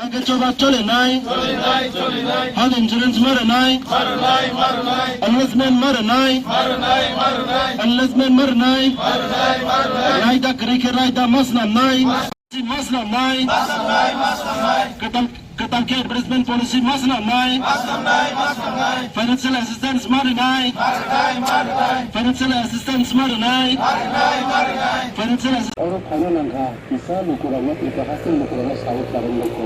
আগে চোবা চলে নাই হেলথ ইন্স্যুরেন্স মারে নাই এনভেস্টমেন্ট মারে নাই এনভেস্টমেন্ট মারে নাই রায়দা করিকে রায়দা মাসলাম নাই মাসলাম নাই Ketal advertisement policy masna nai financial assistance mar nai financial assistance mar nai financial oro khana nangha kisa lukura wa trika hasil lukura wa saut karon lokko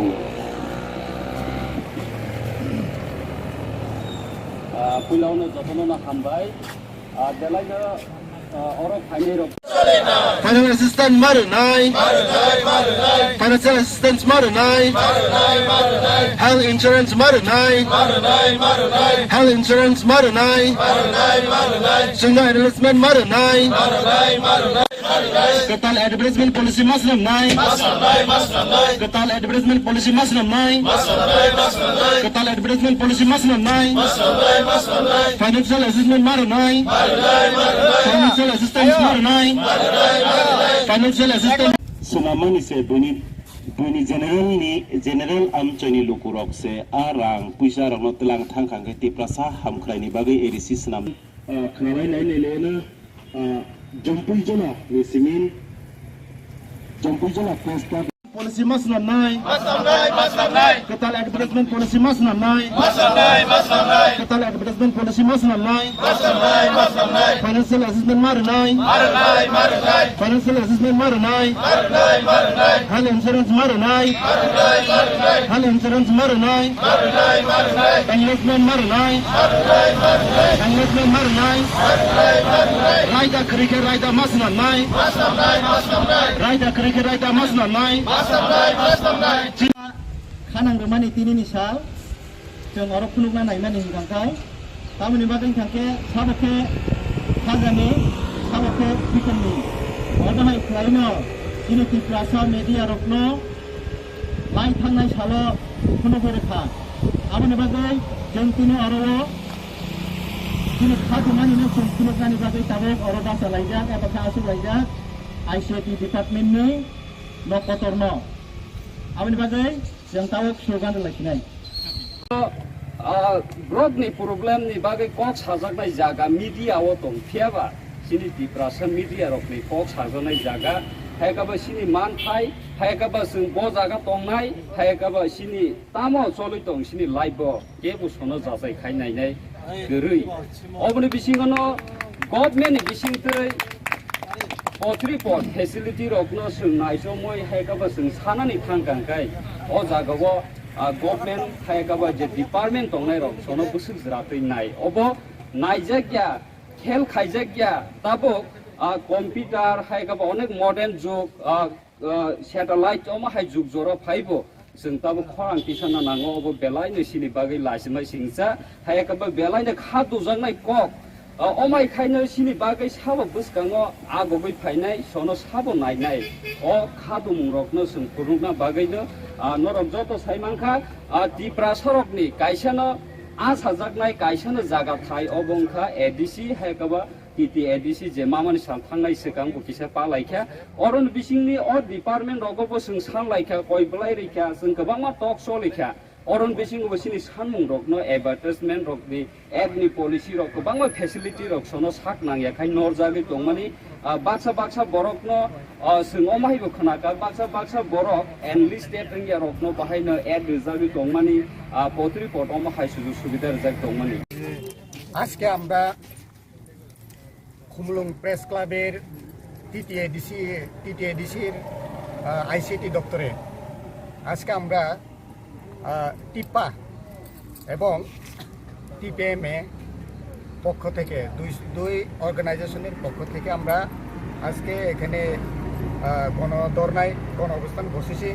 puilauno jotono na khambai delaina oro khainai rok financial assistance mar nai financial assistance mar nai health insurance mar nai health insurance mar nai single enrollment mar nai Ketal advertisement policy maslam nai Ketal advertisement policy maslam nai Ketal advertisement policy maslam nai financial assistance mar nai financial assistance mar nai financial assistance sumamani se buni general amchani lukurok se arang puisa rang telang thangkhang ke tiprasa hamkhlaini bagai erisis nam khnalai nai lena jampui jona resimin jampui jona post policy maslam nai Ketal advertisement policy maslam nai Ketal advertisement policy maslam nai financial assistance mar nai financial assistance mar nai health insurance mar nai health insurance mar nai investment mar nai investment mar nai raida krike raida maslam nai raida krike raida maslam nai खानांगौ माने दिनैनि साल जों आरो खुलुमना नायनानै हिंखांखाय तामनि बागै थांखे साबके खाजानि साबके बिकमनि अदहाय खालायनो दिनै त्रिपुरा मेडिया रखनो लाइ थांनाय साल खुनु रेखा आमनि बागै जों दिनै आरो दिनै खाजुमानिनो जों खुलुमनानि बागै ताबो आरो बासा लायजाक एबा खासु लायजाक आईसीटी डिपार्टमेन्टनि नकतरनो आमनि बागै जों ताव स्लोगान लाखिनाय ब्रडनि प्रब्लेमनि बागै कक साजाकनाय जागा मिडियाआव दं फियाबा सिनि त्रिपुरा मिडिया रखनि कक साजानाय जागा हायगाबा सिनि मानथाय हायगाबा जों ब जागा दंनाय हायगाबा सिनि तामो चलै दं सिनि लाइभ केबो सनो जाजाय खायनायनाय गोरै अबनि बिसिङनो गभर्नमेन्टनि बिसिंथै पत्रिपट फेसिलिटी रखनो जों नायजमै हायगाबा जों सानानै थांगांखाय अ जागाव गभर्नमेन्ट हायगाबा जे डिपार्टमेन्ट दंनाय रक सनो बोसोर जिराखै नाय अब नायजागिया खेल खायजागिया ताबो कम्पिउटार हायगाबा अनेक मडर्न जुग सेटेलाइट अमा हाय जुग जरा फाइबो जों ताबो खरां किसाना नांगौ अब बेलायनो सिनि बागै लासिमाय सिंसा हायगाबा बेलायनो खादुजांनाय कक अमाय खायनो सिनि बागै साबो बुसगाङो आगबै फायनाय सनो साबो नायनाय अ खादु मुरकनो जों फुरुंना बागैनो नरक जत साइमांखा त्रिपुरा सरकनि कायसानो आसाजाकनाय कायसानो जागा थाय अबंखा एडीसी हायगाबा टीटी एडीसी जे मामानि सान थांनाय सिगां बुकिसा पालायखा अरन बिसिंनि अ डिपार्टमेन्ट रगबो जों सानलायखा कयबलाय रैखा जों गोबां मा टक शो लेखा अरन बिसिंगबो सिनि सानमुं रकनो एडभार्टाइजमेन्ट रकनि एडनि पलिसि रक गोबां मा फेसिलिटी रक सनो साक नांयाखाय नरजागै दंमानि बाक्सा बरकनो जों अमायबो खोनाका बाक्सा बरक एनलिस्टेड रिंगिया रकनो बाहायनो एड रिजार्भि दंमानि पत्रिपट अमा हाय सुजुग सुबिदा रिजार्भ दंमानि আজকে আমরা খুমলুং প্রেস ক্লাবের টিটিএডিসির আইসিটি দপ্তরে আজকে আমরা টিপা এবং টিপিএমএ পক্ষ থেকে দুই অর্গানাইজেশনের পক্ষ থেকে আমরা আজকে এখানে গণ অবস্থান বসেছি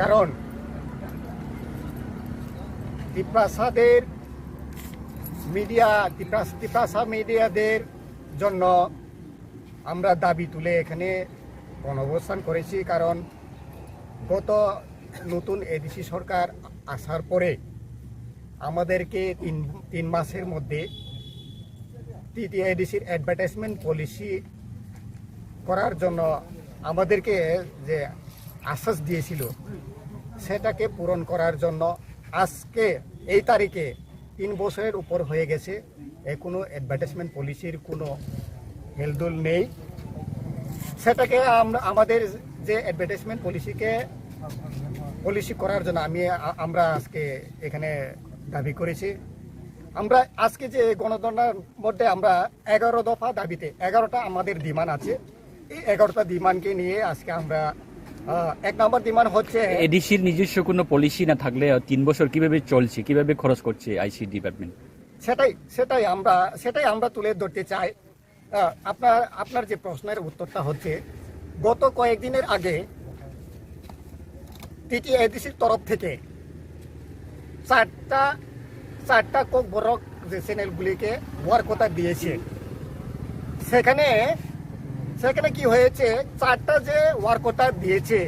কারণ ত্রিপুরাদের ত্রিপুরা মিডিয়াদের জন্য আমরা দাবি তুলে এখানে গণ অবস্থান করেছি কারণ গত নতুন এডিসি সরকার আসার পরে আমাদেরকে তিন মাসের মধ্যে টিটিএডিসির অ্যাডভার্টাইজমেন্ট পলিসি করার জন্য আমাদেরকে যে আশ্বাস দিয়েছিল সেটাকে পূরণ করার জন্য আজকে এই তারিখে 3 বছরের উপর হয়ে গেছে, কোনো অ্যাডভার্টাইজমেন্ট পলিসির কোনো হেলদোল নেই। সেটাকে আমাদের যে অ্যাডভার্টাইজমেন্ট পলিসি করার জন্য আমরা আজকে এখানে দাবি করেছি। আমরা আজকে যে গণধর্নার মধ্যে আমরা 11 দফা দাবিতে 11টা আমাদের ডিমান্ড আছে। এই 11টা ডিমান্ডকে নিয়ে আজকে আমরা 1 নম্বর ডিমান্ড হচ্ছে এডিসির নিজস্ব কোনো পলিসি না থাকলে 3 বছর কিভাবে চলছে, কিভাবে খরচ করছে আইসি ডিপার্টমেন্ট? সেটাই আমরা তুলে ধরতে চাই। আপনার যে প্রশ্নের উত্তরটা হচ্ছে, গত কয়েকদিনের আগে টিটিএডিসির তরফ থেকে চারটা কোক বরক যে চ্যানেলগুলিকে হওয়ার কথা দিয়েছে। সেখানে কি হয়েছে, 4টা যে ওয়ার কোটা দিয়েছে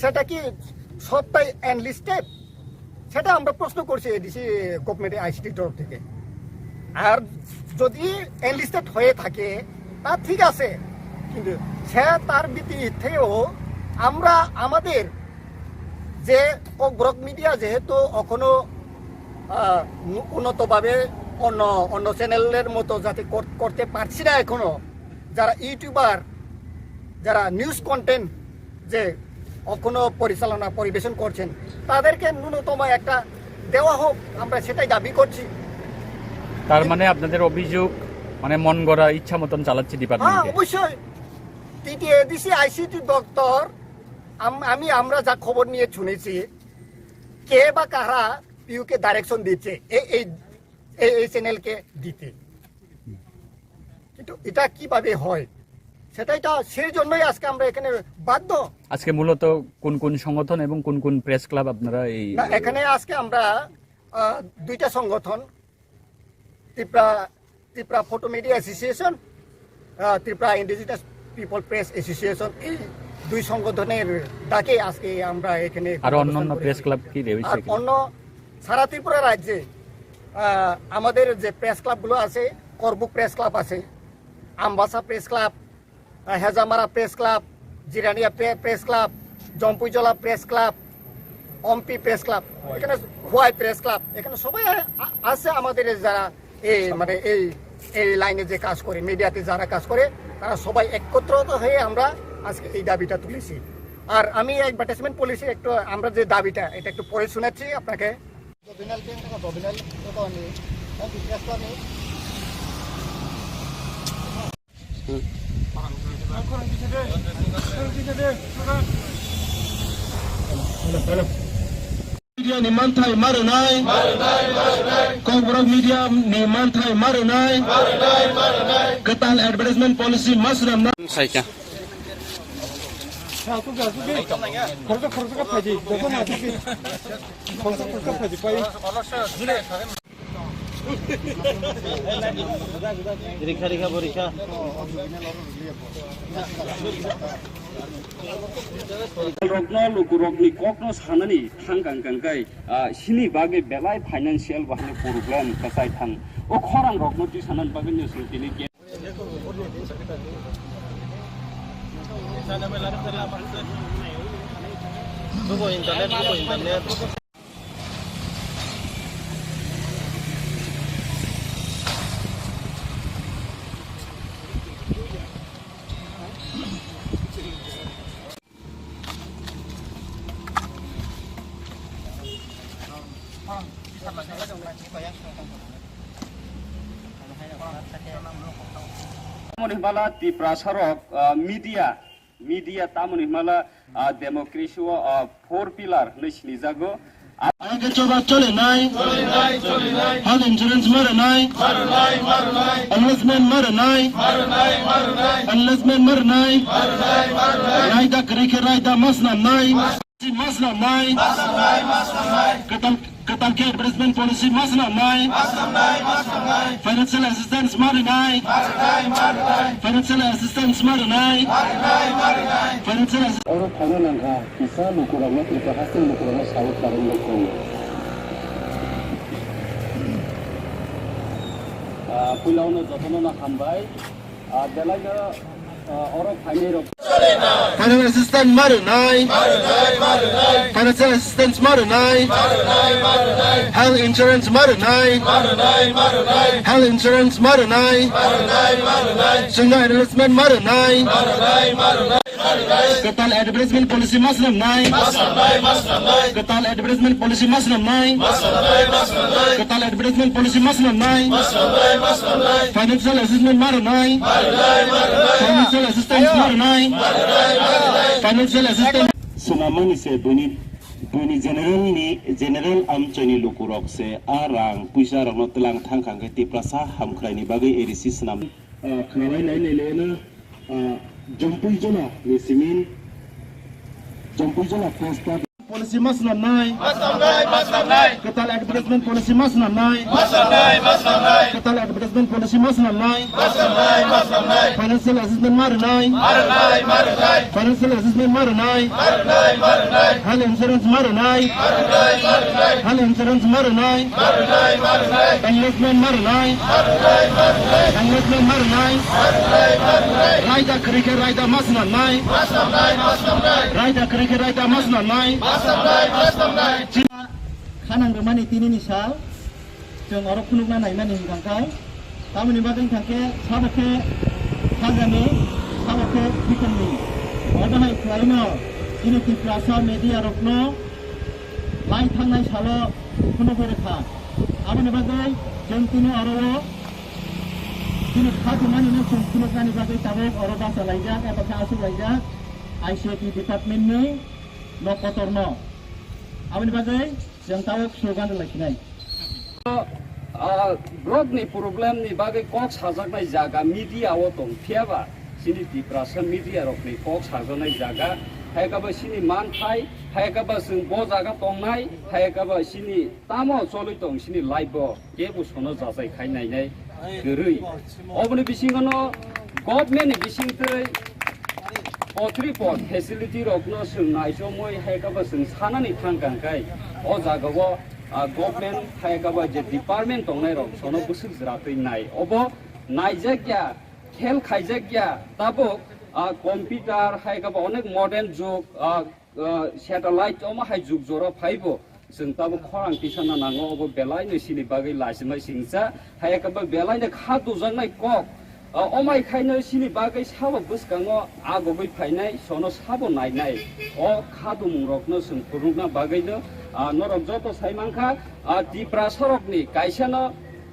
সেটা কি সবটাই এনলিস্টেড? সেটা আমরা প্রশ্ন করছি এডিসি গভর্নমেন্ট আইসিটির তরফ থেকে। আর যদি এনলিস্টেড হয়ে থাকে তা ঠিক আছে, কিন্তু তার বিপরীতেও আমরা আমাদের যে ব্রক মিডিয়া যেহেতু এখনো উন্নতভাবে অন্য চ্যানেলের মতো যাতে করতে পারছি না এখনো, যারা ইউটিউবার, যারা নিউজ কন্টেন্ট যে এখনো পরিবেশন করছেন, তাদেরকে ন্যূনতম একটা দেওয়া হোক, আমরা সেটাই দাবি করছি। তার মানে আপনাদের অভিযোগ মানে মন গড়া ইচ্ছা মতন চালাচ্ছে ডিপার্টমেন্ট? হ্যাঁ, অবশ্যই। টিটিএডিসি আইসিটি দপ্তর, আমরা যা খবর নিয়ে শুনেছি, কে বা কারা পিউকে ডাইরেকশন দিচ্ছে এই চ্যানেলকে দিতে, কিন্তু এটা কিভাবে হয় সেই জন্যই আজকে আমরা এখানে বাধ্য। আজকে মূলত কোন কোন সংগঠন এবং কোন কোন প্রেস ক্লাব আপনারা এখানে আজকে আমরা 2টা সংগঠন, Tripura photo media association, Tripura indigenous people press association, এই 2 সংগঠনের ডাকে আজকে আমরা এখানে। আর অন্যান্য প্রেস ক্লাব কি রয়েছে? অন্য সারা ত্রিপুরা রাজ্যে আমাদের যে প্রেস ক্লাবগুলো আছে, করবুক প্রেস ক্লাব আছে, Ambassa press club, Hezamara press club, Jirania press club, Jampuijala press club, Ampi press club, এখানে হোয়াই প্রেস ক্লাব, এখানে সবাই আছে আমাদের যারা এই লাইনে যে কাজ করে, মিডিয়াতে যারা কাজ করে, তারা সবাই একত্রিত হয়ে আমরা আজকে এই দাবিটা তুলেছি। আর আমি অ্যাডভার্টাইজমেন্ট পলিসি আমরা যে দাবিটা এটা একটু পড়ে শোনাচ্ছি আপনাকে। Media ni mantai marunai, Kongbrok media ni mantai marunai, ketal advertisement policy masram na. Saika रत्न लुकुरकनि कक्न साननि थांगांगांगाय सिनि बागे बेलाय फाइनान्शियल बाहाय प्रब्लेम कसाय थां ओ खरां रत्न ति सानन बागे नसुतिनि के internet Tamunihmala Tripura Sarok media tamunihmala democracy 4 pillar nishni jago Aage choba chole nai, health insurance mare nai, enlistment mare nai, enlistment mare nai, raida krike raida masna nai, masna nai, ketal ke advertisement policy masna nai, financial assistance mare nai, financial assistance mare nai, financial Oro pananangka kisa lukurangna Tripura hasil lukurangna sawut barang lokong. Pulau na jotono na hambai, belai na অরো ফাইনে রক Financial assistance maru nai. Financial assistance maru nai. Health insurance maru nai. Health insurance maru nai. Singa enlistment maru nai. Ketal advertisement policy masnam nai. Ketal advertisement policy masnam nai. Ketal advertisement policy masnam nai. Financial assistance maru nai. Financial assistance maru nai. Financial assistance. Sunamani se buni general amchoni lukurok se arang puisa rong telang thangkhang ke tiprasa hamkrai ni bagai erisi snam khnawai nai nei lena jompui jona ni simin jompui jona posta Policy masnam nai. Ketal advertisement policy masnam nai. Ketal advertisement policy masnam nai. Financial assistance maru nai. Financial assistance maru nai. Health insurance maru nai. Health insurance maru nai. Enlistment maru nai. Enlistment maru nai. Raida cricket raida masnam nai. Raida cricket raida masnam nai. खानांगौ माने दिनैनि साल जों अरब खुलुमना नायमानि हिंखांखाय तामनि बागै हिंखांखे साबके खाजानि साबके बिखननि अदाहाय खालायनो दिनै Tripura media रखनो लाइ थांनाय साल' खुनु बेरेखा आमनि बागै जों दिनै अरब दिनै खाजोमानिनो जों खुलुमनानि बागै दाबो अरब बासा लायजाक एबा खासु लायजाक आइसिटि डिपार्टमेन्टनि नकटरनो आमनि बागै जों ताव स्लोगान लाखिनाय ब्लकनि प्रब्लेमनि बागै कक साजाकनाय जागा मिडियाव दं फियाबा सिनि त्रिपुरा मिडिया रखनि कक साजानाय जागा हायगाबा सिनि मानथाय हायगाबा जों ब जागा दंनाय हायगाबा सिनि तामो चलि दं सिनि लाइभ केबो सनो जाजाय खायनायनाय गोरै अबनि बिसिङनो गभर्नमेन्टनि बिसिंथै अथ्रिपट फेसिलिटी रखनो जों नायजमै हायगाबा जों सानानै थांगांखाय अ जागाव गभर्नमेन्ट हायगाबा जे डिपार्टमेन्ट दंनाय रक सनो बोसोर जिराखै नाय अब नायजागिया खेल खायजागिया दाबो कम्पिउटार हायगाबा अनेक मडर्न जुग सेटेलाइट अमा हाय जुग जरा फाइबो जों दाबो खरां किसाना नांगौ अब बेलायनो सिनि बागै लाजिमाय सिंजा हायगाबा बेलायनो खादु जानाय कक अमाय खायनो सिनि बागै साबो बुसगाङो आगबै फायनाय सनो साबो नायनाय अ खादु मुरकनो जों फुरुगना बागैनो नरक जत साइमांखा त्रिपुरा सरकनि कायसानो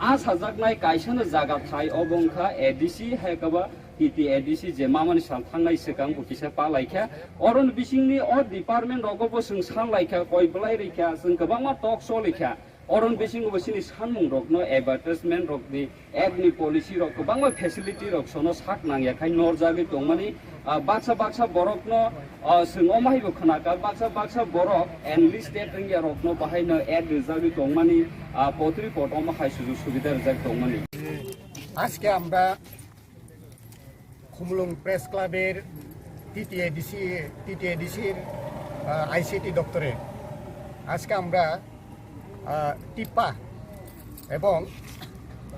आसाजाकनाय कायसानो जागा थाय अबंखा एडिसि हायगाबा टीटी एडिसि जे मामानि सान थांनाय सिगां बुकिसा पालायखा अरन बिसिंनि अ डिपार्टमेन्ट रगबो जों सानलायखा कयबलाय रैखा जों गोबां मा टक शो लेखा अरन बिसिंगबो सिनि सानमुं रकनो एडभार्टाइजमेन्ट रकनि एडनि पलिसि रक गोबां मा फेसिलिटी रक सनो साक नांयाखाय नरजागै दंमानि बाक्सा बरकनो जों अमाहिबो खोनाका बाक्सा बरक एनलिस्टेड रिंगिया रकनो बाहायनो एड रिजागै दंमानि पत्रि पट अमाहाय सुजुग सुबिदा रिजाग दंमानि আজকে আমরা খুমলুং প্রেস ক্লাবের টিটিএডিসির আইসিটি দপ্তরে আজকে আমরা টিপা এবং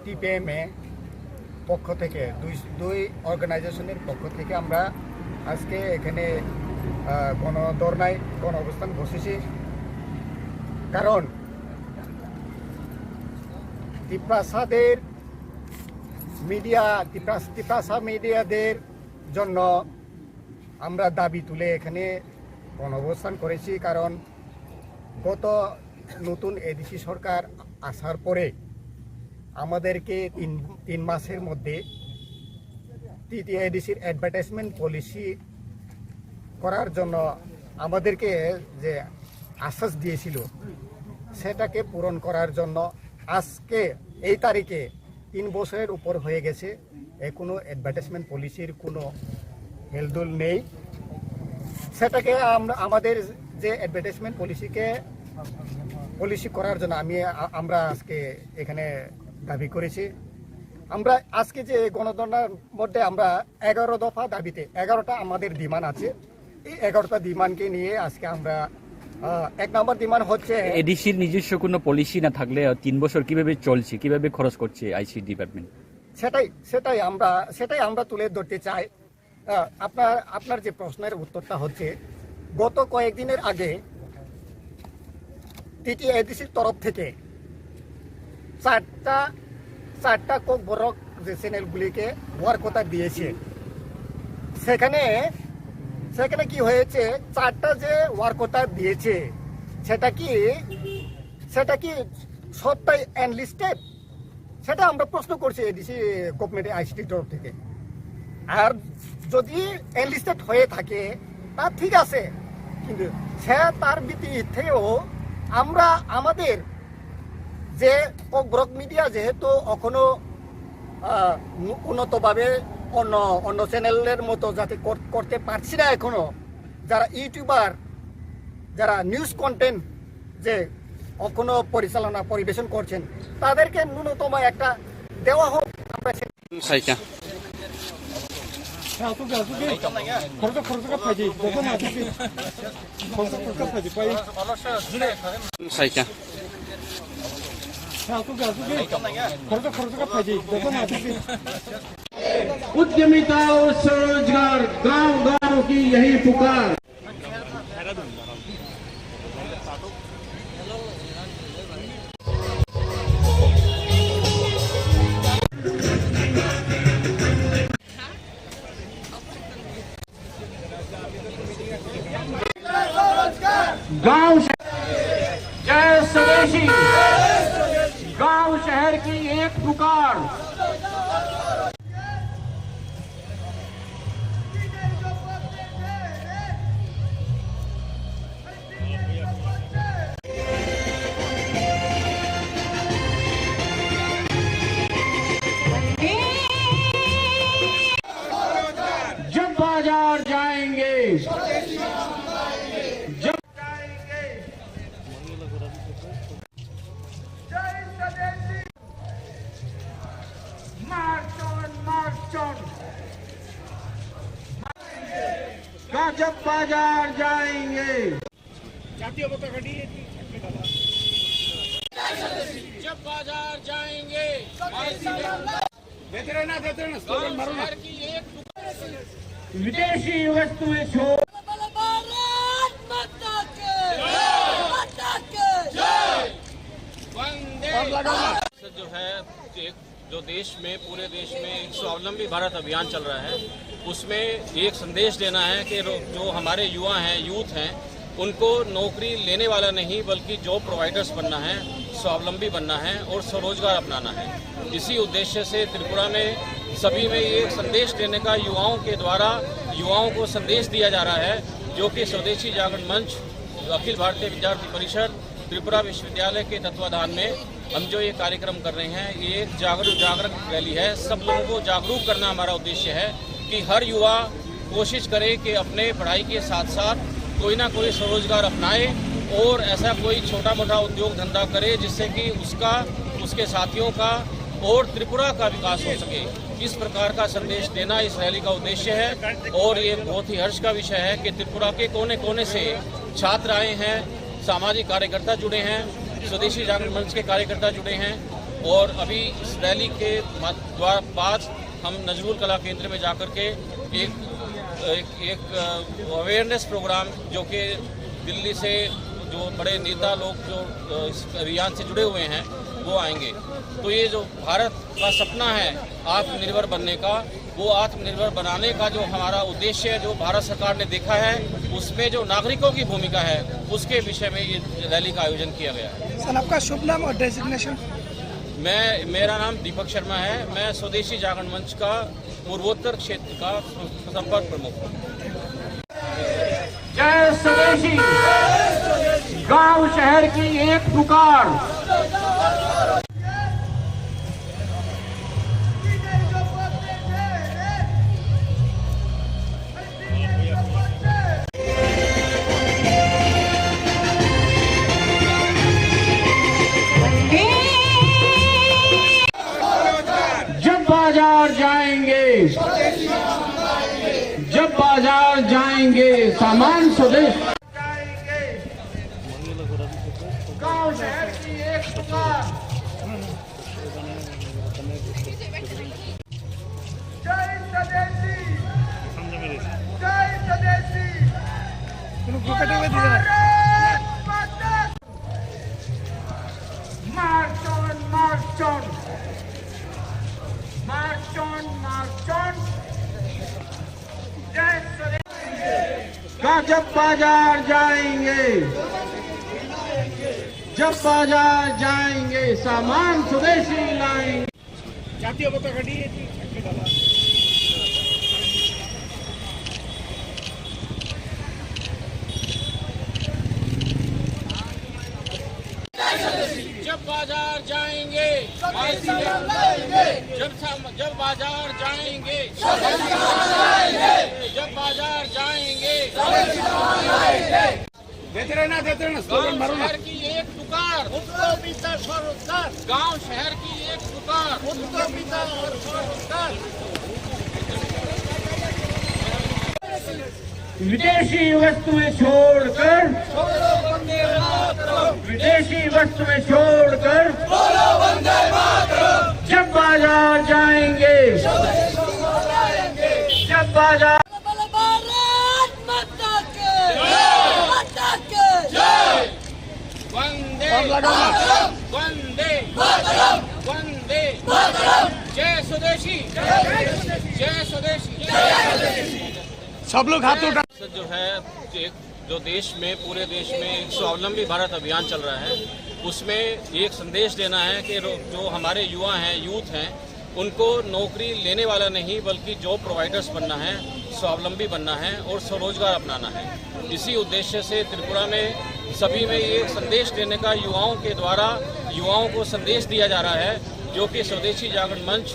টিপিএমএ পক্ষ থেকে দুই অর্গানাইজেশনের পক্ষ থেকে আমরা আজকে এখানে গণধর্নায় গণ অবস্থান বসেছি কারণ ত্রিপুরাসাদের ত্রিপুরা মিডিয়াদের জন্য আমরা দাবি তুলে এখানে গণঅবস্থান করেছি কারণ গত নতুন এডিসি সরকার আসার পরে আমাদেরকে তিন মাসের মধ্যে টিটিএডিসির অ্যাডভার্টাইজমেন্ট পলিসি করার জন্য আমাদেরকে যে আশ্বাস দিয়েছিল সেটাকে পূরণ করার জন্য আজকে এই তারিখে 3 বছরের উপর হয়ে গেছে কোনো অ্যাডভার্টাইজমেন্ট পলিসির কোনো হেলদোল নেই সেটাকে আমাদের যে অ্যাডভার্টাইজমেন্ট পলিসি করার জন্য আমরা আজকে এখানে দাবি করেছি আমরা আজকে যে গণধর্নার মধ্যে আমরা 11 দফা দাবিতে 11টা আমাদের ডিমান্ড আছে এই 11টা ডিমান্ডকে নিয়ে আজকে আমরা এক নম্বর ডিমান্ড হচ্ছে এডিসির নিজস্ব কোনো পলিসি না থাকলে 3 বছর কিভাবে চলছে কিভাবে খরচ করছে আইসি ডিপার্টমেন্ট সেটাই আমরা তুলে ধরতে চাই আপনার যে প্রশ্নের উত্তরটা হচ্ছে, গত কয়েকদিনের আগে টিটিএডিসির তরফ থেকে চারটা কোক বরক যে চ্যানেলগুলিকে হওয়ার কথা দিয়েছে, সেখানে কি হয়েছে, চারটা যে হওয়ার কথা দিয়েছে সেটা কি সবটাই এনলিস্টেড, সেটা আমরা প্রশ্ন করছি এডিসি গভর্নমেন্টের আইসিটির তরফ থেকে। আর যদি এনলিস্টেড হয়ে থাকে তা ঠিক আছে, কিন্তু সে তার ভিত্তিতেও আমরা আমাদের যে ব্রক মিডিয়া যেহেতু এখনো উন্নতভাবে অন্য চ্যানেলের মতো যাতে করতে পারছি না এখনো, যারা ইউটিউবার, যারা নিউজ কন্টেন্ট যে এখনো পরিবেশন করছেন, তাদেরকে ন্যূনতম একটা দেওয়া হোক। আমরা उद्यमिता और स्वरोजगार, गांव गांव की यही पुकार। गांव जय स्वदेशी, गांव शहर की एक पुकार। जब बाजार जाएंगे, जब जब बाजार जाएंगे, जब बाजार जाएंगे, विदेशी वस्तुएं छोड़ जो है जो देश में पूरे देश में एक स्वावलंबी भारत अभियान चल रहा है, उसमें एक संदेश देना है कि जो हमारे युवा हैं, यूथ हैं, उनको नौकरी लेने वाला नहीं बल्कि जॉब प्रोवाइडर्स बनना है, स्वावलंबी बनना है और स्वरोजगार अपनाना है। इसी उद्देश्य से त्रिपुरा में सभी में ये संदेश देने का युवाओं के द्वारा युवाओं को संदेश दिया जा रहा है, जो कि स्वदेशी जागरण मंच, अखिल भारतीय विद्यार्थी परिषद, त्रिपुरा विश्वविद्यालय के तत्वाधान में हम जो ये कार्यक्रम कर रहे हैं, ये एक जागरूक रैली है। सब लोगों को जागरूक करना हमारा उद्देश्य है कि हर युवा कोशिश करे कि अपने पढ़ाई के साथ साथ कोई ना कोई स्वरोजगार अपनाए और ऐसा कोई छोटा मोटा उद्योग धंधा करे जिससे कि उसका, उसके साथियों का और त्रिपुरा का विकास हो सके। इस प्रकार का संदेश देना इस रैली का उद्देश्य है। और ये बहुत ही हर्ष का विषय है कि त्रिपुरा के कोने कोने से छात्र आए हैं, सामाजिक कार्यकर्ता जुड़े हैं, स्वदेशी जागरण मंच के कार्यकर्ता जुड़े हैं। और अभी इस रैली के बाद हम नजरुल कला केंद्र में जाकर के एक अवेयरनेस प्रोग्राम, जो कि दिल्ली से जो बड़े नेता लोग जो इस अभियान से जुड़े हुए हैं वो आएंगे। तो ये जो भारत का सपना है आत्मनिर्भर बनने का, वो आत्मनिर्भर बनाने का जो हमारा उद्देश्य है, जो भारत सरकार ने देखा है, उसमें जो नागरिकों की भूमिका है, उसके विषय में ये रैली का आयोजन किया गया है। सर, आपका शुभ नाम और डेजिग्नेशन? मेरा नाम दीपक शर्मा है। मैं स्वदेशी जागरण मंच का पूर्वोत्तर क्षेत्र का संपर्क प्रमुख हूँ। जय स्वदेशी, गांव शहर की एक पुकार। जब बाजार जाएंगे, जब बाजार जाएंगे, सामान स्वदेश जाएंगे, गांव शहर की एक पुकार। जय स्वदेशी। March on, march on. March on, march on. जय श्री जब बाजार जाएंगे, जब बाजार जाएंगे सामान स्वदेशी लाएंगे। জাতীয় পতাকা নিয়ে जब बाजार जाएंगे जब बाजार जाएंगे जब बाजार जाएंगे शहर की एक पुकार गांव शहर की एक पुकार विदेशी वस्तुएं छोड़कर, विदेशी वस्तुएं छोड़कर जब बाजार जाएंगे, जब बाजार वंदे वंदे वंदे जय स्वदेशी जय स्वदेशी। सब लोग हाथ उठा। जो है जो देश में पूरे देश में एक स्वावलंबी भारत अभियान चल रहा है, उसमें एक संदेश देना है कि जो हमारे युवा हैं, यूथ हैं, उनको नौकरी लेने वाला नहीं बल्कि जॉब प्रोवाइडर्स बनना है, स्वावलंबी बनना है और स्वरोजगार अपनाना है। इसी उद्देश्य से त्रिपुरा में सभी में ये संदेश देने का युवाओं के द्वारा युवाओं को संदेश दिया जा रहा है, जो कि स्वदेशी जागरण मंच,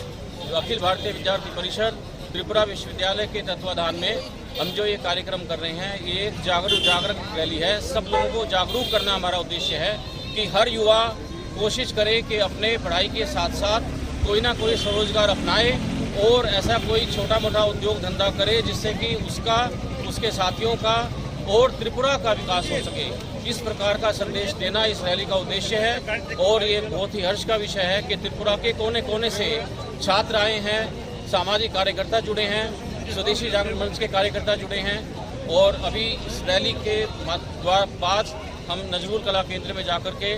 अखिल भारतीय विद्यार्थी परिषद, त्रिपुरा विश्वविद्यालय के तत्वाधान में हम जो ये कार्यक्रम कर रहे हैं, ये एक जागरूक रैली है। सब लोगों को जागरूक करना हमारा उद्देश्य है कि हर युवा कोशिश करे कि अपने पढ़ाई के साथ साथ कोई ना कोई स्वरोजगार अपनाए और ऐसा कोई छोटा मोटा उद्योग धंधा करे जिससे कि उसका, उसके साथियों का और त्रिपुरा का विकास हो सके। इस प्रकार का संदेश देना इस रैली का उद्देश्य है और ये बहुत ही हर्ष का विषय है कि त्रिपुरा के कोने कोने से छात्र आए हैं, सामाजिक कार्यकर्ता जुड़े हैं, स्वदेशी जागरण मंच के कार्यकर्ता जुड़े हैं और अभी इस रैली के बाद हम नजरुल कला केंद्र में जाकर के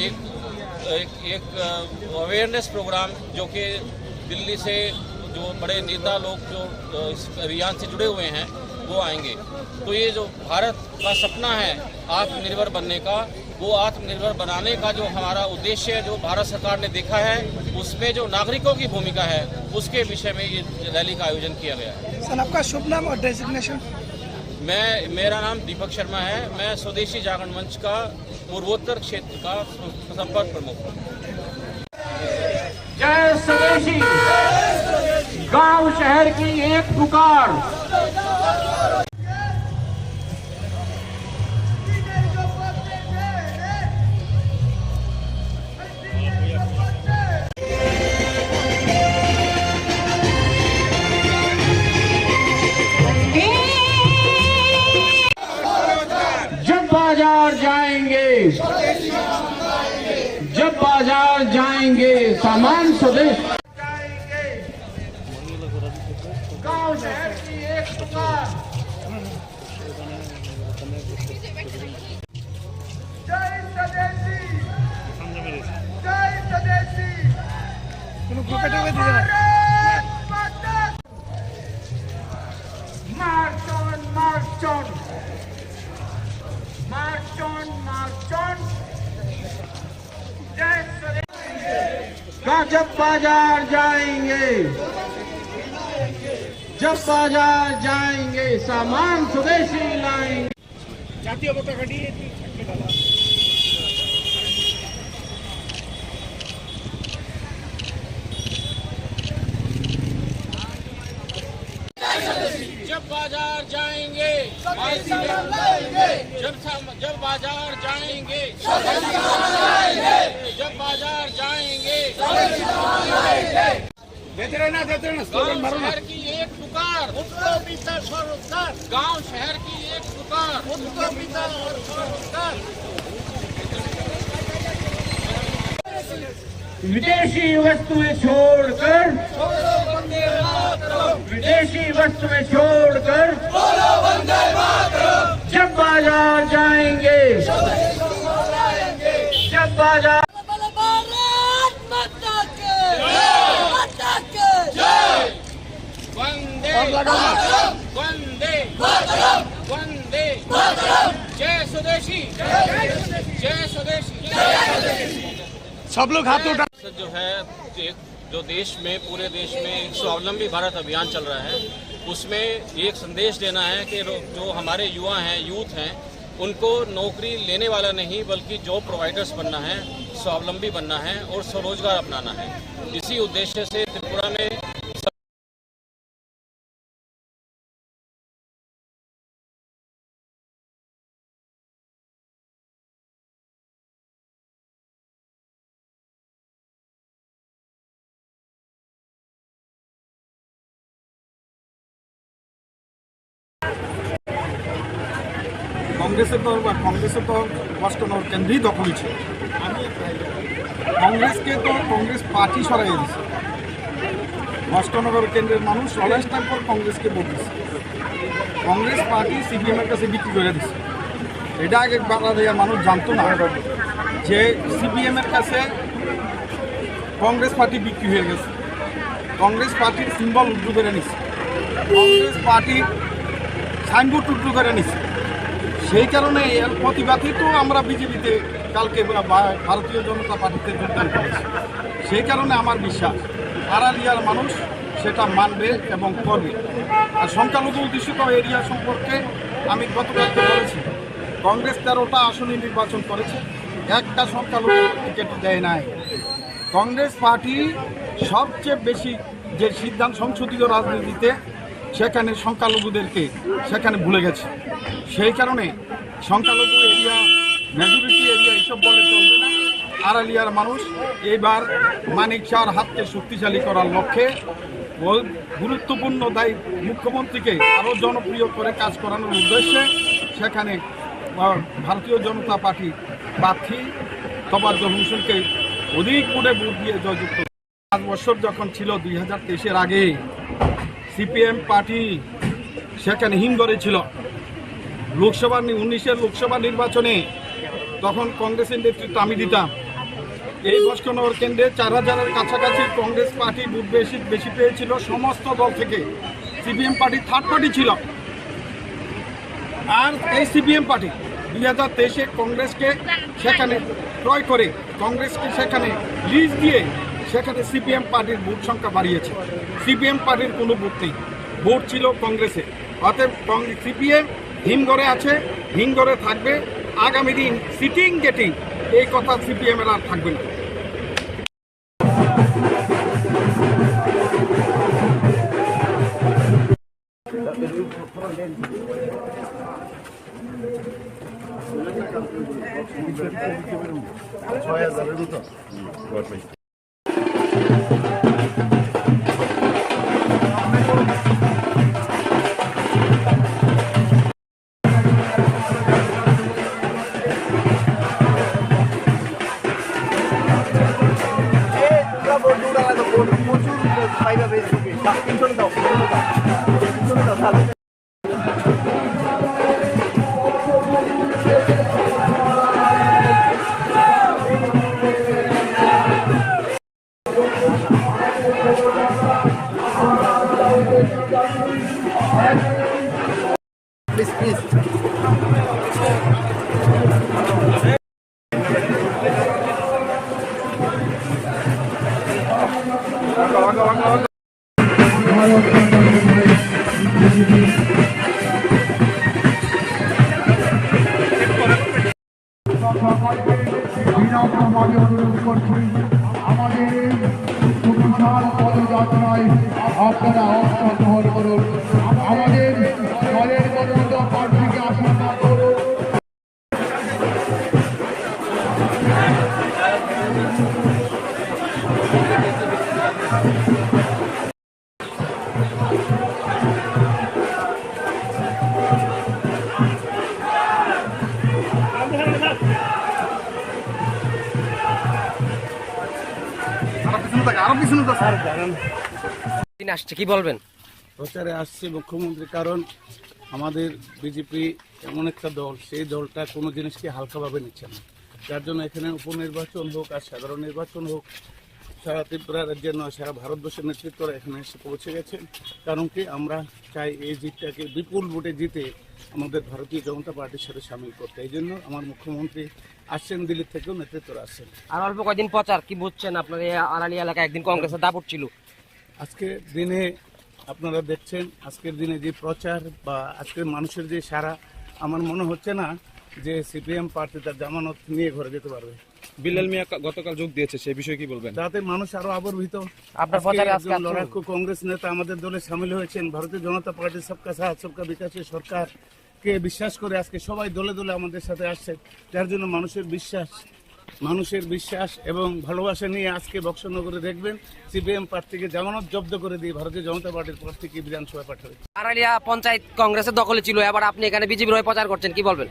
एक अवेयरनेस प्रोग्राम, जो कि दिल्ली से जो बड़े नेता लोग जो इस अभियान से जुड़े हुए हैं वो आएंगे। तो ये जो भारत का सपना है आत्मनिर्भर बनने का, वो आत्मनिर्भर बनाने का जो हमारा उद्देश्य है, जो भारत सरकार ने देखा है, उसमें जो नागरिकों की भूमिका है, उसके विषय में ये रैली का आयोजन किया गया है। सर, आपका शुभ नाम और डेजिग्नेशन? मेरा नाम दीपक शर्मा है। मैं स्वदेशी जागरण मंच का पूर्वोत्तर क्षेत्र का संपर्क प्रमुख हूँ। जय स्वदेशी, गांव शहर की एक पुकार। बाजार जाएंगे, जब बाजार जाएंगे सामान स्वदेश जाएंगे, गांव शहर की एक पुकार। जय स्वदेशी, जय स्वदेशी। March on, march on. March on, march on. जय स्वदेशी। जब बाजार जाएंगे, जब बाजार जाएंगे सामान स्वदेशी लाएंगे। জাতীয় পতাকা নিয়ে जब बाजार जाएंगे जब बाजार जाएंगे जब बाजार जाएंगे शहर की एक पुकार गांव शहर की एक पुकार विदेशी वस्तुएं छोड़कर, विदेशी वस्तुएं छोड़कर जब बाजार जाएंगे, जब बाजार वंदे वंदे वंदे जय स्वदेशी, जय स्वदेशी। सब लोग हाथ उठा। जो है जो देश में पूरे देश में स्वावलंबी भारत अभियान चल रहा है, उसमें एक संदेश देना है कि जो हमारे युवा हैं, यूथ हैं, उनको नौकरी लेने वाला नहीं बल्कि जॉब प्रोवाइडर्स बनना है, स्वावलंबी बनना है और स्वरोजगार अपनाना है। इसी उद्देश्य से त्रिपुरा में কংগ্রেসের তো ওয়াস্টনগর কেন্দ্রেই দখল ছিল। কংগ্রেস পার্টি সরাই দিছে। ওয়াস্টনগর কেন্দ্রের মানুষ অনেক টাইম পর কংগ্রেসকে ভোট দিচ্ছে। কংগ্রেস পার্টি সিপিএমের কাছে বিক্রি করে দিচ্ছে। এটা আগে বাংলাদেশের মানুষ জানতো না যে সিপিএমের কাছে কংগ্রেস পার্টি বিক্রি হয়ে গেছে। কংগ্রেস পার্টির সিম্বল উদ্রু করে নিচ্ছে, কংগ্রেস পার্টির সাইনবোর্ড উদ্রু করে নিচ্ছে। সেই কারণে এর প্রতিবাদই তো আমরা বিজেপিতে কালকে ভারতীয় জনতা পার্টিতে যোগদান করেছি। সেই কারণে আমার বিশ্বাস আড়ালিয়ার মানুষ সেটা মানবে এবং করবে। আর সংখ্যালঘু অধ্যুষিত এরিয়া সম্পর্কে আমি গতকালকে বলেছি, কংগ্রেস 13টা আসনে নির্বাচন করেছে, একটা সংখ্যালঘু টিকিট দেয় নাই। কংগ্রেস পার্টি সবচেয়ে বেশি যে সিদ্ধান্ত সংসদীয় রাজনীতিতে সেখানে সংখ্যালঘুদেরকে সেখানে ভুলে গেছে। সেই কারণে সংখ্যালঘু এরিয়া, মেজরিটি এরিয়া এইসব বলে চলবে না। আড়ালিয়ার মানুষ এইবার মানিক শাহর হাতকে শক্তিশালী করার লক্ষ্যে গুরুত্বপূর্ণ দায়ী মুখ্যমন্ত্রীকে আরও জনপ্রিয় করে কাজ করানোর উদ্দেশ্যে সেখানে ভারতীয় জনতা পার্টি প্রার্থী তবাজ্জল হোসেনকে অধিক ভোটে ভোট দিয়ে জয়যুক্ত। 5 বছর যখন ছিল 2023-এর আগে সিপিএম পার্টি সেখানে হিমঘরে ছিল। 19-এর লোকসভা নির্বাচনে তখন কংগ্রেসের নেতৃত্ব আমি দিতাম। এই ওয়াস্টনগর কেন্দ্রে 4000-এর কাছাকাছি কংগ্রেস পার্টি ভোট বেশি পেয়েছিল সমস্ত দল থেকে। সিপিএম পার্টি থার্ড পার্টি ছিল। আর এই সিপিএম পার্টি 2023-এ কংগ্রেসকে সেখানে ক্রয় করে, কংগ্রেসকে সেখানে লিজ দিয়ে সেখানে সিপিএম পার্টির ভোট সংখ্যা বাড়িয়েছে। সিপিএম পার্টির কোনো ভোট নেই, ভোট ছিল কংগ্রেসে। অতএব সিপিএম হিমঘরে আছে, হিমঘরে থাকবে। আগামী দিন সিটিং গেটিং এই কথা সিপিএমের আর থাকবে না। পদযাত্রায় আপনারা অংশগ্রহণ করুন। আমাদের দলের মনোনীত প্রার্থীকে আশীর্বাদ করুন। আসছে কি বলবেন? প্রচারে আসছে মুখ্যমন্ত্রী, কারণ আমাদের বিজেপি এমন একটা দল, সেই দলটা কোনো জিনিসকে হালকাভাবে নিচ্ছে না। যার জন্য এখানে উপনির্বাচন হোক আর সাধারণ নির্বাচন হোক, সারা ত্রিপুরা রাজ্যের নয় সারা ভারতবর্ষের নেতৃত্বরা এখানে এসে পৌঁছে গেছেন। কারণ কি আমরা চাই এই জিতটাকে বিপুল ভোটে জিতে আমাদের ভারতীয় জনতা পার্টির সাথে সামিল করতে। এই জন্য আমার মুখ্যমন্ত্রী আসছেন, দিল্লি থেকেও নেতৃত্বরা আসছেন। আর অল্প কয়েকদিন প্রচার কি বুঝছেন আপনার এই আড়ালি এলাকায় একদিন কংগ্রেসের দাপট ছিল, আজকের দিনে আপনারা দেখছেন আজকের দিনে যে প্রচার বা আজকের মানুষের যে সারা, আমার মনে হচ্ছে না যে সিপিএম প্রার্থী তার জামানত নিয়ে ঘরে যেতে পারবে। বিল্লাল মিয়া গতকাল যোগ দিয়েছে, সেই বিষয়ে কি বলবেন? যাতে মানুষ আরো আবর্ভিত। আপনার প্রচারে আজকে লড়াকু কংগ্রেস নেতা আমাদের দলে সামিল হয়েছেন। ভারতীয় জনতা পার্টি সবকা সাথ সবকা বিকাশের সরকারকে বিশ্বাস করে আজকে সবাই দলে দলে আমাদের সাথে আসছে। যার জন্য মানুষের বিশ্বাস এবং ভালোবাসা নিয়ে আজকে বক্সনগরে দেখবেন সিপিএম প্রার্থীকে জামানত জব্দ করে দিয়ে ভারতীয় জনতা পার্টির প্রার্থীকে বিধানসভায় পাঠাবে। আড়ালিয়া পঞ্চায়েত কংগ্রেসের দখলে ছিল, এবার আপনি এখানে বিজেপির হয়ে প্রচার করছেন, কি বলবেন?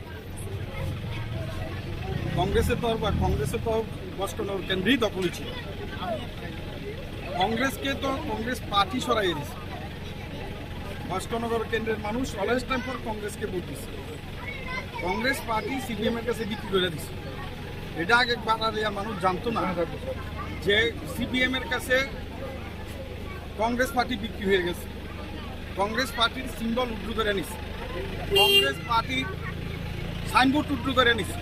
কংগ্রেসের তো বক্সনগর কেন্দ্রেই দখলই ছিল। কংগ্রেস পার্টি সরাইয়ে দিচ্ছে। বক্সনগর কেন্দ্রের মানুষ অলওয়েজ টাইম ফর কংগ্রেসকে ভোট দিচ্ছে। কংগ্রেস পার্টি সিপিএম এর কাছে বিক্রি করে দিচ্ছে। এটা আগে বাংলাদেশ মানুষ জানতো না যে সিপিএম এর কাছে কংগ্রেস পার্টি বিক্রি হয়ে গেছে। কংগ্রেস পার্টির সিম্বল উড্ডু করে নিচ্ছে, কংগ্রেস পার্টির সাইনবোর্ড উড্ডু করে নিচ্ছে।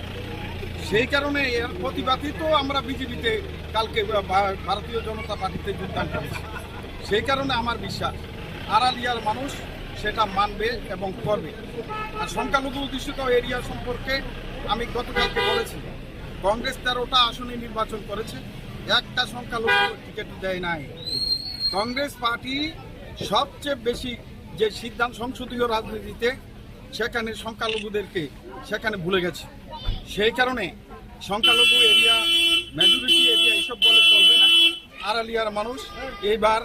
সেই কারণে এর প্রতিবাদই তো আমরা বিজেপিতে কালকে ভারতীয় জনতা পার্টিতে যোগদান করেছি। সেই কারণে আমার বিশ্বাস আড়ালিয়ার মানুষ সেটা মানবে এবং করবে। আর সংখ্যালঘু অধ্যুষিত এরিয়া সম্পর্কে আমি গতকালকে বলেছি, কংগ্রেস 13টা আসনে নির্বাচন করেছে, একটা সংখ্যালঘু টিকিট দেয় নাই। কংগ্রেস পার্টি সবচেয়ে বেশি যে সিদ্ধান্ত সংসদীয় রাজনীতিতে সেখানে সংখ্যালঘুদেরকে সেখানে ভুলে গেছে। সেই কারণে সংখ্যালঘু এরিয়া, মেজরিটি এরিয়া এসব বলে চলবে না। আড়ালিয়ার মানুষ এইবার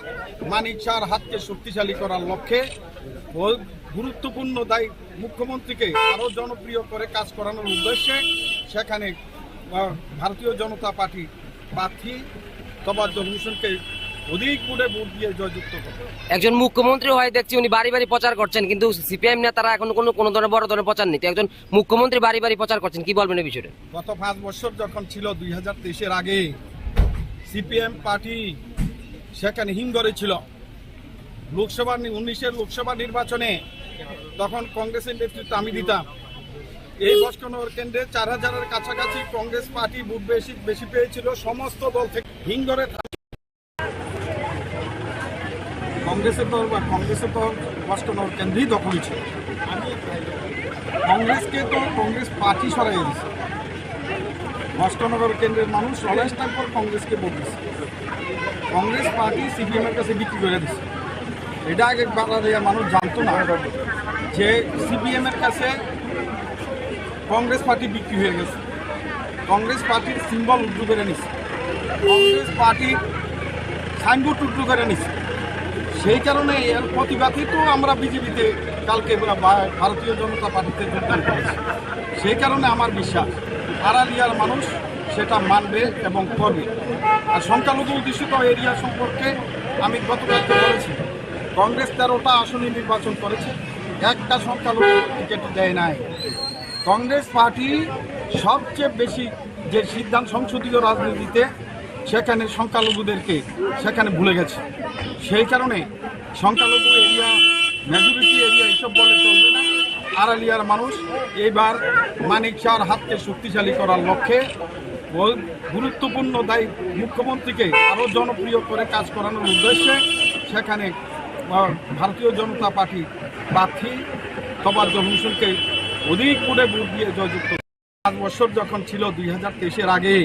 মানিক শাহর হাতকে শক্তিশালী করার লক্ষ্যে গুরুত্বপূর্ণ দায়ী মুখ্যমন্ত্রীকে আরও জনপ্রিয় করে কাজ করানোর উদ্দেশ্যে সেখানে ভারতীয় জনতা পার্টি প্রার্থী তবাজ্জল হোসেনকে অধিক ভোটে ভোট দিয়ে জয়যুক্ত করে। একজন মুখ্যমন্ত্রী হয় দেখছি উনি বাড়ি বাড়ি প্রচার করছেন, কিন্তু সিপিএম নেতারা এখন কোনো ধরনের বড় ধরনের প্রচার নেই। একজন মুখ্যমন্ত্রী বাড়ি বাড়ি প্রচার করছেন, কি বলবেন এই বিষয়ে? গত 5 বছর যখন ছিল 2023-এর আগে সিপিএম পার্টি সেখানে হিমঘরে ছিল। 19-এর লোকসভা নির্বাচনে তখন কংগ্রেসের নেতৃত্ব আমি দিতাম। এই বক্সনগর কেন্দ্রে 4000-এর কাছাকাছি কংগ্রেস পার্টি ভোট বেশি পেয়েছিল সমস্ত দল থেকে। হিমঘরে কংগ্রেসের তো বক্সনগর কেন্দ্রেই দখলই ছিল। কংগ্রেস পার্টি সরাইয়ে দিচ্ছে। বক্সনগর কেন্দ্রের মানুষ অলওয়েজ টাইম ফর কংগ্রেসকে ভোট দিচ্ছে। কংগ্রেস পার্টি সিপিএম এর কাছে বিক্রি করে দিচ্ছে। এটা আগে বাংলাদেশের মানুষ জানতো না যে সিপিএম এর কাছে কংগ্রেস পার্টি বিক্রি হয়ে গেছে। কংগ্রেস পার্টির সিম্বল উড্ডু করে নিচ্ছে, কংগ্রেস পার্টির সাইনবোর্ড উড্ডু করে নিচ্ছে। সেই কারণে এর প্রতিবাদই তো আমরা বিজেপিতে কালকে ভারতীয় জনতা পার্টিতে যোগদান করেছি। সেই কারণে আমার বিশ্বাস আড়ালিয়ার মানুষ সেটা মানবে এবং করবে। আর সংখ্যালঘু অধ্যুষিত এরিয়া সম্পর্কে আমি গতকালকে বলেছি, কংগ্রেস 13টা আসনে নির্বাচন করেছে, একটা সংখ্যালঘু টিকিট দেয় নাই। কংগ্রেস পার্টি সবচেয়ে বেশি যে সিদ্ধান্ত সংসদীয় রাজনীতিতে সেখানে সংখ্যালঘুদেরকে সেখানে ভুলে গেছে। সেই কারণে সংখ্যালঘু এরিয়া, মেজরিটি এরিয়া এসব বলে চলবে না। আড়ালিয়ার মানুষ এইবার মানিক শাহর হাতকে শক্তিশালী করার লক্ষ্যে গুরুত্বপূর্ণ দায়ী মুখ্যমন্ত্রীকে আরও জনপ্রিয় করে কাজ করানোর উদ্দেশ্যে সেখানে ভারতীয় জনতা পার্টি প্রার্থী তবাজ্জল হোসেনকে অধিক ভোটে ভোট দিয়ে জয়যুক্ত। 5 বছর যখন ছিল 2023-এর আগে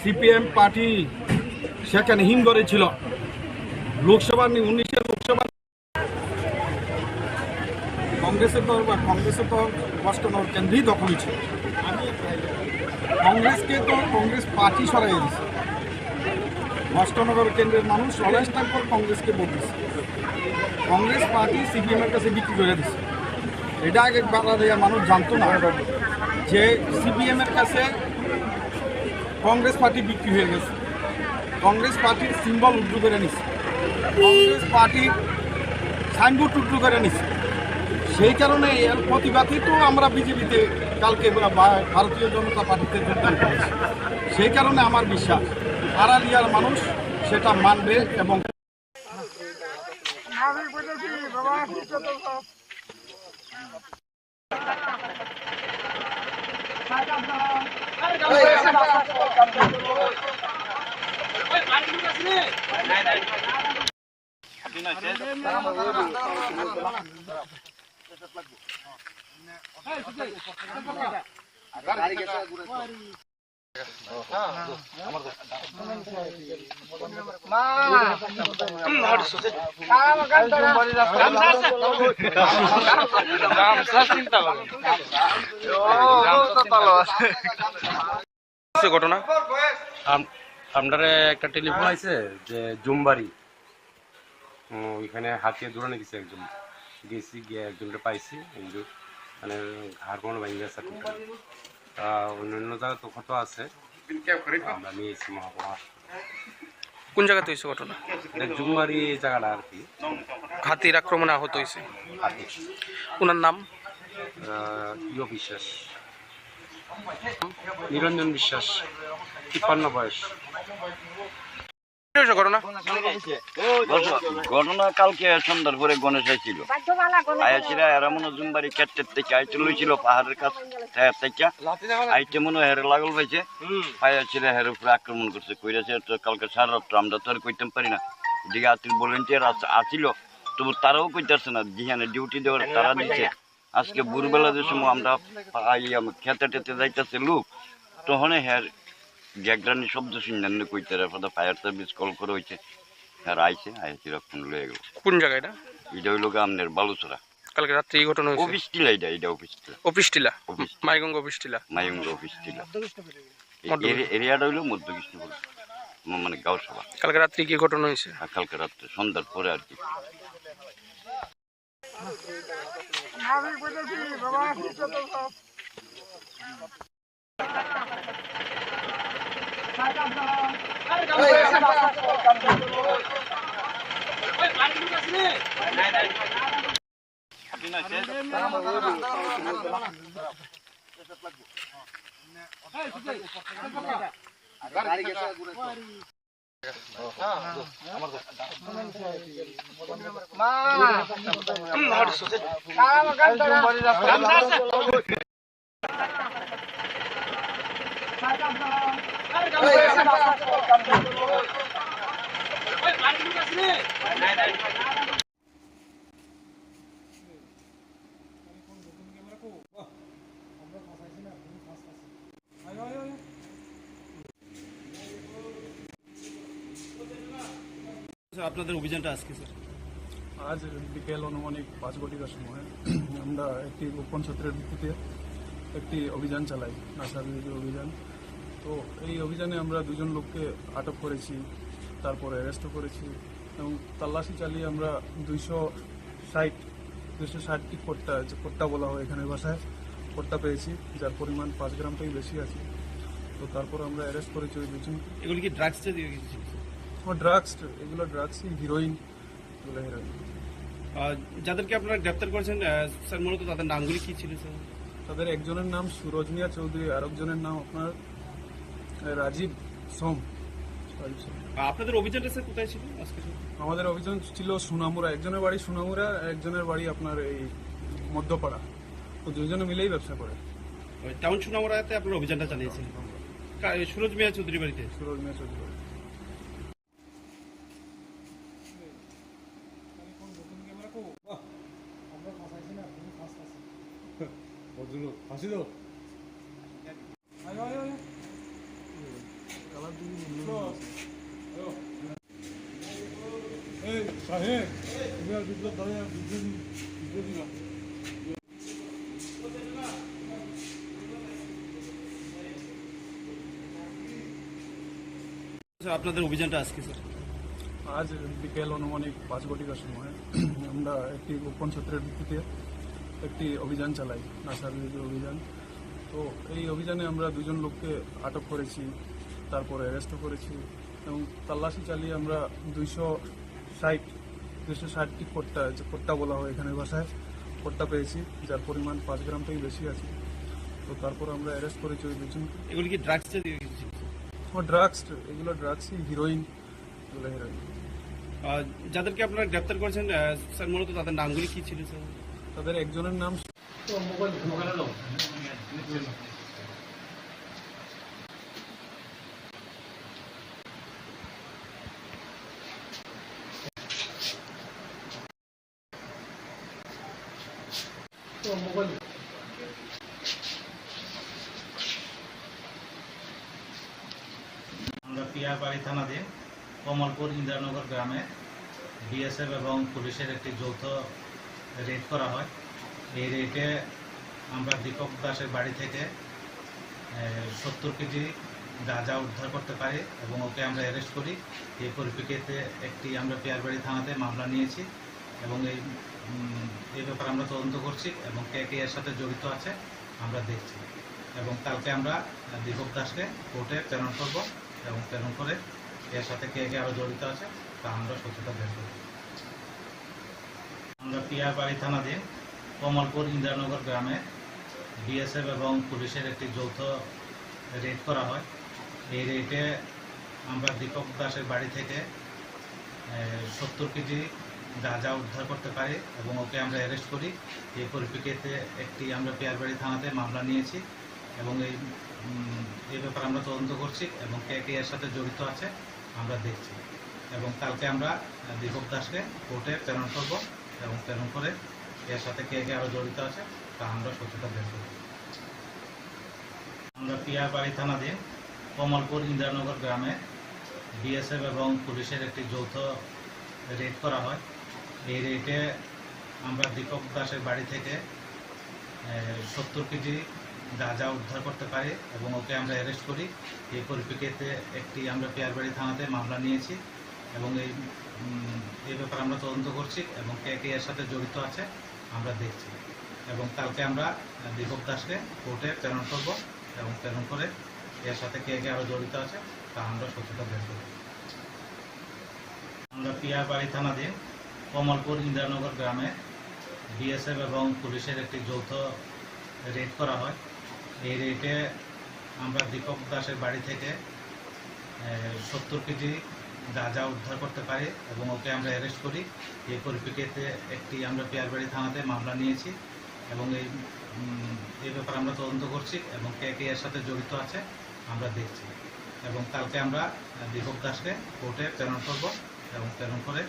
সিপিএম পার্টি সেখানে হিমঘরে ছিল। 19-এর লোকসভা কংগ্রেসের তো বক্সনগর কেন্দ্রেই দখলই ছিল। কংগ্রেস পার্টি সরাইয়ে দিচ্ছে। বক্সনগর কেন্দ্রের মানুষ অলওয়েজ টাইম ফর কংগ্রেসকে ভোট দিচ্ছে। কংগ্রেস পার্টি সিপিএম এর কাছে বিক্রি করে দিচ্ছে। এটা আগে বাংলাদেশের মানুষ জানতো না যে সিপিএম এর কাছে কংগ্রেস পার্টি বিক্রি হয়ে গেছে। কংগ্রেস পার্টির সিম্বল উড্ডু করে নিচ্ছে, কংগ্রেস পার্টির সাইনবোর্ড উড্ডু করে নিচ্ছে। সেই কারণে এর প্রতিবাদই তো আমরা বিজেপিতে কালকে ভারতীয় জনতা পার্টিতে যোগদান করেছি। সেই কারণে আমার বিশ্বাস আড়ালিয়ার মানুষ সেটা মানবে এবং ঘটনা আপনারা একটা টেলিফোন আছে যে জুমবাড়ি ওইখানে হাতিয়ে দৌড়ানো গেছে একজন গেছি গিয়ে একজনটা পাইছি কিন্তু মানে ঘাড় কোনো ভাঙি গেছে তা অন্যান্য জায়গা তো কত আছে আমরা নিয়েছি মহাপড়া কোন জায়গাতে হয়েছে ঘটনা? জুমবাড়ি জায়গাটা আর কি হাতির আক্রমণে আহত হয়েছে। ওনার নাম ইয় বিশ্বাস, নিরঞ্জন বিশ্বাস, 53 বয়স। ঘটনা কালকে সন্ধ্যার পরে গণেশ ছিল আয়াছিরা এরা মনে জুমবাড়ি ক্ষেত্রের থেকে আইতে লইছিল পাহাড়ের কাছ থেকে আইতে মনে হেরে লাগল পাইছে আয়াছিরা হের উপরে আক্রমণ করছে কইরাছে। তো কালকে সারা রাত্র আমরা তো আর কইতাম পারি না, এদিকে আতির ভলেন্টিয়ার আসিল তবু তারাও কইতেছে না, যেখানে ডিউটি দেওয়ার তারা দিচ্ছে। আজকে ভোরবেলা যে সময় আমরা খেতে টেতে যাইতেছে লোক তখন হের গ্যাগরানি শব্দ শুনলেন কইতে ফায়ার সার্ভিস কল করে হয়েছে আর আইছে আইসিরা ফোন লয়ে গেল। কোন জায়গা এটা? এটা হইল আপনার বালুচরা। কালকে রাত্রে এই ঘটনা হয়েছে। অফিস টিলা এটা অফিস টিলা। অফিস টিলা মাইগঙ্গ অফিস টিলা অফিস টিলা এরিয়াটা হইল মধ্যকৃষ্ণপুর মানে গাঁও সভা। কালকে রাত্রে কি ঘটনা হয়েছে? কালকে রাত্রে সন্ধ্যার পরে আর কি। আপনাদের অভিযানটা আজকে স্যার? আজ বিকেল অনুমানিক 5 ঘটিকার সময় আমরা একটি গোপন সূত্রের ভিত্তিতে একটি অভিযান চালাই, নাশা বিরোধী অভিযান। তো এই অভিযানে আমরা 2 জন লোককে আটক করেছি, তারপরে অ্যারেস্টও করেছি এবং তল্লাশি চালিয়ে আমরা 260টি কোট্টা বলা হয় এখানে ভাষায় কোট্টা পেয়েছি, যার পরিমাণ 5 গ্রাম থেকে বেশি আছে। তো তারপর আমরা অ্যারেস্ট করেছি ওই 2 জন। এগুলি কি ড্রাগসটা দিয়ে গেছে? এগুলো ড্রাগসই, হিরোইন, এগুলো হিরোইন। যাদেরকে আপনারা গ্রেপ্তার করেছেন স্যার মূলত তাদের নামগুলি কি ছিল স্যার? তাদের একজনের নাম সুরজ মিয়া চৌধুরী, আরেকজনের নাম আপনার রাজীব সোম। আপনাদের অভিযানটা স্যার কোথায় ছিল আজকে? আমাদের অভিযান ছিল সোনামুড়া, একজনের বাড়ি সোনামুড়া, একজনের বাড়ি আপনার এই মধ্যপাড়া। তো 2 জনে মিলেই ব্যবসা করে। টাউন সোনামুড়াতে আপনার অভিযানটা চালিয়েছেন সুরজ মিয়া চৌধুরী বাড়িতে? সুরজ মিয়া চৌধুরী। আপনাদের অভিযানটা আজকে স্যার? আজ বিকেল অনুমানিক 5 ঘটিকার সময় আমরা একটি গোপন সূত্রের ভিত্তিতে একটি অভিযান চালাই, নাশা বিরোধী অভিযান। তো এই অভিযানে আমরা 2 জন লোককে আটক করেছি, তারপরে অ্যারেস্টও করেছি এবং তল্লাশি চালিয়ে আমরা 260টি কোট্টা বলা হয় এখানে ভাষায় পট্টা পেয়েছি, যার পরিমাণ 5 গ্রাম থেকে বেশি আছে। তো তারপর আমরা অ্যারেস্ট করেছি ওই দুজনকে। এগুলি কি ড্রাগস? ড্রাগস, এগুলো ড্রাগসই, হিরোইন, এগুলো হিরোইন। যাদেরকে আপনারা গ্রেপ্তার করেছেন স্যার, মূলত তাদের নামগুলি কি ছিল স্যার? তাদের একজনের নাম আমরা পিয়ারবাড়ি থানাধীন কমলপুর ইন্দ্রনগর গ্রামে বিএসএফ এবং পুলিশের একটি যৌথ রেড করা হয়। এই রেডে আমরা দীপক দাসের বাড়ি থেকে 70 কেজি গাঁজা উদ্ধার করতে পারি এবং ওকে আমরা অ্যারেস্ট করি। এই পরিপ্রেক্ষিতে আমরা পিয়ারবাড়ি থানাতে মামলা নিয়েছি এবং এই ব্যাপারে আমরা তদন্ত করছি এবং কে কে এর সাথে জড়িত আছে আমরা দেখছি। এবং কালকে আমরা দীপক দাসকে কোর্টে প্রেরণ করব এবং প্রেরণ করে এর সাথে কে কে আরও জড়িত আছে তা আমরা সত্যতা বের করব। আমরা পিয়ারবাড়ি থানাধীন কমলপুর ইন্দ্রনগর গ্রামে বিএসএফ এবং পুলিশের একটি যৌথ রেড করা হয়। এই রেডে আমরা দীপক দাসের বাড়ি থেকে 70 কেজি গাঁজা উদ্ধার করতে পারি এবং ওকে আমরা অ্যারেস্ট করি। এই পরিপ্রেক্ষিতে আমরা পিয়ারবাড়ি থানাতে মামলা নিয়েছি এবং এই ব্যাপারে আমরা তদন্ত করছি এবং কে কে এর সাথে জড়িত আছে আমরা দেখছি। এবং কালকে আমরা দীপক দাসকে কোর্টে প্রেরণ করব এবং প্রেরণ করে এর সাথে কে কে আরও জড়িত আছে তা আমরা সত্যতা বের করব। আমরা পিয়ারবাড়ি থানাধীন কমলপুর ইন্দ্রনগর গ্রামে বিএসএফ এবং পুলিশের একটি যৌথ রেড করা হয়। এই রেডে আমরা দীপক দাসের বাড়ি থেকে 70 কেজি গাঁজা উদ্ধার করতে পারি এবং ওকে আমরা অ্যারেস্ট করি। এই পরিপ্রেক্ষিতে আমরা পিয়ারবাড়ি থানাতে মামলা নিয়েছি এবং এই ব্যাপারে আমরা তদন্ত করছি এবং কে কে এর সাথে জড়িত আছে আমরা দেখছি। এবং কালকে আমরা দীপক দাসকে কোর্টে প্রেরণ করব এবং প্রেরণ করে এর সাথে কে কে আরও জড়িত আছে তা আমরা সত্যতা বের করব। আমরা পিয়ারবাড়ি থানাধীন কমলপুর ইন্দ্রনগর গ্রামে বিএসএফ এবং পুলিশের একটি যৌথ রেড করা হয়। এই রেডে আমরা দীপক দাসের বাড়ি থেকে 70 কেজি গাঁজা উদ্ধার করতে পারি এবং ওকে আমরা অ্যারেস্ট করি। এই পরিপ্রেক্ষিতে আমরা পিয়ারবাড়ি থানাতে মামলা নিয়েছি এবং এই ব্যাপারে আমরা তদন্ত করছি এবং কে কে এর সাথে জড়িত আছে আমরা দেখছি। এবং কালকে আমরা দীপক দাসকে কোর্টে প্রেরণ করব এবং প্রেরণ করে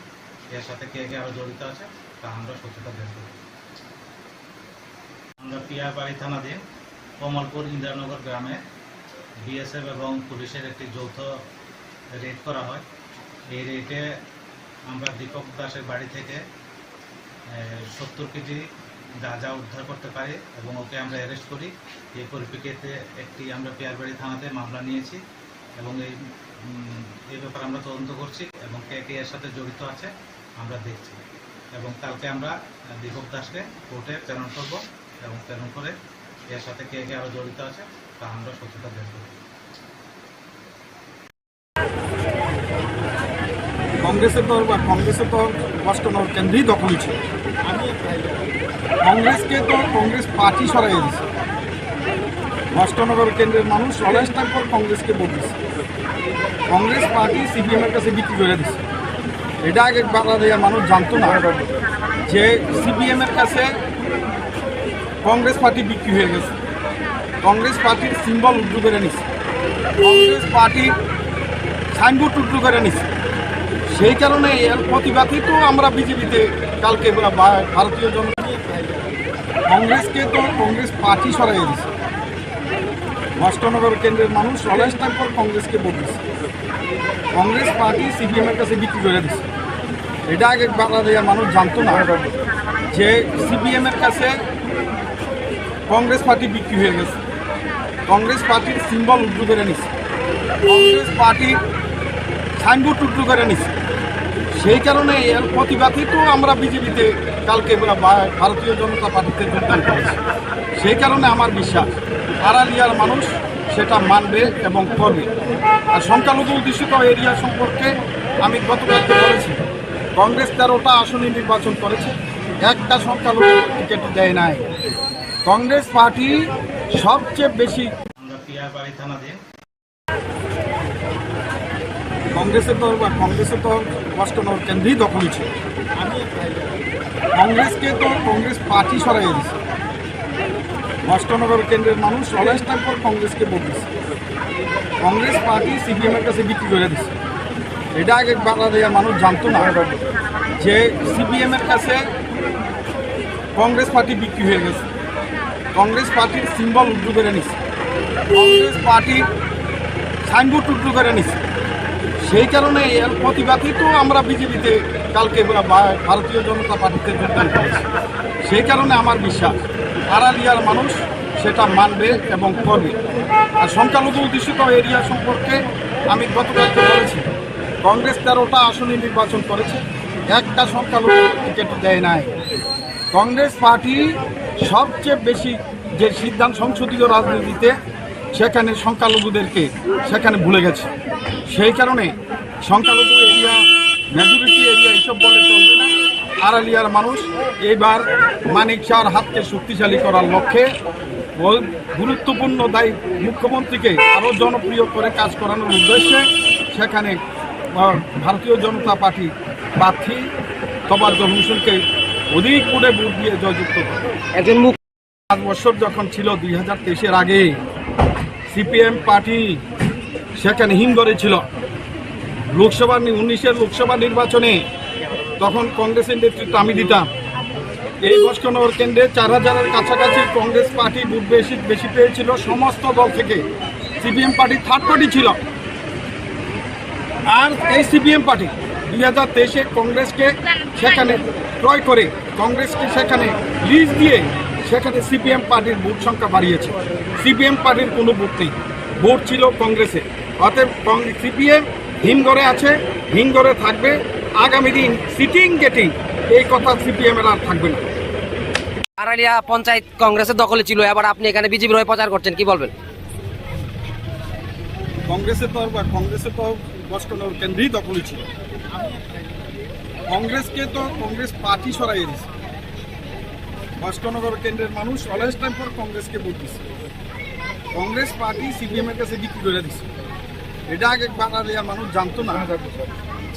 এর সাথে কে কে আরও জড়িত আছে তা আমরা সত্যতা বের করব। আমরা পিয়ারবাড়ি থানাধীন কমলপুর ইন্দ্রনগর গ্রামে বিএসএফ এবং পুলিশের একটি যৌথ রেড করা হয়। এই রেডে আমরা দীপক দাসের বাড়ি থেকে 70 কেজি গাঁজা উদ্ধার করতে পারি এবং ওকে আমরা অ্যারেস্ট করি। এই পরিপ্রেক্ষিতে আমরা পিয়ারবাড়ি থানাতে মামলা নিয়েছি এবং এই ব্যাপারে আমরা তদন্ত করছি এবং কে কে এর সাথে জড়িত আছে আমরা দেখছি। এবং কালকে আমরা দীপক দাসকে কোর্টে প্রেরণ করব এবং প্রেরণ করে এর সাথে কে কে আরও জড়িত আছে তা আমরা সত্যতা বের করব। কংগ্রেসের তো অষ্টনগর কেন্দ্রেই দখল ছিল। কংগ্রেস পার্টি সরাই দিয়েছে। অষ্টনগর কেন্দ্রের মানুষ 28 টাকা পর কংগ্রেসকে ভোট দিচ্ছে। কংগ্রেস পার্টি সিপিএমের কাছে বিক্রি করে দিচ্ছে। এটা আগে বাংলাদেশের মানুষ জানতো না যে সিপিএমের কাছে কংগ্রেস পার্টি বিক্রি হয়ে গেছে। কংগ্রেস পার্টির সিম্বল উদ্রু করে নিচ্ছে, কংগ্রেস পার্টির সাইনবোর্ড উদ্রু করে নিচ্ছে। সেই কারণে এর প্রতিবাদই তো আমরা বিজেপিতে কালকে ভারতীয় জনতা কংগ্রেস পার্টি সরাই দিচ্ছে। অষ্টনগর কেন্দ্রের মানুষ 28 টাকা পর কংগ্রেসকে ভোট দিচ্ছে। কংগ্রেস পার্টি সিপিএমের কাছে বিক্রি করে দিচ্ছে। এটা আগে বাংলাদেশের মানুষ জানতো না যে সিপিএমের কাছে কংগ্রেস পার্টি বিক্রি হয়ে গেছে। কংগ্রেস পার্টির সিম্বল উদ্রু করে নিচ্ছে, কংগ্রেস পার্টির সাইনবোর্ড উদ্রু করে নিচ্ছে। সেই কারণে এর প্রতিবাদই তো আমরা বিজেপিতে কালকে ভারতীয় জনতা পার্টিতে যোগদান করেছি। সেই কারণে আমার বিশ্বাস আড়ালিয়ার মানুষ সেটা মানবে এবং করবে। আর সংখ্যালঘু অধ্যুষিত এরিয়া সম্পর্কে আমি গতকালকে বলেছি, কংগ্রেস 13টা আসনে নির্বাচন করেছে, একটা সংখ্যালঘু টিকিট দেয় নাই। কংগ্রেস পার্টি সবচেয়ে বেশি কংগ্রেসের তো অষ্টনগর কেন্দ্রেই দখল ছিল। কংগ্রেস পার্টি সরাইয়ে দিচ্ছে। অষ্টনগর কেন্দ্রের মানুষ অলওয়েজ টাইম পর কংগ্রেসকে ভোট দিচ্ছে। কংগ্রেস পার্টি সিপিএমের কাছে বিক্রি করে দিচ্ছে। এটা আগে বাংলাদেশের মানুষ জানতো না যে সিপিএমের কাছে কংগ্রেস পার্টি বিক্রি হয়ে গেছে। কংগ্রেস পার্টির সিম্বল উদ্যোগ করে নিচ্ছে। কংগ্রেস পার্টির সাইনবোর্ড উদ্যোগ করে নিচ্ছে। সেই কারণে এর প্রতিবাদই তো আমরা বিজেপিতে কালকে ভারতীয় জনতা পার্টিতে যোগদান করেছি। সেই কারণে আমার বিশ্বাস আড়ালিয়ার মানুষ সেটা মানবে এবং করবে। আর সংখ্যালঘু অধ্যুষিত এরিয়া সম্পর্কে আমি গতকালকে বলেছি, কংগ্রেস 13টা আসনে নির্বাচন করেছে, একটা সংখ্যালঘু টিকিট দেয় নাই। কংগ্রেস পার্টি সবচেয়ে বেশি যে সিদ্ধান্ত সংসদীয় রাজনীতিতে সেখানে সংখ্যালঘুদেরকে সেখানে ভুলে গেছে। সেই কারণে সংখ্যালঘু এরিয়া, মেজরিটি এরিয়া এইসব বলে চলবে না। আড়ালিয়ার মানুষ এইবার মানিক শাহর হাতকে শক্তিশালী করার লক্ষ্যে গুরুত্বপূর্ণ দায়ী মুখ্যমন্ত্রীকে আরও জনপ্রিয় করে কাজ করানোর উদ্দেশ্যে সেখানে ভারতীয় জনতা পার্টি প্রার্থী তবাজ্জল হোসেনকে অধিক ভোটে ভোট দিয়ে জয়যুক্ত করে। 5 বছর যখন ছিল 2023-এর আগে সিপিএম পার্টি সেখানে হিমঘরে ছিল। 19-এর লোকসভা নির্বাচনে তখন কংগ্রেসের নেতৃত্ব আমি দিতাম। এই বস্কনগর কেন্দ্রে 4000-এর কাছাকাছি কংগ্রেস পার্টি ভোট বেশি পেয়েছিল সমস্ত দল থেকে। সিপিএম পার্টি থার্ড পার্টি ছিল। আর এই সিপিএম পার্টি 2023-এ কংগ্রেসকে সেখানে ক্রয় করে, কংগ্রেসকে সেখানে লিজ দিয়ে সেখানে সিপিএম পার্টির ভোট সংখ্যা বাড়িয়েছে। সিপিএম পার্টির কোনো ভোট নেই, ভোট ছিল কংগ্রেসে। অতএব সিপিএম হিমঘরে আছে, হিমঘরে থাকবে। আগামী দিন সিটিং গেটিং এই কথা সিপিএমের আর থাকবে না। আড়ালিয়া পঞ্চায়েত কংগ্রেসের দখলে ছিল, এবার আপনি এখানে বিজেপির হয়ে প্রচার করছেন, কি বলবেন? কংগ্রেসের তো বস্কনগর কেন্দ্রেই দখলে ছিল। কংগ্রেস পার্টি সরাইয়ে দিচ্ছে। বস্কনগর কেন্দ্রের মানুষ অলওয়েজ টাইম পর কংগ্রেসকে ভোট দিচ্ছে। কংগ্রেস পার্টি সিপিএমের কাছে বিক্রি করে দিচ্ছে। এটা আগে বাংলাদেশের মানুষ জানতো না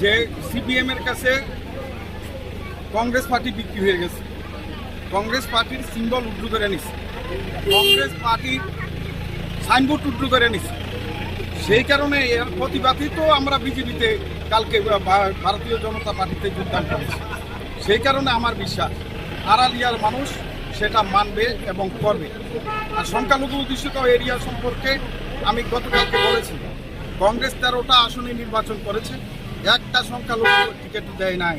যে সিপিএমের কাছে কংগ্রেস পার্টি বিক্রি হয়ে গেছে। কংগ্রেস পার্টির সিম্বল উদ্যোগ করে নিচ্ছে। কংগ্রেস পার্টির সাইনবোর্ড উদ্যোগ করে নিচ্ছে। সেই কারণে এর প্রতিবাদই তো আমরা বিজেপিতে কালকে ভারতীয় জনতা পার্টিতে যোগদান করেছি। সেই কারণে আমার বিশ্বাস আড়ালিয়ার মানুষ সেটা মানবে এবং করবে। আর সংখ্যালঘু অধ্যুষিত এরিয়া সম্পর্কে আমি গতকালকে বলেছি, কংগ্রেস 13টা আসনে নির্বাচন করেছে, একটা সংখ্যালঘু টিকিট দেয় নাই।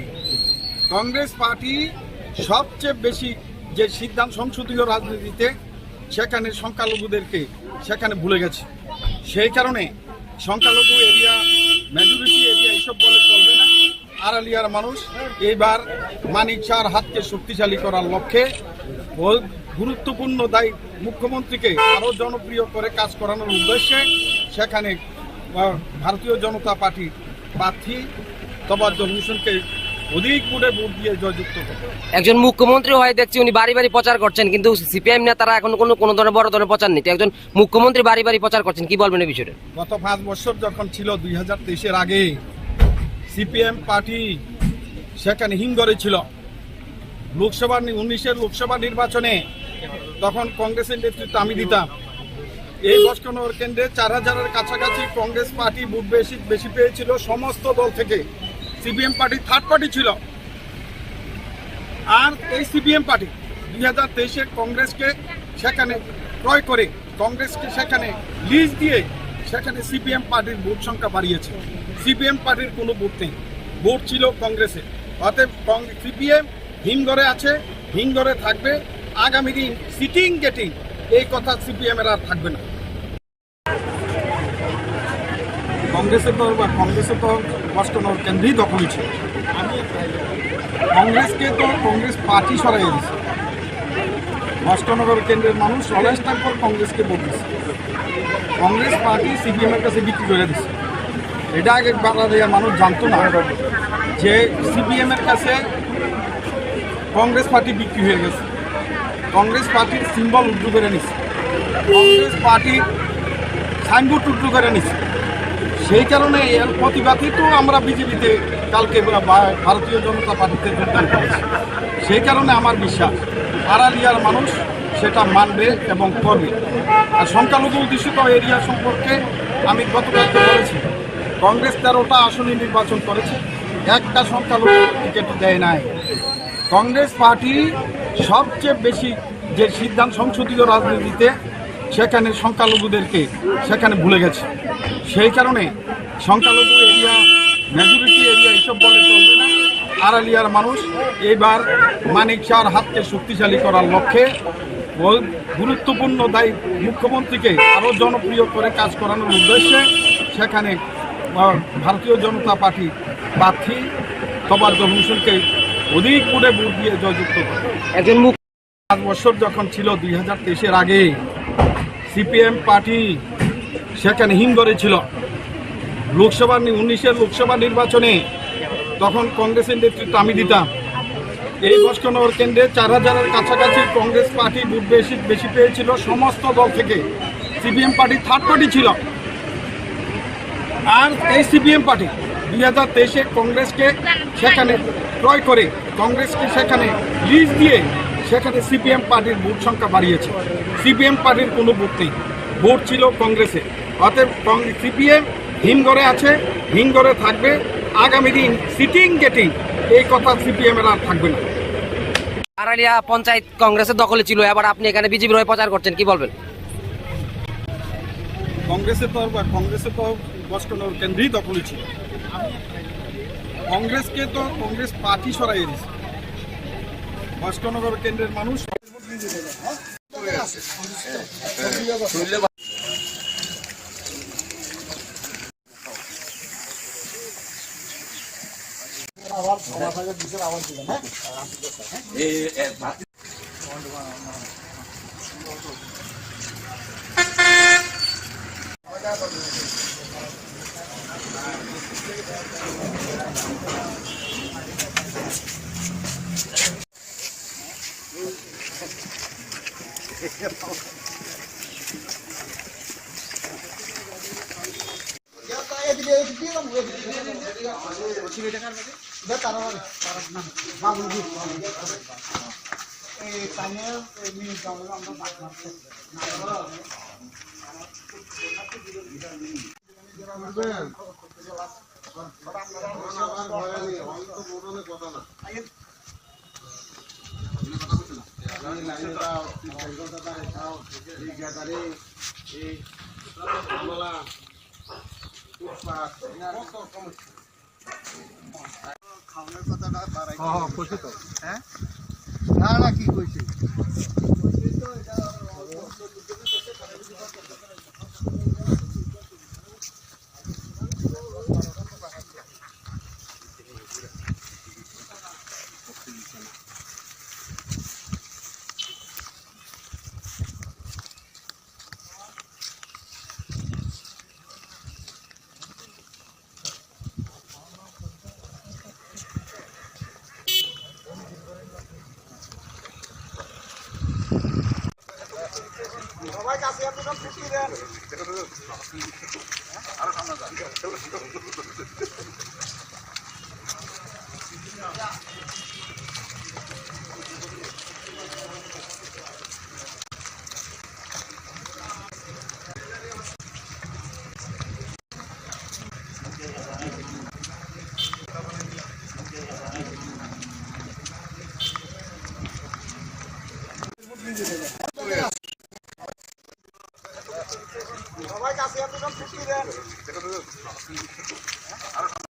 কংগ্রেস পার্টি সবচেয়ে বেশি যে সিদ্ধান্ত সংসদীয় রাজনীতিতে সেখানে সংখ্যালঘুদেরকে সেখানে ভুলে গেছে। সেই কারণে সংখ্যালঘু এরিয়া, মেজরিটি এরিয়া এইসব বলে চলবে না। আড়ালিয়ার মানুষ এইবার মানিক শাহর হাতকে শক্তিশালী করার লক্ষ্যে গুরুত্বপূর্ণ দায়ী মুখ্যমন্ত্রীকে আরও জনপ্রিয় করে কাজ করানোর উদ্দেশ্যে সেখানে ভারতীয় জনতা পার্টি প্রার্থী তবাজ্জল হোসেনকে অধিক ভোটে ভোট দিয়ে জয়যুক্ত করে। একজন মুখ্যমন্ত্রী হয়ে দেখছি উনি বাড়ি বাড়ি প্রচার করছেন, কিন্তু সিপিএম নেতারা এখন কোনো ধরনের বড় ধরনের প্রচার নেই। একজন মুখ্যমন্ত্রী বাড়ি বাড়ি প্রচার করছেন, কি বলবেন এই বিষয়ে? গত 5 বছর যখন ছিল 2023-এর আগে সিপিএম পার্টি সেখানে হিমঘরে ছিল। 19-এর লোকসভা নির্বাচনে তখন কংগ্রেসের নেতৃত্ব আমি দিতাম। এই বস্কনগর কেন্দ্রে 4000-এর কাছাকাছি কংগ্রেস পার্টি ভোট বেশি পেয়েছিল সমস্ত দল থেকে। সিপিএম পার্টি থার্ড পার্টি ছিল। আর এই সিপিএম পার্টি 2023-এ কংগ্রেসকে সেখানে ক্রয় করে, কংগ্রেসকে সেখানে লিজ দিয়ে সেখানে সিপিএম পার্টির ভোট সংখ্যা বাড়িয়েছে। সিপিএম পার্টির কোনো ভোট নেই, ভোট ছিল কংগ্রেসে। অতএব সিপিএম হিমঘরে আছে, হিমঘরে থাকবে। আগামী দিন সিটিং গেটিং এই কথা সিপিএমের আর থাকবে না। কংগ্রেসের তো বস্কনগর কেন্দ্রেই দখলে ছিল। কংগ্রেস পার্টি সরাইয়ে দিচ্ছে। বস্কনগর কেন্দ্রের মানুষ অলওয়েজ টাইম পর কংগ্রেসকে ভোট দিচ্ছে। কংগ্রেস পার্টি সিপিএমের কাছে বিক্রি করে দিচ্ছে। এটা আগে বাংলাদেশের মানুষ জানতো না যে সিপিএমের কাছে কংগ্রেস পার্টি বিক্রি হয়ে গেছে, কংগ্রেস পার্টির সিম্বল উদ্যোগ করে নিচ্ছে, কংগ্রেস পার্টি সাইনবোর্ড উদ্যোগ করে নিচ্ছে। সেই কারণে এর প্রতিবাদই তো আমরা বিজেপিতে কালকে ভারতীয় জনতা পার্টিতে যোগদান করেছি। সেই কারণে আমার বিশ্বাস আড়ালিয়ার মানুষ সেটা মানবে এবং করবে। আর সংখ্যালঘু অধ্যুষিত এরিয়া সম্পর্কে আমি গতকালকে বলেছি, কংগ্রেস 13টা আসনে নির্বাচন করেছে, একটা সংখ্যালঘু টিকিট দেয় নাই। কংগ্রেস পার্টি সবচেয়ে বেশি যে সিদ্ধান্ত সংসদীয় রাজনীতিতে সেখানে সংখ্যালঘুদেরকে সেখানে ভুলে গেছে। সেই কারণে সংখ্যালঘু এরিয়া, মেজরিটি এরিয়া এসব বলে চলবে না। আড়ালিয়ার মানুষ এবার মানিক শাহর হাতকে শক্তিশালী করার লক্ষ্যে গুরুত্বপূর্ণ দায়িত্ব মুখ্যমন্ত্রীকে আরও জনপ্রিয় করে কাজ করানোর উদ্দেশ্যে সেখানে ভারতীয় জনতা পার্টি প্রার্থী তবাজ্জল হোসেনকে অধিক ভোটে ভোট দিয়ে জয়যুক্ত করে। 5 বছর যখন ছিল 2023-এর আগে সিপিএম পার্টি সেখানে হিমঘরে ছিল। 19-এর লোকসভা নির্বাচনে তখন কংগ্রেসের নেতৃত্ব আমি দিতাম। এই বস্কনগর কেন্দ্রে 4000-এর কাছাকাছি কংগ্রেস পার্টি ভোট বেশি পেয়েছিল সমস্ত দল থেকে। সিপিএম পার্টি থার্ড পার্টি ছিল। আর এই সিপিএম পার্টি 2023-এ কংগ্রেসকে সেখানে ক্রয় করে, কংগ্রেসকে সেখানে লিজ দিয়ে সেখানে সিপিএম পার্টির ভোট সংখ্যা বাড়িয়েছে। সিপিএম পার্টির কোনো ভোট নেই, ভোট ছিল কংগ্রেসে। অতএব সিপিএম হিমঘরে আছে, হিমঘরে থাকবে। আগামী দিন সিটিং গেটিং এই কথা সিপিএম এর আর থাকবে না। আড়ালিয়া পঞ্চায়েত কংগ্রেসের দখলে ছিল, এবার আপনি এখানে বিজেপির হয়ে প্রচার করছেন, কি বলবেন? কংগ্রেসের তো বস্কনগর কেন্দ্রেই দখলে ছিল। কংগ্রেসকে তো কংগ্রেস পার্টি সরাইয়ে দিয়েছে। বস্কনগর কেন্দ্রের মানুষ কি কইছে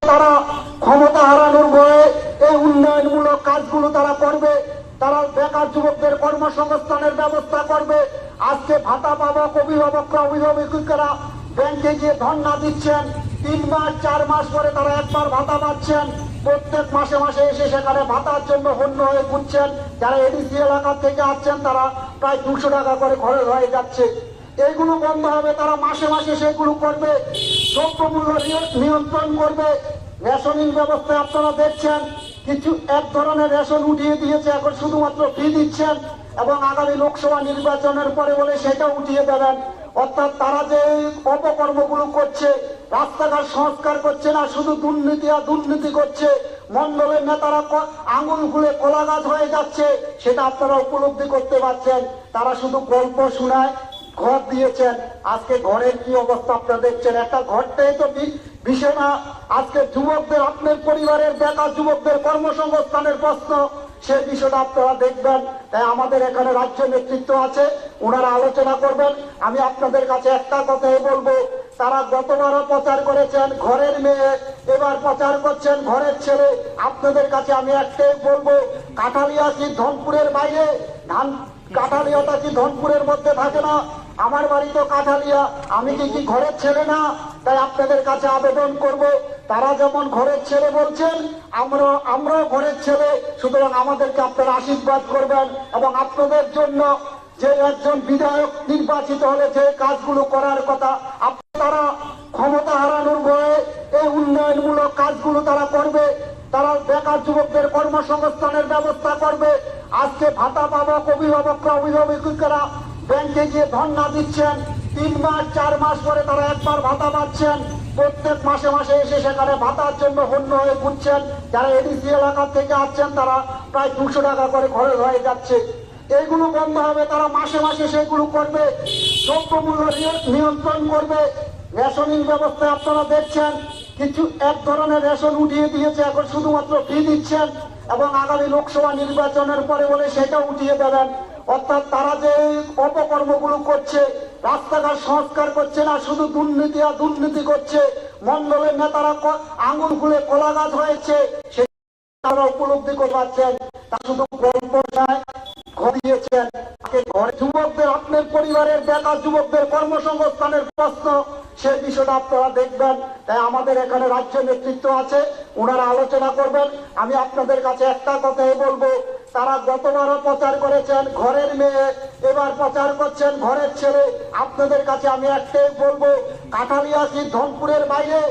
তারা ক্ষমতা হারানোর ভয়ে এই উন্নয়নমূলক কাজগুলো তারা করবে। তারা বেকার যুবকদের কর্মসংস্থানের ব্যবস্থা করবে। আজকে ভাতা পাবক অভিভাবকরা অভিভাবকেরা ব্যাংকে গিয়ে ধর্ণা দিচ্ছেন। 3 মাস 4 মাস পরে তারা একবার ভাতা পাচ্ছেন। প্রত্যেক মাসে মাসে এসে সেখানে ভাতার জন্য হন্য হয়ে ঘুরছেন। যারা এডিসি এলাকা থেকে আসছেন তারা প্রায় 200 টাকা করে খরচ হয়ে যাচ্ছে। এইগুলো বন্ধ হবে, তারা মাসে মাসে সেগুলো করবে। দ্রব্যমূল্য নিয়ন্ত্রণ করবে। রেশনিং ব্যবস্থায় আপনারা দেখছেন কিছু এক ধরনের রেশন উঠিয়ে দিয়েছে, এখন শুধুমাত্র ফি দিচ্ছেন এবং আগামী লোকসভা নির্বাচনের পরে বলে সেটা উঠিয়ে দেবেন। অর্থাৎ তারা যে অপকর্মগুলো করছে, রাস্তাঘাট সংস্কার করছে না, শুধু দুর্নীতি আর দুর্নীতি করছে, মন্ডলের নেতারা আঙুল ফুলে কলা গাছ হয়ে যাচ্ছে, সেটা আপনারা উপলব্ধি করতে পারছেন। তারা শুধু গল্প শোনায়, ঘর দিয়েছেন, আজকে ঘরের কি অবস্থা আপনারা দেখছেন। একটা ঘরটাই তো বিষয় না, আজকে যুবকদের, আপনার পরিবারের বেকার যুবকদের কর্মসংস্থানের প্রশ্ন, সেই বিষয়টা আপনারা দেখবেন। তাই আমাদের এখানে রাজ্য নেতৃত্ব আছে, ওনারা আলোচনা করবেন। আমি আপনাদের কাছে একটা কথাই বলবো, তারা গতবারও প্রচার করেছেন ঘরের মেয়ে, এবার প্রচার করছেন ঘরের ছেলে। আপনাদের কাছে আমি একটাই বলবো, কাঠালিয়া কি ধনপুরের বাইরে? কাঠালিয়াটা কি ধনপুরের মধ্যে থাকে না? আমার বাড়ি তো কাঠালিয়া, আমি কি ঘরের ছেলে না? তাই আপনাদের কাছে আবেদন করব, তারা যেমন ঘরের ছেলে বলছেন, আমরাও ঘরের ছেলে। সুতরাং আমাদেরকে আপনারা আশীর্বাদ করবেন এবং আপনাদের জন্য যে একজন বিধায়ক নির্বাচিত হলে যে কাজগুলো করার কথা, তারা ক্ষমতা হারানোর ভয়ে এই উন্নয়নমূলক কাজগুলো তারা করবে। তারা বেকার যুবকদের কর্মসংস্থানের ব্যবস্থা করবে। আজকে ভাতা পাবক অভিভাবকরা, অভিভাবকেরা ব্যাংকে গিয়ে ধর্ণা দিচ্ছেন, 3 মাস 4 মাস পরে তারা একবার ভাতা পাচ্ছেন। প্রত্যেক মাসে মাসে এসে সেখানে ভাতার জন্য হন্য হয়ে ঘুরছেন। যারা এডিসি এলাকা থেকে আসছেন তারা প্রায় 200 টাকা করে খরচ হয়ে যাচ্ছে। এইগুলো বন্ধ হবে, তারা মাসে মাসে সেগুলো করবে, দ্রব্যমূল্য নিয়ন্ত্রণ করবে। রেশনিং ব্যবস্থায় আপনারা দেখছেন কিছু এক ধরনের রেশন উঠিয়ে দিয়েছে, এখন শুধুমাত্র ফি দিচ্ছেন এবং আগামী লোকসভা নির্বাচনের পরে বলে সেটা উঠিয়ে দেবেন। অর্থাৎ তারা যে অপকর্মগুলো করছে, রাস্তাঘাট সংস্কার করছে না, শুধু দুর্নীতি আর দুর্নীতি করছে, মন্ডলের নেতারা আঙুল ফুলে কলা গাছ হয়েছে, সেটা উপলব্ধি করতে পারছেন। তা শুধু গল্প নয়, ঘর দিয়েছেন। যুবকদের, আপনার পরিবারের বেকার যুবকদের কর্মসংস্থানের প্রশ্ন, সেই বিষয়টা আপনারা দেখবেন। তাই আমাদের এখানে রাজ্য নেতৃত্ব আছে, ওনারা আলোচনা করবেন। আমি আপনাদের কাছে একটা কথাই বলবো, তারা গতবারও প্রচার করেছেন ঘরের মেয়ে, এবার প্রচার করছেন ঘরের ছেলে। আপনাদের কাছে আমি একটাই বলবো, কাঠালিয়া কি ধনপুরের বাইরে?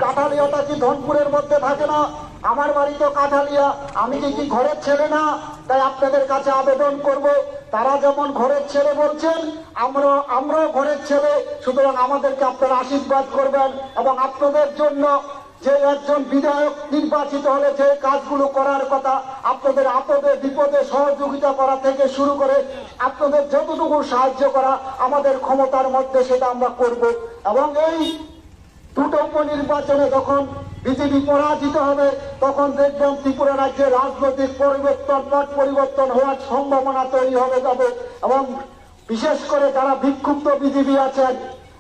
কাঠালিয়াটা কি ধনপুরের মধ্যে থাকে না? আমার বাড়ি তো কাঠালিয়া, আমি কি ঘরের ছেলে না? তাই আপনাদের কাছে আবেদন করব, তারা যেমন ঘরের ছেলে বলছেন, আমরাও ঘরের ছেলে। সুতরাং আমাদেরকে আপনারা আশীর্বাদ করবেন এবং আপনাদের জন্য যে একজন বিধায়ক নির্বাচিত হলে যে কাজগুলো করার কথা, আপনাদের আপদে বিপদে সহযোগিতা করা থেকে শুরু করে আপনাদের যতটুকু সাহায্য করা আমাদের ক্ষমতার মধ্যে, সেটা আমরা করব। এবং এই দুটো উপনির্বাচনে যখন বিজেপি পরাজিত হবে, তখন দেখবেন ত্রিপুরা রাজ্যে রাজনৈতিক পট পরিবর্তন হওয়ার সম্ভাবনা তৈরি হবে যাবে। এবং বিশেষ করে যারা বিক্ষুব্ধ বিজেপি আছেন,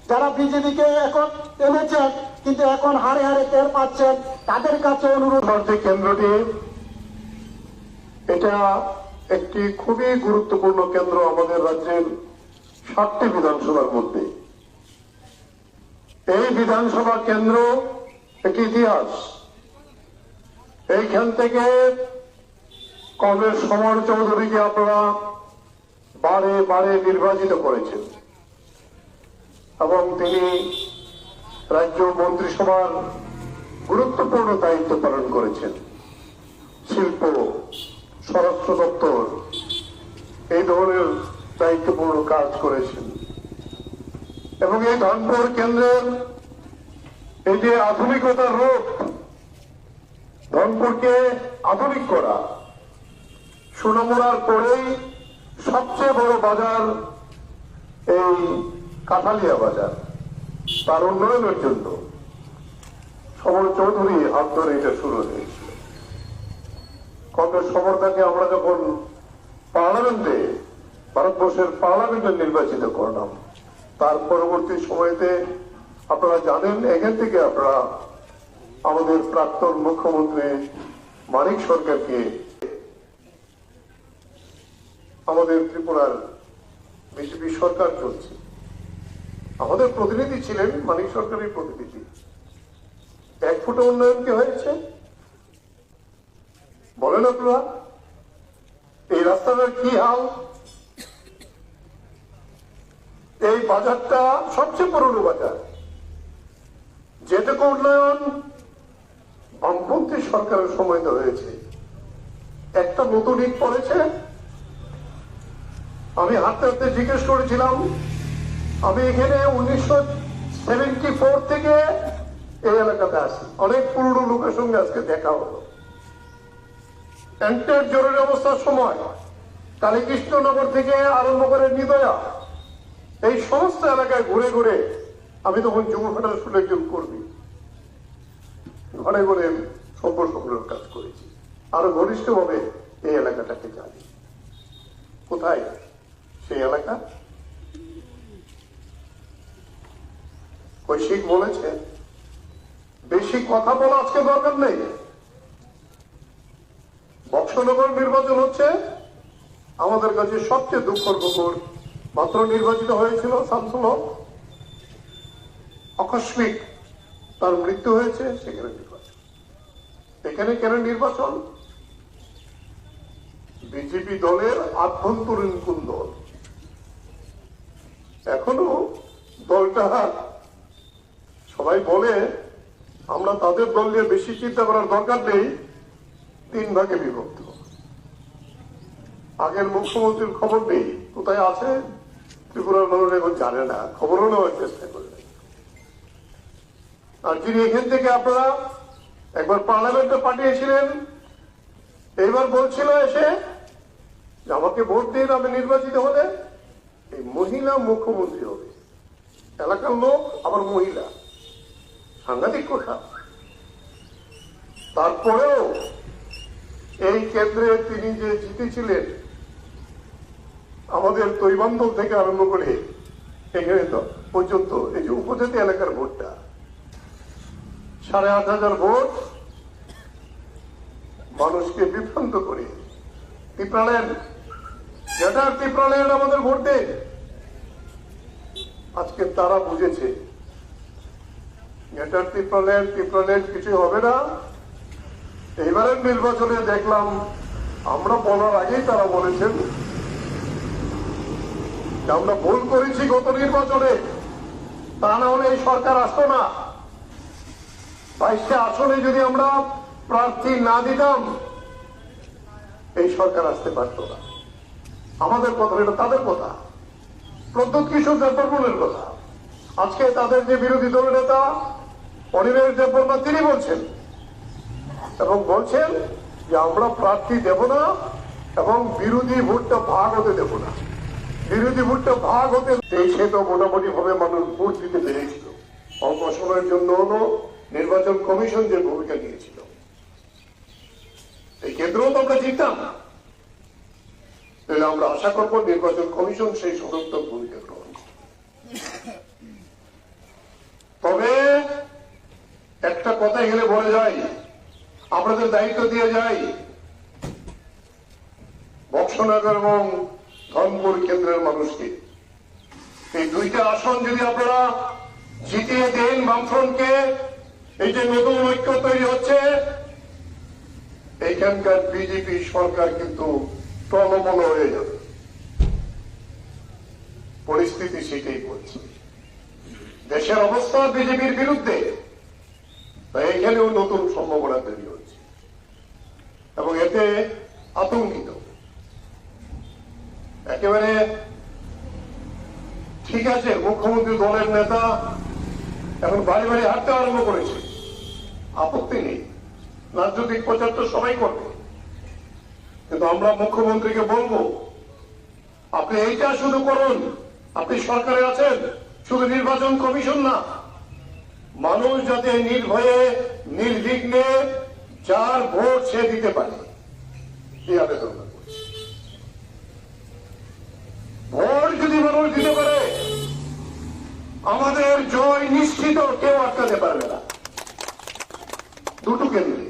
যারা বিজেপিকে এখন এনেছেন কিন্তু এখন হারে হারে টের পাচ্ছেন, তাদের কাছে অনুরোধ। কেন্দ্রটি এটা একটি খুবই গুরুত্বপূর্ণ কেন্দ্র আমাদের রাজ্যের 7টি বিধানসভার মধ্যে। এই বিধানসভা কেন্দ্র একটি ইতিহাস। এইখান থেকে কংগ্রেস সমর চৌধুরীকে আপনারা বারে বারে নির্বাচিত করেছেন এবং তিনি রাজ্য মন্ত্রিসভার গুরুত্বপূর্ণ দায়িত্ব পালন করেছেন। শিল্প, স্বরাষ্ট্র দপ্তর, এই ধরনের দায়িত্বপূর্ণ কাজ করেছেন এবং এই ধনপুর কেন্দ্রের এই যে আধুনিকতার রূপ, ধনপুরকে আধুনিক করা, সোনামুড়ার পরেই সবচেয়ে বড় বাজার এই কাঠালিয়া বাজার, তার উন্নয়নের জন্য সমর চৌধুরী হাত ধরে এটা শুরু হয়েছিল। কংগ্রেস সমর্থকে আমরা যখন পার্লামেন্টে, ভারতবর্ষের পার্লামেন্টে নির্বাচিত করলাম, তার পরবর্তী সময়তে আপনারা জানেন এখান থেকে আপনারা আমাদের প্রাক্তন মুখ্যমন্ত্রী মানিক সরকারকে, আমাদের ত্রিপুরার বিজেপি সরকার চলছে, আমাদের প্রতিনিধি ছিলেন মানিক সরকারের প্রতিনিধি। 1 ফুট উন্নয়ন কি হয়েছে বলেন আপনারা? এই রাস্তাটার কি হাল? এই বাজারটা সবচেয়ে পুরনো বাজার, যেটুকু উন্নয়ন বামপন্থী সরকারের সময় তো হয়েছে, একটা নতুন ইট পড়েছে। আমি হাঁটতে হাঁটতে জিজ্ঞেস করেছিলাম, আমি এখানে 1974 থেকে এই এলাকাতে আসি, অনেক পুরনো লোকের সঙ্গে আজকে দেখা হলো। এন্টার জরুরি অবস্থার সময় কালীকৃষ্ণনগর থেকে আরম্ভ করে নিদয়া, এই সমস্ত এলাকায় ঘুরে ঘুরে আমি তখন যুব ফেডারেশনের একজন কর্মী, ঘরে ঘরে সম্পর্ক কাজ করেছি, আরো ঘনিষ্ঠভাবে এই এলাকাটাকে জানি। কোথায় সেই এলাকা? কৈশিক বলেছে, বেশি কথা বলা আজকে দরকার নেই। বক্সনগর নির্বাচন হচ্ছে আমাদের কাছে সবচেয়ে দুঃখের খবর। মাত্র নির্বাচিত হয়েছিল শামসুল হক, আকস্মিক তার মৃত্যু হয়েছে, সেখানে নির্বাচন। এখানে কেন নির্বাচন? বিজেপি দলের আভ্যন্তরীণ কুন্দল। এখনো দলটা, সবাই বলে আমরা তাদের দল নিয়ে বেশি চিন্তা করার দরকার নেই, 3 ভাগে বিভক্ত। আগের মুখ্যমন্ত্রীর খবর নেই, কোথায় আছে ত্রিপুরার মানুষ এখন জানে না, খবরও নেওয়ার চেষ্টা করবে। আর যিনি এখান থেকে আপনারা একবার পার্লামেন্টে পাঠিয়েছিলেন, এইবার বলছিল এসে যে আমাকে ভোট দিন, আমি নির্বাচিত হলে এই মহিলা মুখ্যমন্ত্রী হবে। এলাকার লোক আবার মহিলা, সাংঘাতিক কথা। তারপরেও এই কেন্দ্রে তিনি যে জিতেছিলেন, আমাদের তৈবান্ধব থেকে আরম্ভ করে এখানে তো পর্যন্ত এই যে উপজাতি এলাকার ভোটটা 8,500 ভোট মানুষকে বিভ্রান্ত করে ত্রিপুরাল্যান্ড, যেটা ত্রিপুরাল্যান্ড আমাদের ভোট দেয়। আজকে তারা বুঝেছে এটা ত্রিপুরাল্যান্ড কিছু হবে না। এইবারের নির্বাচনে দেখলাম, আমরা বলার আগেই তারা বলেছেন আমরা ভুল করেছি গত নির্বাচনে, তা না হলে এই সরকার আসতো না। 22টা আসনে যদি আমরা প্রার্থী না দিতাম, এই সরকার আসতে পারত না। আমাদের কথা, এটা তাদের কথা, প্রদ্যুৎ কিশোর দেববর্মনের কথা। আজকে তাদের যে বিরোধী দলের নেতা অনিমেষ দেববর্মা, তিনি বলছেন এবং বলছেন যে আমরা প্রার্থী দেব না এবং বিরোধী ভোটটা ভাগ হতে দেব না। বিরোধী ভোটটা ভাগ হতে, সে তো মোটামুটি ভাবে মানুষ ভোট দিতে পেরেছিল। অল্প সময়ের জন্য হলো নির্বাচন কমিশন যে ভূমিকা নিয়েছিল, এই কেন্দ্রেও তো আমরা জিততাম। তাহলে আমরা আশা করব নির্বাচন কমিশন সেই সমর্থক ভূমিকা গ্রহণ করবে। তবে একটা কথা এখানে বলে যাই, আপনাদের দায়িত্ব দিয়ে যাই, বক্সনগর এবং ধর্মপুর কেন্দ্রের মানুষকে এই 2টা আসন যদি আপনারা জিতিয়ে দেন বামফ্রন্টকে, এই যে নতুন ঐক্য তৈরি হচ্ছে, এইখানকার বিজেপি সরকার কিন্তু টলমল হয়ে যাবে। পরিস্থিতি সেটাই বলছে, দেশের অবস্থা বিজেপির বিরুদ্ধে, তাই এখানেও নতুন সম্ভাবনা তৈরি হচ্ছে এবং এতে আতঙ্কিত। একেবারে ঠিক আছে, মুখ্যমন্ত্রী দলের নেতা এখন বাড়ি বাড়ি হাঁটতে আরম্ভ করেছে, আপত্তি নেই, রাজনৈতিক প্রচার তো সবাই করবে। কিন্তু আমরা মুখ্যমন্ত্রীকে বলবো, আপনি এইটা শুধু করুন, আপনি সরকারে আছেন, শুধু নির্বাচন কমিশন না, মানুষ যাতে নির্ভয়ে নির্বিঘ্নে যার ভোট সে দিতে পারে, এই আবেদন করছি। ভোট যদি মানুষ দিতে পারে, আমাদের জয় নিশ্চিত, কেউ আটকাতে পারবে না। 2টো কেন্দ্রে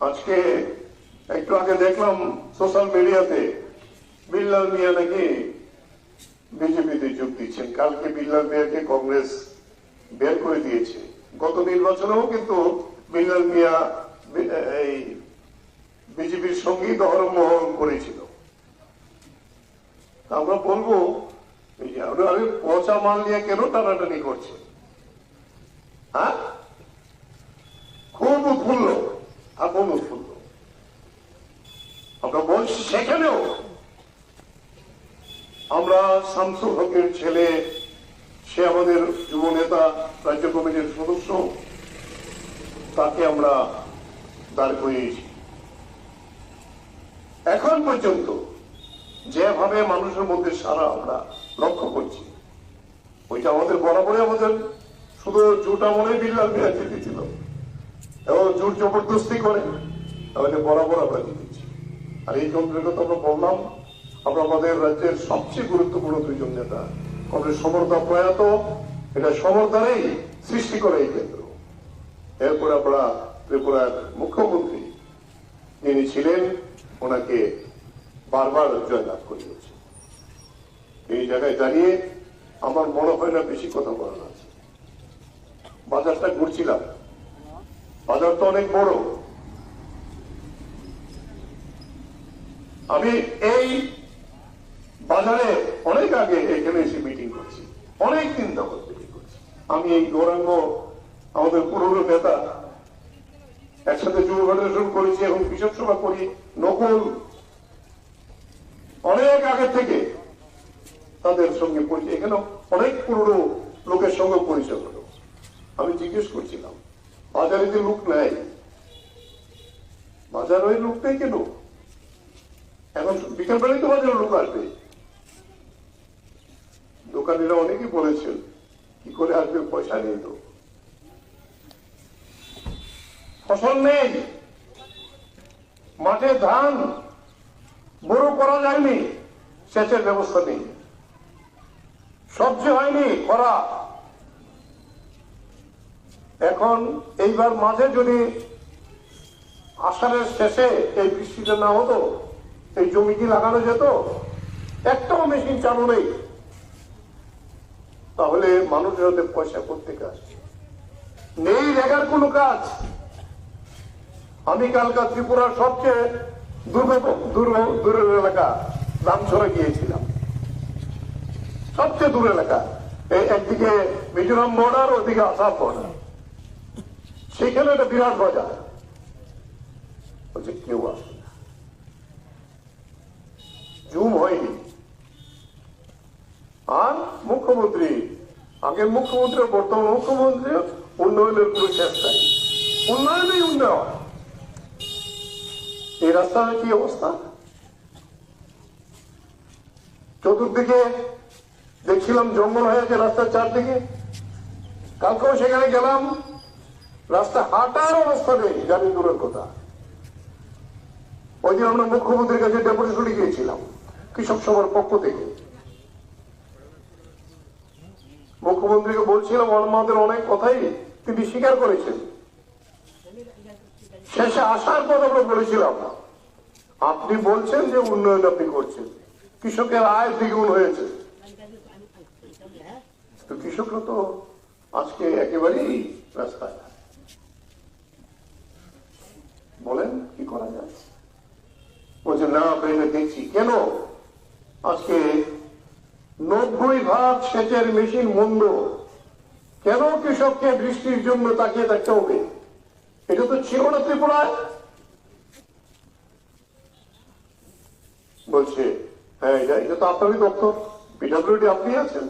আজকে একটু আগে দেখলাম সোশ্যাল মিডিয়াতে বিল্লাল মিয়া নাকি বিজেপিতে যোগ দিচ্ছেন। কালকে বিল্লাল মিয়াকে কংগ্রেস বের করে দিয়েছে। গত নির্বাচনেও কিন্তু বিল্লাল মিয়া এই বিজেপির সঙ্গেই দহরমহল করেছিল। আমরা বলবো পচা মাল নিয়ে কেন টানাটানি করছে? হ্যাঁ, উৎফুল্ল, এখন উৎফুল্ল। আমরা বলছি সেখানেও আমরা শামসুল হকের ছেলে, সে আমাদের যুব নেতা, রাজ্য কমিটির সদস্য, তাকে আমরা দাঁড় করিয়েছি। এখন পর্যন্ত যেভাবে মানুষের মধ্যে সারা আমরা লক্ষ্য করছি, ওইটা আমাদের বরাবরই আমাদের শুধু জোট আমলে বিল্লাল মিয়া জিতেছিল এবং জোর জবরদস্তি করে তাহলে বরাবর আমরা জিতেছি। আর এই কেন্দ্রের কথা আমরা বললাম, আমরা আমাদের রাজ্যের সবচেয়ে গুরুত্বপূর্ণ দুইজন নেতা, কংগ্রেস সমর্থা প্রয়াত, এটা সমর্থনেই সৃষ্টি করে এই কেন্দ্র। এরপর আমরা ত্রিপুরার মুখ্যমন্ত্রী যিনি ছিলেন, ওনাকে বারবার জয়লাভ করিয়েছে। এই জায়গায় দাঁড়িয়ে আমার মনে হয় না বেশি কথা বলার আছে। বাজারটা ঘুরছিলাম, বাজার তো অনেক বড়। আমি এই বাজারে অনেক আগে এখানে এসে মিটিং করছি, অনেক দিন যাবত মিটিং করছি। আমি এই গৌরাঙ্গ আমাদের পুরনো নেতা, একসাথে যুব ফেডারেশন করেছি, এখন কৃষক সভা করি, নকল অনেক আগে থেকে তাদের সঙ্গে পরিচয়, এখানে অনেক পুরনো লোকের সঙ্গে পরিচয় হলো। আমি জিজ্ঞেস করছিলাম বাজারে যে লোক নেয়, বাজার ওই লোক নেই কেন? এখন বিকাল বেলায় তো বাজারে লোক আসবে। দোকানিরা অনেকেই বলেছেন কি করে আসবে, পয়সা নেই তো, ফসল নেই, মাঠে ধান বড় করা যায়নি, সেচের ব্যবস্থা নেই, সবজি হয়নি, খরা। এখন এইবার মাঝে যদি আষাঢ়ের শেষে এই বৃষ্টিটা না হতো, এই জমি কি লাগানো যেত? একটাও মেশিন চালু নেই, তাহলে মানুষের হাতে পয়সা করতে কাজ নেই, রেগার কোনো কাজ। আমি কালকা ত্রিপুরার সবচেয়ে দূরের এলাকা রামছড়া গিয়েছিলাম, সবচেয়ে দূর এলাকা, এই একদিকে মিজোরাম বর্ডার, ওদিকে আসাম বর্ডার, সেখানে একটা বিরাট বাজার। বলছে কেউ আসবে না, জুম হয়নি। আর মুখ্যমন্ত্রী, আগের মুখ্যমন্ত্রী, বর্তমান মুখ্যমন্ত্রী, উন্নয়নের কোনো চেষ্টা নেই, উন্নয়নই উন্নয়ন। এই রাস্তার কি অবস্থা? চতুর্দিকে দেখছিলাম জঙ্গল হয়েছে রাস্তার চারদিকে। কালকেও সেখানে গেলাম, রাস্তা হাঁটার অবস্থা নেই, জানি দূরের কথা। ওই দিন আমরা মুখ্যমন্ত্রীর কাছে ডেপুটেশন গিয়েছিলাম কৃষক সভার পক্ষ থেকে। মুখ্যমন্ত্রীকে বলছিলাম আমাদের অনেক কথাই তিনি স্বীকার করেছেন। শেষে আসার পর আমরা বলেছিলাম, আপনি বলছেন যে উন্নয়ন আপনি করছেন, কৃষকের আয় দ্বিগুণ হয়েছে, তো কৃষকরা তো আজকে একেবারেই রাস্তায়। বলেন কি করা যায়? বলছে না, আমরা দেখছি। কেন আজকে 90% সেচের মেশিন বন্ধ? কেন কৃষককে বৃষ্টির জন্য তাকিয়ে থাকতে হবে? এটা তো ছিল না ত্রিপুরায়। বলছে হ্যাঁ, এটা তো আপনারই দপ্তর, পিডব্লিউডি আপনি আছেন।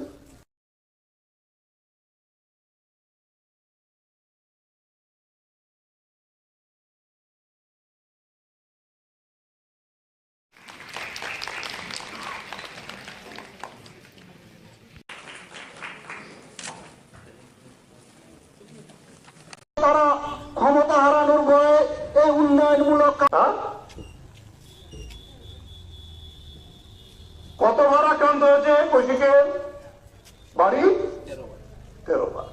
তারা ক্ষমতা হারানোর ভয়ে এই উন্নয়নমূলক কতবার আক্রান্ত হয়েছে কৌশিকের বাড়ি? 13 বার।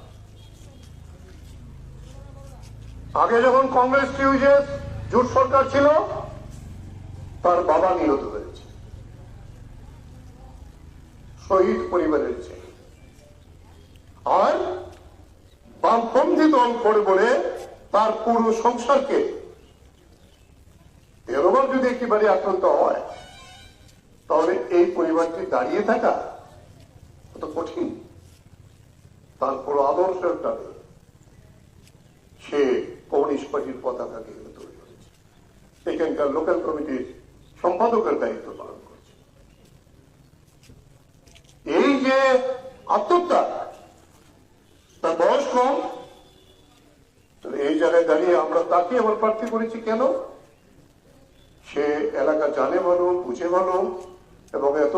আগে যখন কংগ্রেস টিউজেস জোট সরকার ছিল, তার বাবা নিহত হয়েছে, শহীদ পরিবারের ছেলে। আর বামপন্থী দল করে বলে তার পুরো সংসারকে 13 বার যদি একেবারে আক্রান্ত হয়, তাহলে এই পরিবারটি দাঁড়িয়ে থাকা কত কঠিন। তার পুরো আদর্শের টানে সে কমিউনিস্ট পার্টির পতাকা কিন্তু তৈরি হয়েছে। এখানকার লোকাল কমিটির সম্পাদকের দায়িত্ব পালন করছে। এই যে আত্মহত্যা, তার বয়স কম, এই জায়গায় দাঁড়িয়ে আমরা তাকে আবার প্রার্থী করেছি কেন? সে এলাকা জানে ভালো, বুঝে ভালো, এবং এত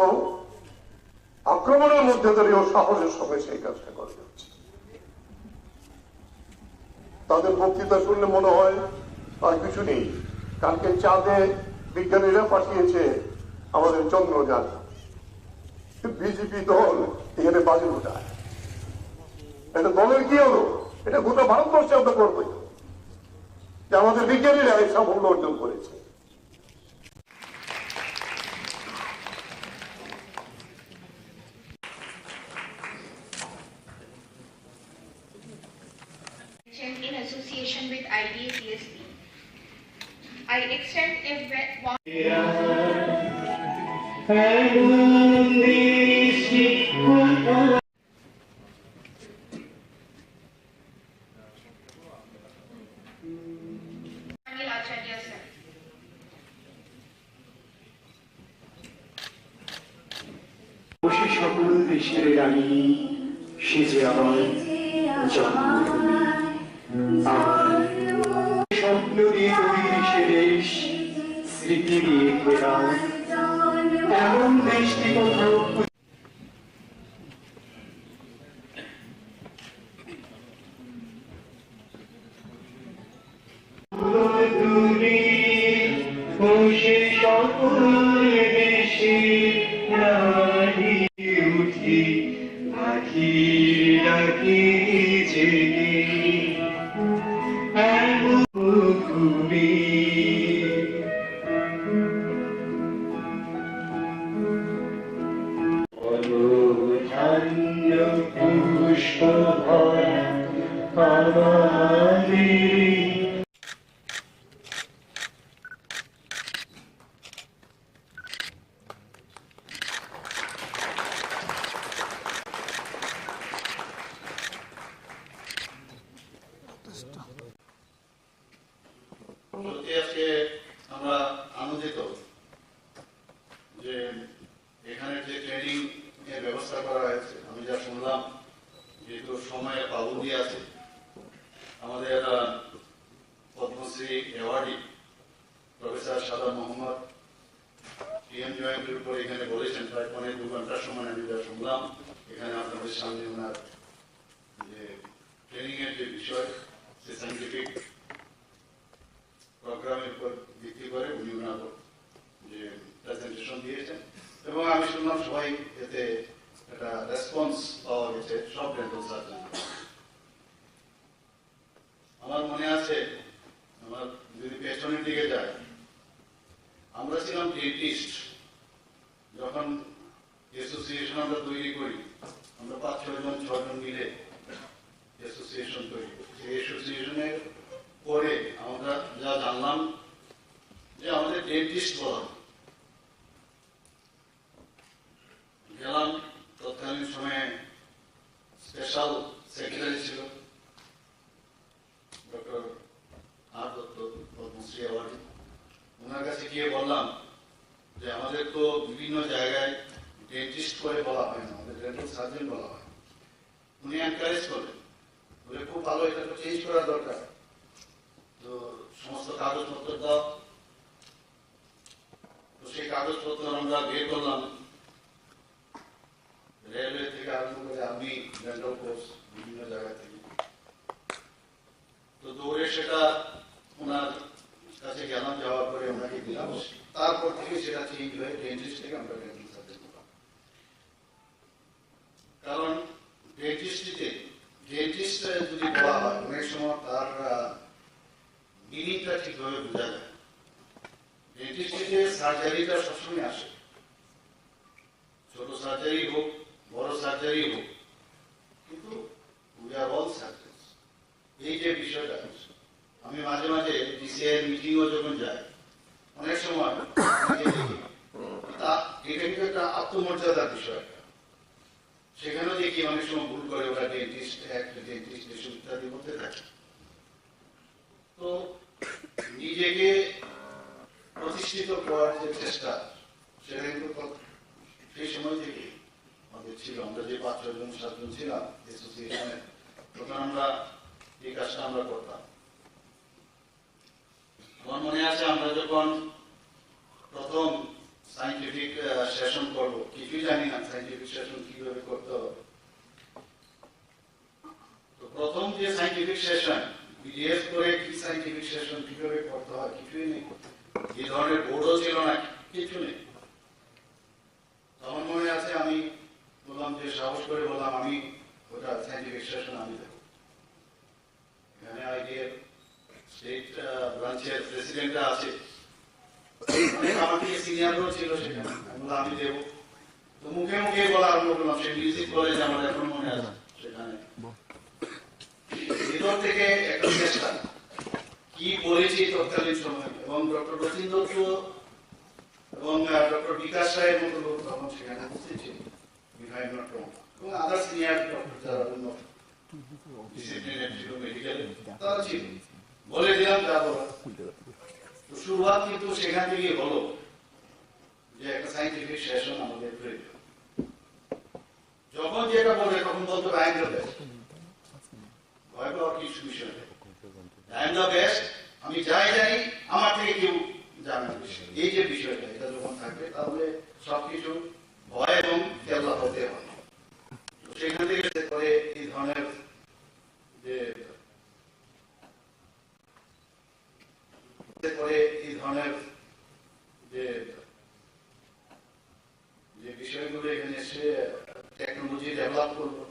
আক্রমণের মধ্যে দাঁড়িয়েও সাহসের সঙ্গে সেই কাজটা করে যাচ্ছে। তাদের বক্তৃতা শুনলে মনে হয় আর কিছু নেই। কালকে চাঁদে বিজ্ঞানীরা পাঠিয়েছে আমাদের চন্দ্রযান, বিজেপি দল এখানে বাজে উঠায়। এটা দলের কি হলো? এটা গোটা ভারতবর্ষে আমরা করবো যে আমাদের বিজ্ঞানীরা এই সাফল্য অর্জন করেছে। In association with IDA-CSP, I extend a সকল দেশের রানী সে যে আমার জন্মভূমি, স্বপ্ন দিয়ে তৈরি সে দেশ, স্মৃতি দিয়ে ঘেরা এমন দেশটি কোথাও সকল দেশে উঠি পাখি ডাকি জেগে ভূমি পুষ্প ভরা আমাদের আজকে আমরা আনন্দিত যে এখানে যে ট্রেনিং এর ব্যবস্থা করা হয়েছে। আমি যা শুনলাম, যেহেতু সময়ের পাবন্দি আছে, আমাদের পদ্মশ্রী অ্যাওয়ার্ডি প্রফেসর সাদা মোহাম্মদ পিএম জয়েন্টের উপর এখানে বলেছেন প্রায় 2 ঘন্টার সময়। আমি যা শুনলাম এখানে আপনাদের সামনে ওনার যে ট্রেনিং এর যে বিষয়, সে সাইন্টিফিক প্রোগ্রামের উপর ভিত্তি করে উনি ওনার যে প্রেজেন্টেশন দিয়েছেন, এবং আমি শুনলাম সবাই এতে একটা রেসপন্স পাওয়া গেছে সব ডেন্টাল সার্জন। আমার মনে আছে, আমার যদি পেছনের দিকে যায়, আমরা ছিলাম ডেন্টিস্ট যখন অ্যাসোসিয়েশন আমরা তৈরি করি। আমরা 5-6 জন মিলে অ্যাসোসিয়েশন তৈরি করি। সেই অ্যাসোসিয়েশনের পরে আমরা যা জানলাম যে আমাদের ডেন্টিস্ট বলা গেলাম। তৎকালীন সময়ে স্পেশাল সেক্রেটারি ছিল ডক্টর আর দত্ত, পদ্মশ্রী অ্যাওয়ার্ডি। ওনার কাছে গিয়ে বললাম যে আমাদের তো বিভিন্ন জায়গায় ডেন্টিস্ট করে বলা হয় না, আমাদের ডেন্টাল সার্জন বলা হয়। উনি এনকারেজ করলেন, বলে খুব ভালো, এটা তো চেঞ্জ করা দরকার, তো সমস্ত কাগজপত্র দাও। তো সেই কাগজপত্র আমরা বের করলাম, রেলওয়ে থেকে আরম্ভ করে আর্মি, ডেন্টাল কোর্স, বিভিন্ন জায়গা থেকে। তো দৌড়ে সেটা ওনার কাছে গেলাম, যাওয়ার পরে ওনাকে দিলাম। তারপর থেকে সেটা চেঞ্জ হয়ে ডেন্টিস্ট থেকে আমরা ডেন্টাল সার্জন করলাম। কারণ ডেন্টিস্ট্রিতে ডেন্টিস্ট যদি বলা হয়, অনেক সময় তার মিনিংটা ঠিকভাবে বোঝা যায়। ডেন্টিস্ট্রিতে সার্জারিটা সবসময় আসে, ছোট সার্জারি হোক, বড় সার্জারি হোক, কিন্তু উই আর অল সার্জেন্স। এই যে বিষয়টা, আমি মাঝে মাঝে ডিসিআই মিটিংও যখন যাই, অনেক সময় এটা কিন্তু একটা আত্মমর্যাদার বিষয়। সেখানেও দেখি অনেক সময় ভুল করে ওরা ডেন্টিস্ট অ্যাক্ট, ডেন্টিস্ট ইত্যাদি করতে থাকে। তো নিজেকে প্রতিষ্ঠিত করার যে চেষ্টা সেটা কিন্তু সেই সময় থেকে আমাদের ছিল। আমরা যে 5-6 জন 7 জন ছিলাম অ্যাসোসিয়েশনে, তখন আমরা এই কাজটা আমরা করতাম। আমার মনে আছে আমরা যখন প্রথম সায়েন্টিফিক সেশন করবো, কিছুই জানি না সায়েন্টিফিক সেশন কিভাবে করতে হবে। তো প্রথম যে সায়েন্টিফিক সেশন, বিএস করে কি সায়েন্টিফিক সেশন কিভাবে করতে হয় কিছুই নেই, এই ধরনের বোর্ডও ছিল না, কিছু নেই। আমার মনে আছে আমি বললাম যে সাহস করে বললাম আমি ওটা সায়েন্টিফিক সেশন আমি দেবো। এখানে আইডিএর স্টেট ব্রাঞ্চের প্রেসিডেন্টরা আছে, আমার থেকে সিনিয়রও ছিল সেখানে, আমি বললাম আমি দেবো। তো মুখে মুখে বলা আরম্ভ করলাম, সেই মিউজিক কলেজ আমার এখন মনে আছে, সেখানে ভিতর থেকে একটা চেষ্টা কি বলেছি তৎকালীন সময়, এবং ডক্টর রতীন দত্ত এবং ডক্টর বিকাশ রায়ের মতো লোক তখন সেখানে উপস্থিত ছিল, এবং আদার সিনিয়র ডক্টর যারা অন্য ডিসিপ্লিনের ছিল, মেডিকেল তারা ছিল, বলে দিলাম যা বলা। তো শুরুয়াত কিন্তু সেখান থেকে হলো যে একটা সায়েন্টিফিক সেশন আমাদের প্রয়োজন। যখন যেটা বলে তখন বলতে আই এম দ্য বেস্ট, ভয় পাওয়ার কিছু বিষয় নেই, আই এম দ্য বেস্ট, আমি যাই জানি আমার থেকে কেউ জানে বেশি। এই যে বিষয়টা, এটা যখন থাকবে তাহলে সবকিছু ভয় এবং কেল্লা হতে হয়। সেখান থেকে করে এই ধরনের যে বিষয়গুলো এখানে এসে টেকনোলজি ডেভেলপ করবো।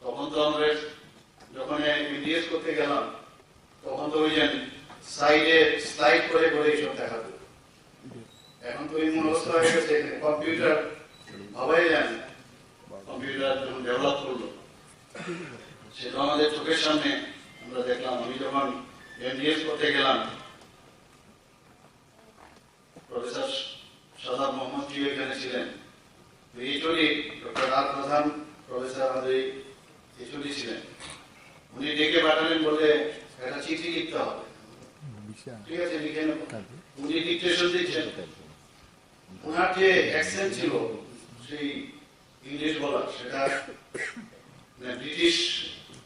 তখন তো আমরা যখন এমবিএস করতে গেলাম তখন তো ওই যে সাইডে স্লাইড করে করে এইসব দেখাতো। এখন তো এই অবস্থা হয়ে গেছে, কম্পিউটার ভাবাই যায় না। কম্পিউটার যখন ডেভেলপ করলো সেটা আমাদের চোখের সামনে আমরা দেখলাম। আমি যখন এমবিএস করতে গেলাম, প্রফেসর সাদাব মোহাম্মদ জি এখানে ছিলেন, এইচওডি ডক্টর আর প্রধান প্রফেসর আমাদের এইচওডি ছিলেন। উনি ডেকে পাঠালেন, বলে একটা চিঠি লিখতে হবে। ঠিক আছে, লিখে নেব। উনি ডিকটেশন দিচ্ছেন, ওনার যে অ্যাকসেন্ট ছিল সেই ইংলিশ বলা, সেটা ব্রিটিশ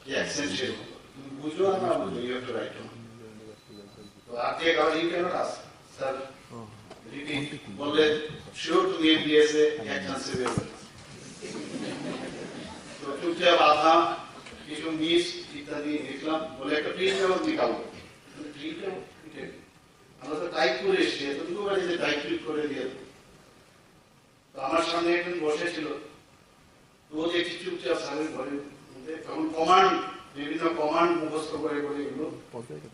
যে অ্যাকসেন্ট ছিল, তুমি বুঝো আর না বুঝো, ইউ হ্যাভ টু রাইট। তো আর দিয়ে কাজ you can't ask sir repeat, বললে শিওর তুমি এমবিএস এ এক চান্সে বের হবে। তো চুপচাপ আধা কিছু মিস ইত্যাদি লিখলাম, বলে একটা প্রিন্ট আউট নিকালবো। প্রিন্ট আউট আমরা তো টাইপ করে এসছি, এতটুকু বাড়িতে টাইপ করে দিয়ে। তো আমার সামনে একজন বসেছিল, তো ও দেখছি চুপচাপ সারের ঘরের মধ্যে, তখন কমান্ড বিভিন্ন কমান্ড মুখস্থ করে করে এগুলো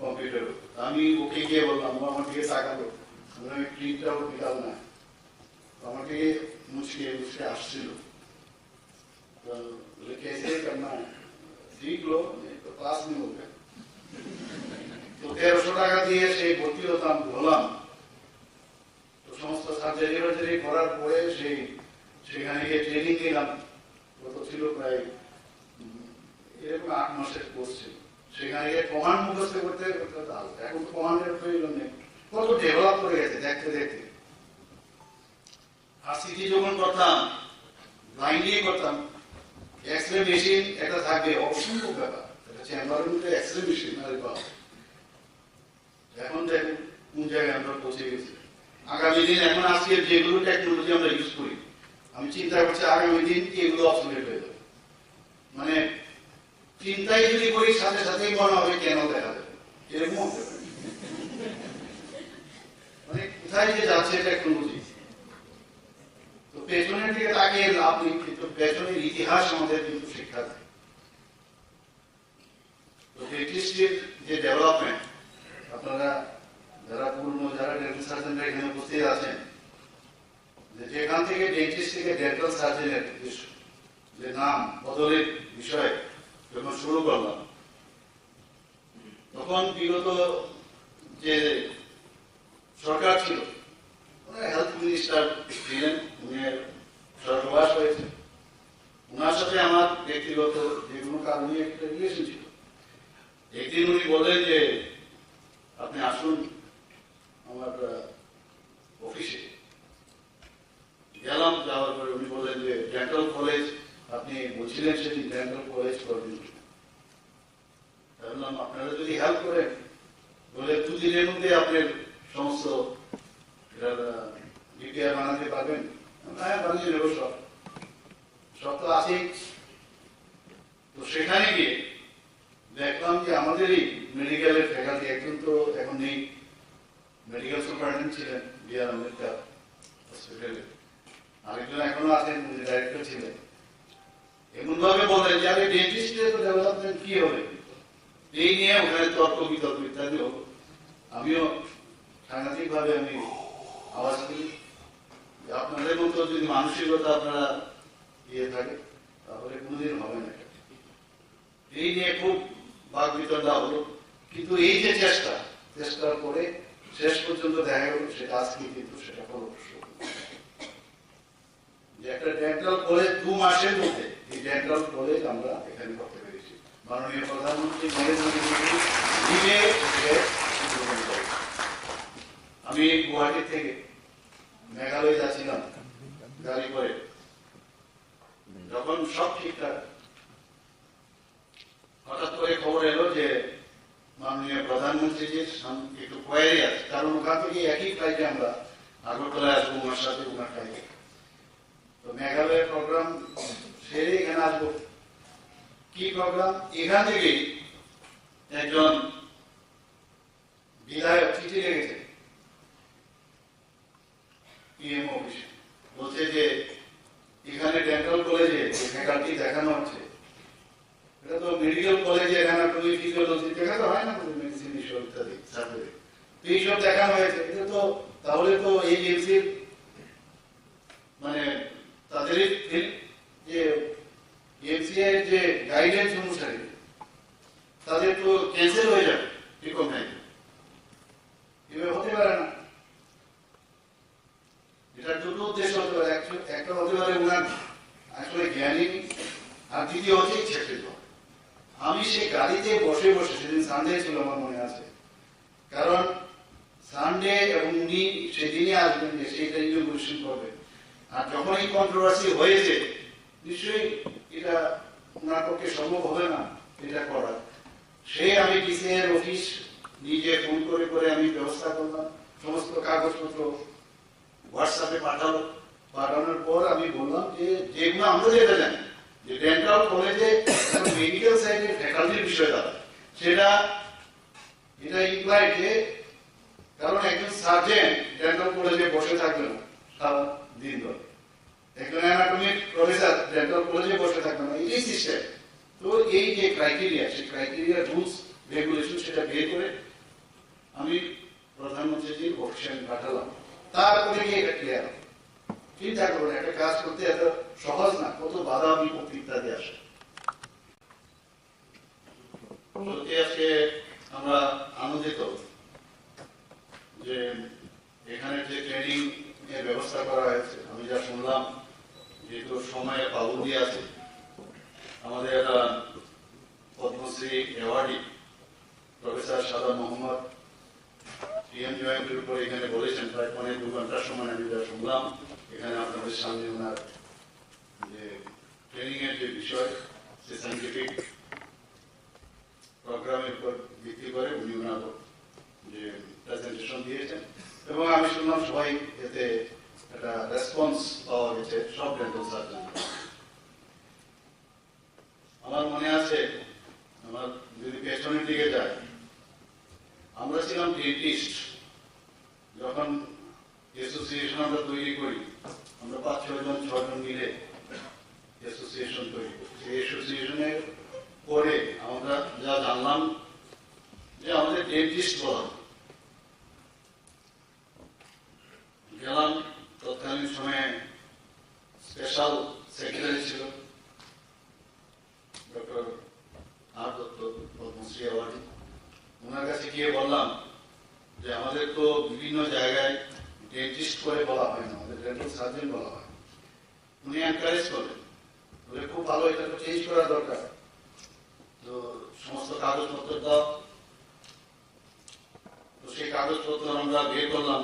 কম্পিউটার। আমি ওকে গিয়ে বললাম, ও আমার দিকে তাকালো, আমি প্রিন্ট আউট নিকাল না, আমাকে মুচকে মুচকে আসছিল। कैसे करना है सीख लो, नहीं तो क्लास में हो गया। তো 1300 টাকা দিয়ে সেই ভর্তি হতাম, হলাম। তো সমস্ত সার্জারি করার পরে সেখানে গিয়ে ট্রেনিং নিলাম। কত ছিল, প্রায় এরকম 8 মাসের কোর্স ছিল। সেখানে গিয়ে কমান্ড মুখস্থ করতে করতে এখন তো কমান্ডের প্রয়োজন নেই, কত ডেভেলপ করে গেছে দেখতে দেখতে। আর সিটি যখন করতাম ব্লাইন্ডলি করতাম, এক্সরে মেশিন একটা থাকবে, অসম্ভব ব্যাপার। চেম্বারের মধ্যে এক্সরে মেশিন আরে বাবা, এখন দেখুন কোন জায়গায় আমরা পৌঁছে গেছি। আগামী দিন এখন আজকে যেগুলো টেকনোলজি আমরা ইউজ করি, আমি চিন্তা করছি আগামী দিন এগুলো অবসলেট হয়ে যাবে। মানে চিন্তাই যদি করি সাথে সাথেই মনে হবে কেন দেখা যাবে, এরকম হতে পারে। মানে কোথায় যে যাচ্ছে টেকনোলজি, তো পেছনের দিকে তাকিয়ে লাভ নেই, কিন্তু পেছনের ইতিহাস আমাদের কিন্তু শিক্ষা দেয়। তো ডেন্টিস্টের যে ডেভেলপমেন্ট, আপনারা যারা পুরনো যারা ডেন্টাল সার্জনরা এখানে উপস্থিত আছেন, যেখান থেকে ডেন্টিস্ট থেকে ডেন্টাল সার্জনের যে নাম বদলের বিষয় যখন শুরু করলাম, তখন বিগত যে সরকার ছিল, হেলথ মিনিস্টার ছিলেন, উনি স্বর্গবাস হয়েছে। ওনার সাথে আমার ব্যক্তিগত যে কোনো কারণে একটা রিলেশন ছিল। একদিন উনি বললেন যে আপনি আসুন আমার অফিসে। গেলাম, যাওয়ার পরে উনি বললেন যে ডেন্টাল কলেজ, আপনি বলছিলেন সেদিন ডেন্টাল কলেজ করবেন। বললাম আপনারা যদি হেল্প করেন বলে 2 দিনের মধ্যে আপনার সমস্ত ডিপিআর বানাতে পারবেন। হ্যাঁ, বানিয়ে নেব, সব তো আছেই। তো সেখানে গিয়ে দেখলাম যে আমাদের এই মেডিকেলের ফ্যাকাল্টি, একজন তো এখন নেই, মেডিকেল সুপারিনটেন্ডেন্ট ছিলেন বিআর আম্বেদকর হসপিটালে, আরেকজন এখনো আছেন, উনি ডাইরেক্টর ছিলেন। এমন ভাবে বলেন যে আরে ডেন্টিস্টের ডেভেলপমেন্ট কি হবে, এই নিয়ে ওখানে তর্ক বিতর্ক ইত্যাদি হোক। আমিও সাংঘাতিক ভাবে আমি আওয়াজ করি যে আপনাদের মতো যদি মানসিকতা আপনারা ইয়ে থাকে তাহলে কোনোদিন হবে না। এই নিয়ে খুব বাক বিতণ্ডা হলো, কিন্তু এই যে চেষ্টার পরে শেষ পর্যন্ত দেখা গেল সেটা আজকে কিন্তু সেটা ফলপ্রসূ। যে একটা ডেন্টাল কলেজ 2 মাসের মধ্যে এই ডেন্টাল কলেজ আমরা এখানে করতে পেরেছি। মাননীয় প্রধানমন্ত্রী নরেন্দ্র মোদী নিজে আমি গুয়াহাটি থেকে মেঘালয় যাচ্ছিলাম গাড়ি করে, যখন সব ঠিকঠাক হঠাৎ করে খবর এলো যে মাননীয় প্রধানমন্ত্রীজির একটু কোয়ারি আছে, কারণ ওখান থেকে একই ফ্লাইটে আমরা আগরতলায় আসবো ওনার সাথে, ওনার ফ্লাইটে। তো মেঘালয়ের প্রোগ্রাম সেরে এখানে আসবো। কি প্রোগ্রাম? এখান থেকেই একজন বিধায়ক চিঠি লিখেছে পিএম অফিসে, বলছে যে এখানে ডেন্টাল কলেজে ফ্যাকাল্টি দেখানো হচ্ছে, এটা তো মেডিকেল কলেজে অ্যানাটমি ফিজিওলজি দেখানো হয় না, মেডিসিন বিষয় ইত্যাদি সার্জারি, এইসব দেখানো হয়েছে। এটা তো তাহলে তো এই এমসির মানে তাদের যে এমসিআই যে গাইডলাইন্স অনুসারে তাদের তো ক্যান্সেল হয়ে যাবে রিকগনাইজ। এভাবে হতে পারে না। এটা দুটো উদ্দেশ্য হতে পারে, একটা হতে পারে ওনার আসলে জ্ঞানী, আর দ্বিতীয় হচ্ছে ইচ্ছাকৃত। আমি সেই গাড়িতে বসে বসে, সেদিন সানডে ছিল আমার মনে আছে, কারণ সানডে এবং উনি সেদিনই আসবেন, সেইটা ইনগুলেশন করবেন। আর যখন এই কন্ট্রোভার্সি হয়েছে, নিশ্চয়ই এটা ওনার পক্ষে সম্ভব হবে না এটা করার। আমি ডিসিএর অফিস নিজে ফোন করে করে আমি ব্যবস্থা করলাম, সমস্ত কাগজপত্র হোয়াটসঅ্যাপে পাঠানোর পর আমি বললাম যে যেগুলো আমরা যেটা জানি যে ডেন্টাল কলেজে মেডিকেল সাইডের ফ্যাকাল্টির বিষয় দাঁড়া, সেটা এটা ইমপ্লাইড যে কারণ একজন সার্জেন ডেন্টাল কলেজে বসে থাকবে না সারা দিন ধরে, একজন অ্যানাটমিক প্রফেসর ডেন্টাল কলেজে বসে থাকবে না, এই সিস্টেম। তো এই যে ক্রাইটেরিয়া, সেই ক্রাইটেরিয়া রুলস রেগুলেশন সেটা বের করে আমি প্রধানমন্ত্রীজির অফিসে পাঠালাম। তারপরে গিয়ে এটা ক্লিয়ার হবে। চিন্তা করুন, একটা কাজ করতে এত সহজ না, কত বাধা বিপত্তি ইত্যাদি আসে। আজকে আমরা আনন্দিত যে এখানে যে ট্রেনিং এর ব্যবস্থা করা হয়েছে। আমি যা শুনলাম, যেহেতু সময়ের পাবন্দি আছে, আমাদের পদ্মশ্রী অ্যাওয়ার্ডি প্রফেসর সাদা মোহাম্মদ পিএম জয়েন্টের উপর এখানে বলেছেন প্রায় 2 ঘন্টার সময়। আমি যা শুনলাম এখানে আপনাদের সামনে ওনার যে ট্রেনিং এর যে বিষয়, সে সাইন্টিফিক প্রোগ্রামের উপর ভিত্তি করে উনি ওনার যে প্রেজেন্টেশন দিয়েছেন, এবং আমি শুনলাম সবাই এতে একটা রেসপন্স পাওয়া গেছে সব ডেন্টাল সার্জন। আমার মনে আছে, আমার যদি পেছনের দিকে যায়, আমরা ছিলাম ডেন্টিস্ট, যখন অ্যাসোসিয়েশন আমরা তৈরি করি, আমরা 5-6 জন মিলে অ্যাসোসিয়েশন তৈরি করি। সেই অ্যাসোসিয়েশনের পরে আমরা যা জানলাম যে আমাদের ডেন্টিস্ট বলা, গেলাম, তৎকালীন সময়ে স্পেশাল সেক্রেটারি ছিল ডক্টর আর দত্ত, পদ্মশ্রী অ্যাওয়ার্ডি। ওনার কাছে গিয়ে বললাম যে আমাদের তো বিভিন্ন জায়গায় ডেন্টিস্ট করে বলা হয় না, আমাদের ডেন্টাল সার্জন বলা হয়। উনি এনকারেজ করলেন, বলে খুব ভালো, এটা তো চেঞ্জ করা দরকার, তো সমস্ত কাগজপত্র দাও। তো সেই কাগজপত্র আমরা বের করলাম,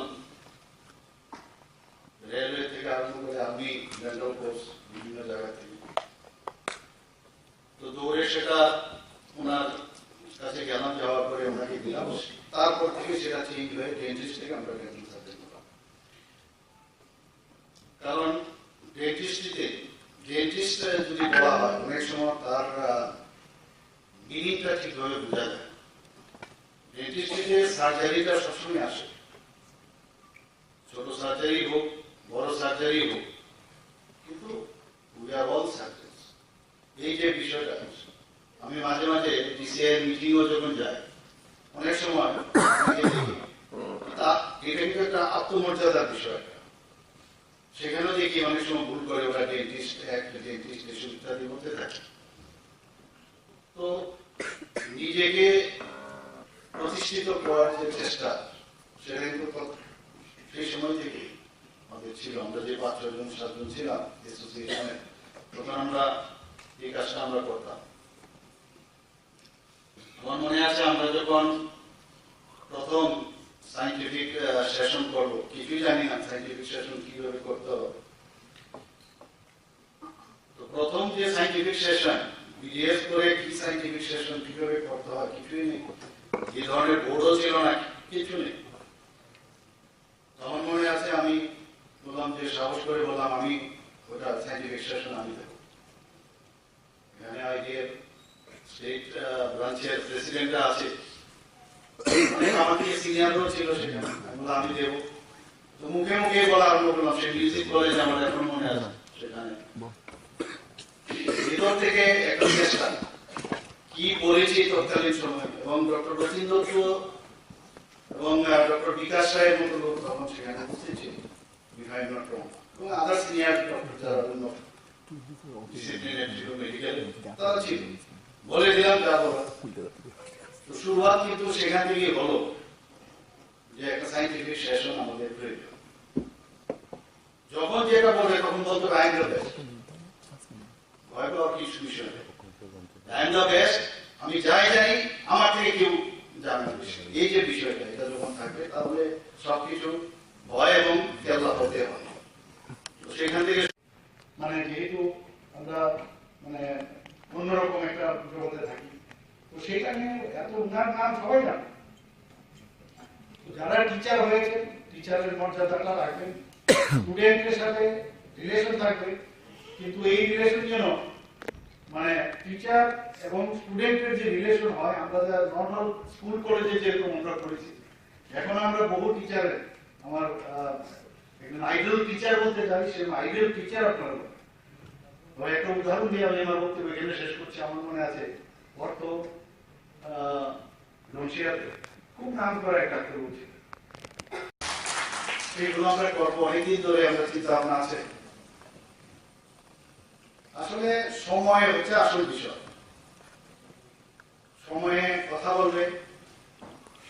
রেলওয়ে থেকে আরম্ভ করে আর্মি, ডেন্টাল কোর্স, বিভিন্ন জায়গা থেকে। তো দৌড়ে সেটা ওনার কাছে গেলাম, যাওয়ার পরে ওনাকে দিলাম। তারপর থেকে সেটা চেঞ্জ হয়ে ডেন্টিস্ট থেকে আমরা ডেন্টাল সার্জন করলাম। কারণ ডেন্টিস্ট যদি বলা হয়, অনেক সময় তার মিনিংটা ঠিকভাবে বোঝা যায়। ডেন্টিস্টে সার্জারিটা সবসময় আসে, ছোট সার্জারি হোক, বড় সার্জারি হোক, কিন্তু উই আর অল সার্জেন্স। এই যে বিষয়টা, আমি মাঝে মাঝে ডিসিআই মিটিংও যখন যাই, অনেক সময় এটা কিন্তু একটা আত্মমর্যাদার বিষয়। সেখানেও দেখি অনেক সময় ভুল করে ওরা ডেন্টিস্ট অ্যাক্ট, ডেন্টিস্ট এসব ইত্যাদি মধ্যে থাকে। তো নিজেকে প্রতিষ্ঠিত করার যে চেষ্টা, সেটা কিন্তু সেই সময় থেকে আমাদের ছিল। আমরা যে 5-6 জন 7 জন ছিলাম অ্যাসোসিয়েশনে, তখন আমরা এই কাজটা আমরা করতাম। আমার মনে আছে আমরা যখন প্রথম সাইন্টিফিক সেশন করবো, কিছুই জানি না সাইন্টিফিক সেশন কিভাবে করতে হবে। তো প্রথম যে সাইন্টিফিক সেশন, বিডিএস করে কি সাইন্টিফিক সেশন কিভাবে করতে হয় কিছুই নেই। এই ধরনের বোর্ডও ছিল না, কিছু নেই। আমার মনে আছে আমি বললাম যে, সাহস করে বললাম আমি ওটা সাইন্টিফিক সেশন আমি দেবো। এখানে আইডিএর স্টেট ব্রাঞ্চের প্রেসিডেন্টরা আছে, আমাকে সিনিয়রও ছিল সেখানে, আমি দেবো। তো মুখে মুখে বলা আরম্ভ করলাম। সে মিউজিক কলেজ আমার এখন মনে আছে, সেখানে ভিতর থেকে একটা চেষ্টা কি করেছি তৎকালীন সময়, এবং ডক্টর রচিন দত্ত এবং ডক্টর বিকাশ রায়ের মতো লোক তখন সেখানে উপস্থিত ছিল, এবং আদার সিনিয়র ডক্টর যারা অন্য ডিসিপ্লিনের ছিল, মেডিকেল, তারা ছিল। বলে দিলাম যা বলা। তো শুরুয়াত কিন্তু সেখান থেকে হলো যে একটা সাইন্টিফিক সেশন আমাদের প্রয়োজন। যখন যেটা বলে তখন বলতো আই এম দ্য বেস্ট, ভয় পাওয়ার কিছু বিষয় নেই। আই এম দ্য বেস্ট, আমি যাই জানি, আমার থেকে কেউ জানে না। এই যে বিষয়টা, এটা যখন থাকবে তাহলে সবকিছু ভয় এবং কেল্লা হতে হয়। তো সেখান থেকে মানে যেহেতু আমরা মানে অন্যরকম একটা জগতে থাকি, তো সেটা নিয়ে এত উনার নাম সবাই জানে। যারা টিচার হয়েছে, টিচারের মর্যাদাটা রাখবেন, স্টুডেন্টের সাথে রিলেশন থাকবে, কিন্তু এই রিলেশন যেন মানে টিচার এবং স্টুডেন্টের যে রিলেশন হয়, আমরা যা নর্মাল স্কুল কলেজে যেরকম আমরা করেছি, এখন আমরা বহু টিচারের, আমার আইডল টিচার বলতে চাই, সে আইডল টিচার আপনারা। তো একটা উদাহরণ দিয়ে আমি আমার বক্তব্য এখানে শেষ করছি। আমার মনে আছে অর্থ নমশিয়াতে খুব নাম করা একটা ডাক্তার বলছিল, সেইগুলো আমরা করবো। অনেকদিন ধরে আমরা চিন্তা ভাবনা আছে। আসলে সময় হচ্ছে আসল বিষয়। সময়ে কথা বলবে,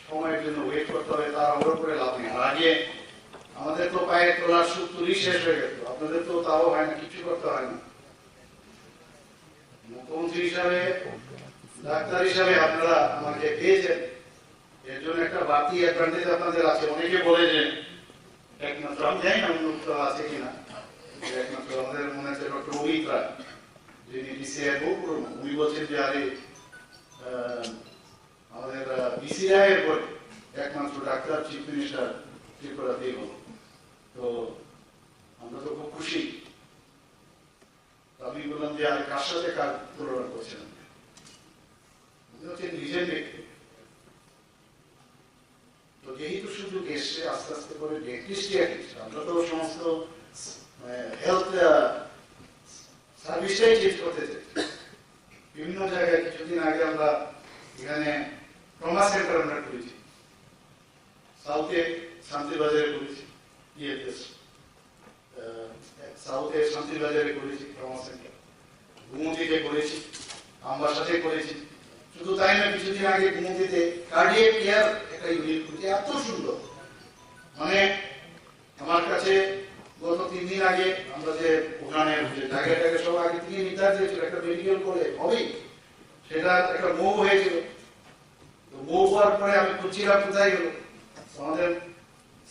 সময়ের জন্য ওয়েট করতে হবে, তার ওর করে লাভ নেই। আর আগে আমাদের তো পায়ে তোলার সুখ তুলি শেষ হয়ে গেল, আপনাদের তো তাও হয় না, কিছু করতে হয় না। মুখ্যমন্ত্রী হিসাবে, ডাক্তার হিসাবে আপনারা আমাকে পেয়েছেন, এর জন্য একটা বাড়তি অ্যাডভান্টেজ আপনাদের আছে। অনেকে বলে যে একমাত্র, আমি জানি না উন্নত আছে কিনা, একমাত্র আমাদের মনে আছে ডক্টর অমিত রায়, যিনি ডিসিআই বহু পুরনো, উনি বলছেন যে আরে আমাদের বিসিআই এর পরে একমাত্র ডাক্তার চিফ মিনিস্টার ত্রিপুরাতেই হল। তো আমরা তো খুব খুশি। আমি বললাম যে আর কার সাথে কার তুলনা করছেন, নিজের ব্যক্তি। তো যেহেতু সুযোগ এসছে, আস্তে আস্তে করে আমরা তো সমস্ত হেলথ সার্ভিসটাই চেঞ্জ করতে চাই। বিভিন্ন জায়গায় কিছুদিন আগে আমরা এখানে ট্রমা সেন্টার আমরা করেছি, সাউথে শান্তিবাজারে করেছি, সাউথে শান্তিবাজারে করেছি ট্রমা সেন্টার, গুমতিতে করেছি, আমবাসাতে করেছি। শুধু তাই না, কিছুদিন আগে গুমতিতে কার্ডিয়াক কেয়ার একটা ইউনিট করেছি, এত সুন্দর। মানে আমার কাছে গত 3 দিন আগে আমরা যে ওখানে জায়গাটাকে সব আগে থেকে নির্ধারিত ছিল, একটা মেডিকেল করে হবেই, সেটা একটা মুভ হয়েছিল। তো মুভ হওয়ার পরে আমি খুঁজছিলাম কোথায় গেল, আমাদের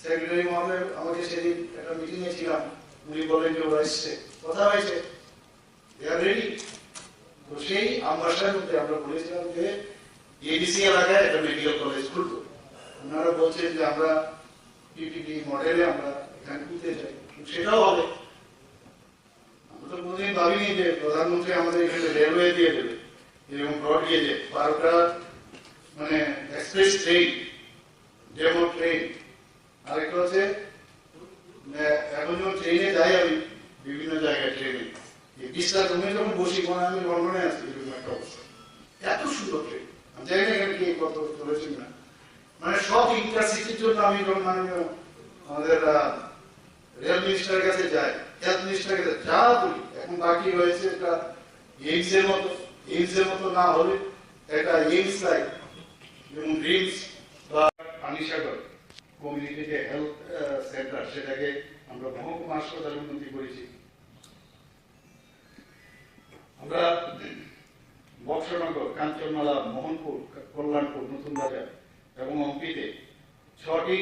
সেক্রেটারি মহোদয় আমাকে সেদিন একটা মিটিংয়ে ছিলাম, উনি বললেন যে ওরা এসছে, কথা হয়েছে, দে আর রেডি। তো সেই আমবাসার মধ্যে আমরা বলেছিলাম যে এডিসি এলাকায় একটা মেডিকেল কলেজ খুলবো। ওনারা বলছেন যে আমরা পিপিপি মডেলে আমরা এখানে খুলতে চাই, সেটাও হবে। আমরা তো কোনোদিন ভাবিনি যে প্রধানমন্ত্রী আমাদের এখানে রেলওয়ে দিয়ে দেবে, এবং ব্রড গেজে 12টা মানে এক্সপ্রেস ট্রেন, ডেমো ট্রেন। আরেকটা হচ্ছে এখন যখন ট্রেনে যাই আমি বিভিন্ন জায়গায় ট্রেনে, এই বিশটা রুমে যখন বসি মনে আমি লন্ডনে আছি, এরকম একটা অবস্থা। এত সুন্দর ট্রেন, আমি জানি না এখানে কি কত চলেছেন না, মানে সব ইন্টারসিটির জন্য আমি যখন মাননীয় আমাদের রেল মিনিস্টারের কাছে যাই, হেলথ মিনিস্টারের কাছে যা বলি, এখন বাকি রয়েছে একটা এইমস এর মতো না হলে একটা এইমস লাইক যেমন ড্রিমস বা পানিসাগর কমিউনিটি যে হেলথ সেন্টার, সেটাকে আমরা মহকুমা হাসপাতালে উন্নতি করেছি। আমরা বক্সনগর, কাঞ্চনমালা, মোহনপুর, কল্যাণপুর, নতুন বাজার এবং অম্পিতে 6টি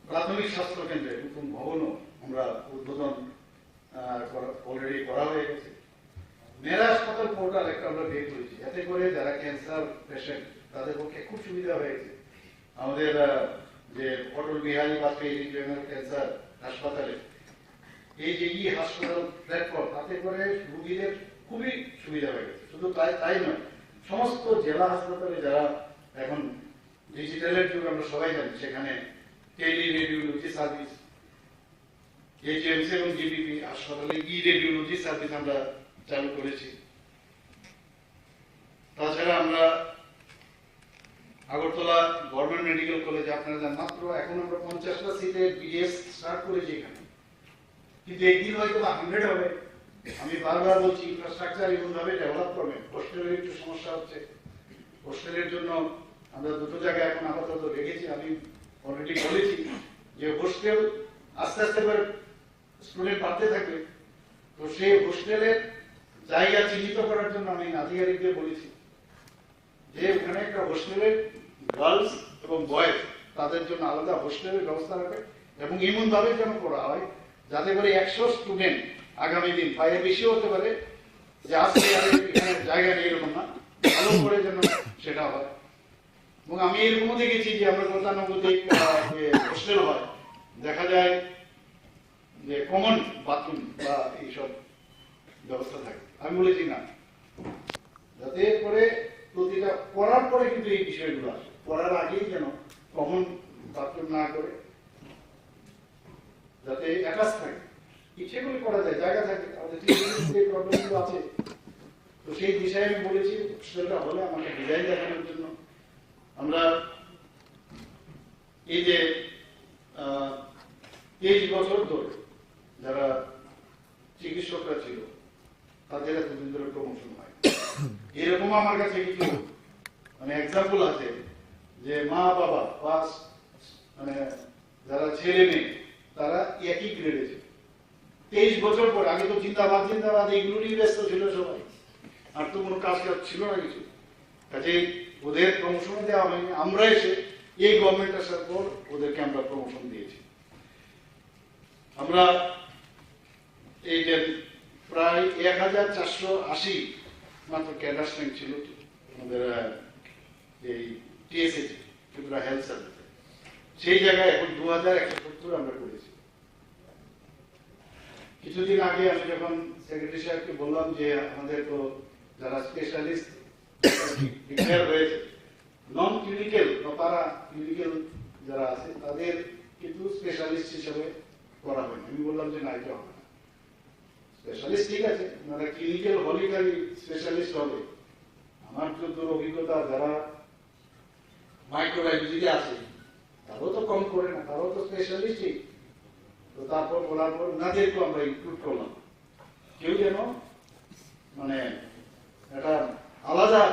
প্রাথমিক স্বাস্থ্য কেন্দ্রে নতুন ভবনও আমরা উদ্বোধন অলরেডি করা হয়ে গেছে। মেয়েরা হাসপাতাল পোর্টাল একটা আমরা বের করেছি, এতে করে যারা ক্যান্সার পেশেন্ট তাদের পক্ষে খুব সুবিধা হয়েছে। আমাদের যে অটল বিহারী বাজপেয়ী রিজিওনাল ক্যান্সার হাসপাতালে এই যে হাসপাতাল প্ল্যাটফর্ম, তাতে করে রোগীদের খুবই সুবিধা হয়ে গেছে। শুধু তাই নয়, সমস্ত জেলা হাসপাতালে যারা এখন ডিজিটালের যুগ আমরা সবাই জানি, সেখানে টেলি রেডিওলজি সার্ভিস, এইচএমসি এবং জিবিপি হাসপাতালে রেডিওলজি সার্ভিস আমরা চালু করেছি। তাছাড়া আমরা আগরতলা গভর্নমেন্ট মেডিকেল কলেজে আপনারা জানেন মাত্র এখন আমরা 50টা সিটে বিএস স্টার্ট করেছি এখানে, কিন্তু একদিন হয়তো 100 হবে। আমি বারবার বলছি ইনফ্রাস্ট্রাকচার এমন ভাবে ডেভেলপ করবেন। হোস্টেলের একটু সমস্যা হচ্ছে, হোস্টেলের জন্য আমরা 2টো জায়গায় এখন আপাতত রেখেছি। আমি অলরেডি বলেছি যে হোস্টেল আস্তে আস্তে করে স্টুডেন্ট বাড়তে থাকবে, তো সেই হোস্টেলের জায়গা চিহ্নিত করার জন্য আমি আধিকারিকদের বলেছি যে ওখানে একটা হোস্টেলের গার্লস এবং বয়েজ তাদের জন্য আলাদা হোস্টেলের ব্যবস্থা রাখবে, এবং এমন ভাবে যেন করা হয় যাতে করে 100 স্টুডেন্ট আগামী দিন বাইরে বেশি হতে পারে, যে আজকে এখানে জায়গা নেই এরকম না, ভালো করে যেন সেটা হয়। এবং আমি এরকমও দেখেছি যে আমরা গতানুগতিক যে হোস্টেল হয়, দেখা যায় যে কমন বাথরুম বা এইসব ব্যবস্থা থাকে। আমি বলেছি না, যাতে করে প্রতিটা পড়ার পরে কিন্তু এই বিষয়গুলো আসে, পড়ার আগেই যেন কমন বাথরুম না করে, যাতে অ্যাটাচ থাকে, সেগুলো করা যায়, জায়গা থাকে। আমাদের যে প্রবলেমগুলো আছে, তো সেই বিষয়ে আমি বলেছি হোস্টেলটা হলে আমাকে ডিজাইন দেখানোর জন্য আমরা এই যে 23 বছর ধরে যারা চিকিৎসকরা ছিল তাদের এতদিন ধরে প্রমোশন হয়। এরকম আমার কাছে কিছু মানে এক্সাম্পল আছে যে মা বাবা প্লাস মানে যারা ছেলে মেয়ে তারা একই গ্রেডে ছিল। 23 বছর পর, আগে তো জিন্দাবাদ জিন্দাবাদ এইগুলো নিয়ে ব্যস্ত ছিল সবাই, আর তো কোনো কাজ ছিল না কিছু, কাজেই ওদের প্রমোশন দেওয়া হয়নি। আমরা এসে এই গভর্নমেন্ট আসার পর ওদেরকে আমরা প্রমোশন দিয়েছি। আমরা এই যে প্রায় 1480 মাত্র ক্যাডার স্ট্রেংথ ছিল আমাদের এই টিএসএ ত্রিপুরা হেলথ সার্ভিস, সেই জায়গায় এখন 2170 আমরা করেছি। কিছুদিন আগে আমি যখন সেক্রেটারি সাহেবকে বললাম যে আমাদের তো যারা স্পেশালিস্ট ডিক্লেয়ার হয়েছে, নন ক্লিনিক্যাল বা পারা ক্লিনিক্যাল যারা আছে তাদের কিন্তু স্পেশালিস্ট হিসেবে করা হয়নি। আমি বললাম যে না, এটা হবে না, স্পেশালিস্ট ঠিক আছে, মানে ক্লিনিক্যাল হলে খালি স্পেশালিস্ট হবে। আমার যত অভিজ্ঞতা যারা মাইক্রোবায়োলজি আছে তারাও তো কম করে না, তারাও তো স্পেশালিস্টই। তো তারপর বলার পর ওনাদেরকেও আমরা ইনক্লুড করলাম, কেউ যেন মানে এটা আলাদা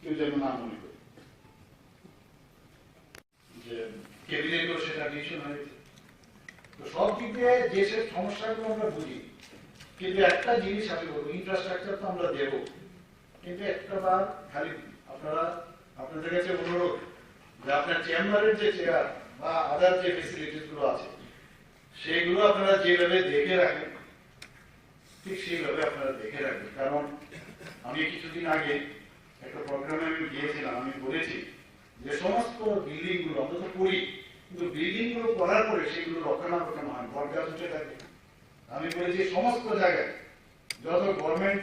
কেউ যেন না মনে করে। যে ক্যাবিনেটও সেটা ডিসিশন হয়েছে। তো সব দিক দিয়ে দেশের সমস্যাগুলো আমরা বুঝি, কিন্তু একটা জিনিস আমি বলবো, ইনফ্রাস্ট্রাকচার তো আমরা দেবো, কিন্তু একটা বার খালি আপনারা আপনাদের কাছে অনুরোধ যে আপনার চেম্বারের যে চেয়ার বা আদার যে ফেসিলিটিস গুলো আছে সেগুলো আপনারা যেভাবে দেখে রাখেন ঠিক সেইভাবে আপনারা দেখে রাখবেন। কারণ আমি কিছুদিন আগে একটা প্রোগ্রামে আমি গিয়েছিলাম, আমি বলেছি যে সমস্ত বিল্ডিং গুলো আমরা তো করি, কিন্তু বিল্ডিং গুলো করার পরে সেগুলো রক্ষণাবেক্ষণ হয়, বটগাছ উঠে থাকে। আমি বলেছি সমস্ত জায়গায় যত গভর্নমেন্ট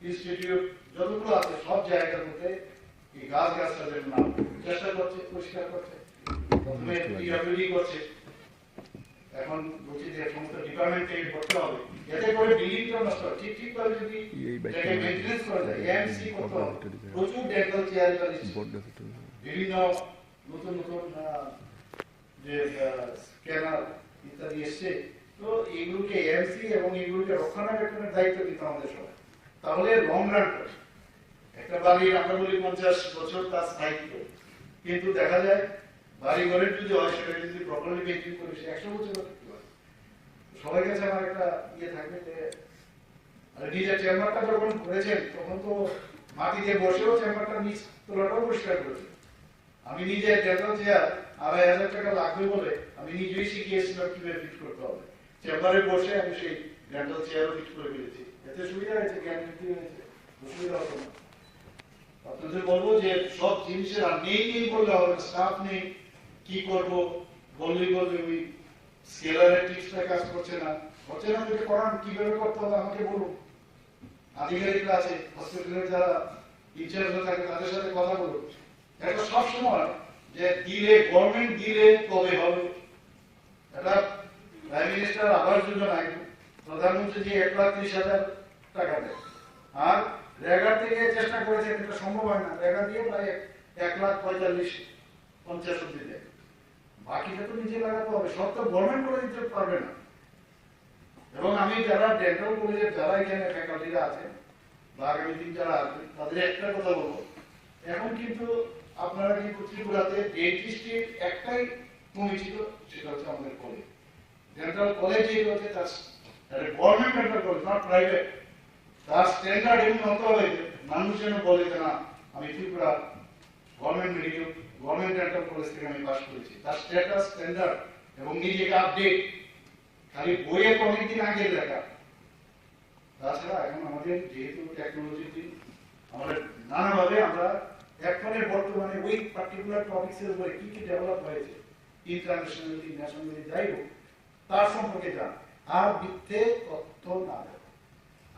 ইনস্টিটিউট যতগুলো আছে সব জায়গার মধ্যে এই গাছগাছাদের নাম চেষ্টা করছে, পরিষ্কার করছে, প্রথমে পিডব্লিউডি করছে, এখন বলছি যে সমস্ত ডিপার্টমেন্ট থেকে করতে হবে যাতে করে বিল্ডিংটা নষ্ট হয়। ঠিকভাবে যদি মেনটেন্স করা যায়, এএমসি করতে হবে, প্রচুর ডেন্টাল চেয়ার বিভিন্ন নতুন নতুন যে স্ক্যানার ইত্যাদি এসছে, তো এগুলোকে এএমসি এবং এগুলোকে রক্ষণাবেক্ষণের দায়িত্ব দিতে আমাদের সবাই, তাহলে লং রান করে একটা বাড়ি আমরা বলি 50 বছর তার স্থায়িত্ব, কিন্তু দেখা যায় বাড়ি ঘরের যদি হয় সেটা যদি প্রপারলি মেনটেন করে সে 100 বছর থাকতে পারে। সবার কাছে আমার একটা ইয়ে থাকবে যে নিজের চেম্বারটা যখন করেছেন তখন তো মাটিতে বসেও চেম্বারটা নিচ তলাটাও পরিষ্কার করেছেন। আমি নিজে ডেন্টাল চেয়ার 2500 টাকা লাগবে বলে আমি নিজেই শিখিয়েছিলাম কিভাবে ফিট করতে হবে। চেম্বারে বসে আমি সেই ডেন্টাল চেয়ারও ফিট করে ফেলেছি, এতে সুবিধা হয়েছে, জ্ঞান বৃদ্ধি হয়েছে, অসুবিধা হতো না। আপনাদের বলবো যে সব জিনিসের আর নেই বললে হবে, স্টাফ নেই, কি করব বললেই বলবে ওই স্কেলারের টিপসটা কাজ করছে না যদি করান কিভাবে করতে হবে আমাকে বলুন। আধিকারিকরা আছে হসপিটালের যারা ইনচার্জ থাকে তাদের সাথে কথা বলুন। এটা সবসময় যে দিলে গভর্নমেন্ট দিলে তবে হবে, এটা প্রাইম মিনিস্টার আবাস যোজনায় প্রধানমন্ত্রী যে 1,30,000 টাকা দেয়, আর রেগার থেকে চেষ্টা করেছেন, এটা সম্ভব হয় না, রেগা দিয়ে প্রায় 1,45,50 অব্দি দেয়, বাকিটা তো নিজে লাগাতে হবে, সব তো গভর্নমেন্ট করে দিতে পারবে না। এবং আমি যারা ডেন্টাল কলেজের যারা এখানে ফ্যাকাল্টিরা আছেন বা আগামী দিন যারা আসবেন তাদের একটা কথা বলবো, এখন কিন্তু আপনারা কিন্তু ত্রিপুরাতে ডেন্টিস্টের একটাই কমিটি, সেটা হচ্ছে আমাদের কলেজ, ডেন্টাল কলেজ যেটা হচ্ছে তার government dental college, not private. তার স্ট্যান্ডার্ড এমন হতে হবে মানুষ যেন বলে যে না আমি Tripura government medical government dental college থেকে আমি পাস করেছি, তার স্ট্যাটাস স্ট্যান্ডার্ড এবং নিজেকে আপডেট, খালি বইয়ে অনেকদিন আগে লেখা। তাছাড়া এখন আমাদের যেহেতু টেকনোলজির দিন, আমাদের নানাভাবে আমরা এখনের বর্তমানে ওই পার্টিকুলার টপিক্সের উপরে কি কি ডেভেলপ হয়েছে ইন্টারন্যাশনালি ন্যাশনালি যাই হোক তার সম্পর্কে জান, আর মিথ্যে তথ্য না দেয়।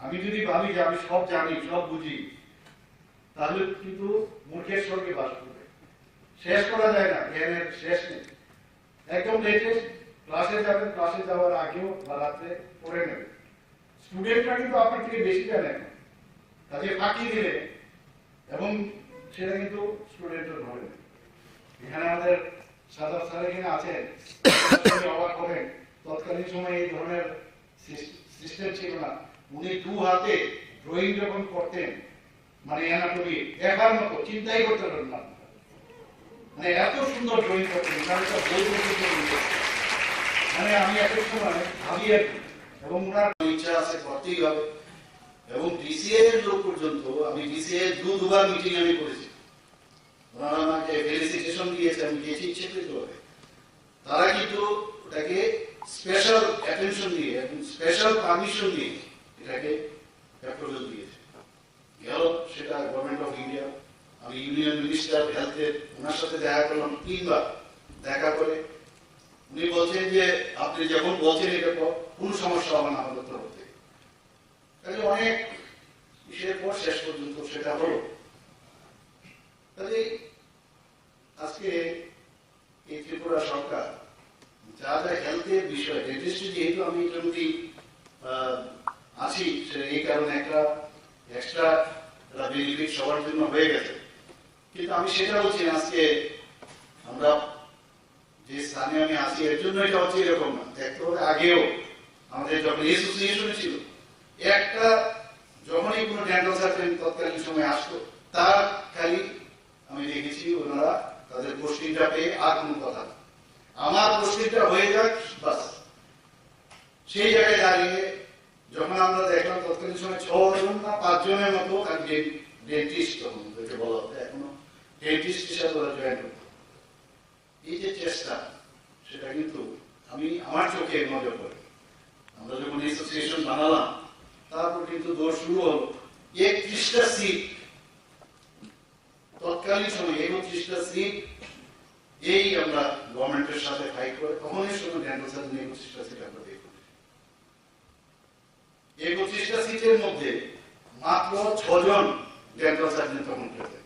আমি যদি ভাবি যে আমি সব জানি সব বুঝি তাহলে কিন্তু মূর্খের স্বর্গে বাস করবে, শেষ করা যায় না, জ্ঞানের শেষ নেই। একদম লেটেস্ট ক্লাসে যাবেন, ক্লাসে যাওয়ার আগেও বা রাত্রে পড়ে নেবেন। স্টুডেন্টরা কিন্তু আপনার থেকে বেশি জানে না, কাজে ফাঁকি দিলে এবং সেটা কিন্তু স্টুডেন্টরা ধরে নেবে। এখানে আমাদের সাদা স্যার এখানে আছেন, অবাক হবেন, তৎকালীন সময় এই ধরনের সিস্টেম ছিল না। উনি 2 হাতে ড্রয়িং যখন করতেন, মানে অ্যানাটমি দেখার মতো, চিন্তাই করতে পারেন না, মানে এত সুন্দর ড্রয়িং করতেন, মানে আমি এক সময় ভাবি আর কি, এবং ওনার ইচ্ছা আছে করতেই হবে। এবং ডিসিএ এর লোক পর্যন্ত, আমি ডিসিএ 2বার মিটিং আমি করেছি, ওনারা আমাকে ফেলিসিটেশন দিয়েছে, আমি গিয়েছি ইচ্ছাকৃতভাবে। তারা কিন্তু ওটাকে স্পেশাল অ্যাটেনশন দিয়ে এবং স্পেশাল পারমিশন দিয়ে এটাকে অ্যাপ্রুভাল দিয়েছে। গেল সেটা গভর্নমেন্ট অফ ইন্ডিয়া, আমি ইউনিয়ন মিনিস্টার হেলথের ওনার সাথে দেখা করলাম 3বার, দেখা করে উনি বলছেন যে আপনি যখন বলছেন এটা কোন সমস্যা হবে না আমাদের তরফ থেকে। তাহলে অনেক বিষয়ের পর শেষ পর্যন্ত সেটা হলো। তাহলে আজকে এই ত্রিপুরা সরকার যা যা হেলথের বিষয়, ডেন্টিস্ট্রি যেহেতু আমি এটার মধ্যে আছি, এই কারণে একটা এক্সট্রা বেনিফিট সবার জন্য হয়ে গেছে। কিন্তু আমি সেটা বলছি আজকে আমরা যে স্থানে আমি আছি এর জন্য এটা হচ্ছে এরকম না, দেখতে হবে আগেও আমাদের যখন অ্যাসোসিয়েশন ছিল, একটা যখনই কোনো ডেন্টাল সার্জন তৎকালীন সময় আসতো তার খালি আমি দেখেছি ওনারা তাদের পোস্টিংটা পেয়ে আর কোনো কথা না, আমার পোস্টিংটা হয়ে যাক বাস। সেই জায়গায় দাঁড়িয়ে যখন আমরা দেখলাম তৎকালীন সময় 6 জন না 5 জনের মতো ডেন্টিস্ট তখন বলা হতো, এখনো ডেন্টিস্ট হিসাবে ওরা জয়েন করতো। এই যে চেষ্টা, সেটা কিন্তু আমি আমার চোখে নজর পড়ে। আমরা যখন অ্যাসোসিয়েশন বানালাম, তারপর কিন্তু দৌড় শুরু হলো। 31টা সিট, তৎকালীন সময় 31টা সিট এই আমরা গভর্নমেন্টের সাথে ফাইট করে তখনই শুধু ডেন্টাল সার্জন 31টা সিট আমরা পেয়ে করি। 31টা সিটের মধ্যে মাত্র 6 জন ডেন্টাল সার্জন তখন পেয়েছে।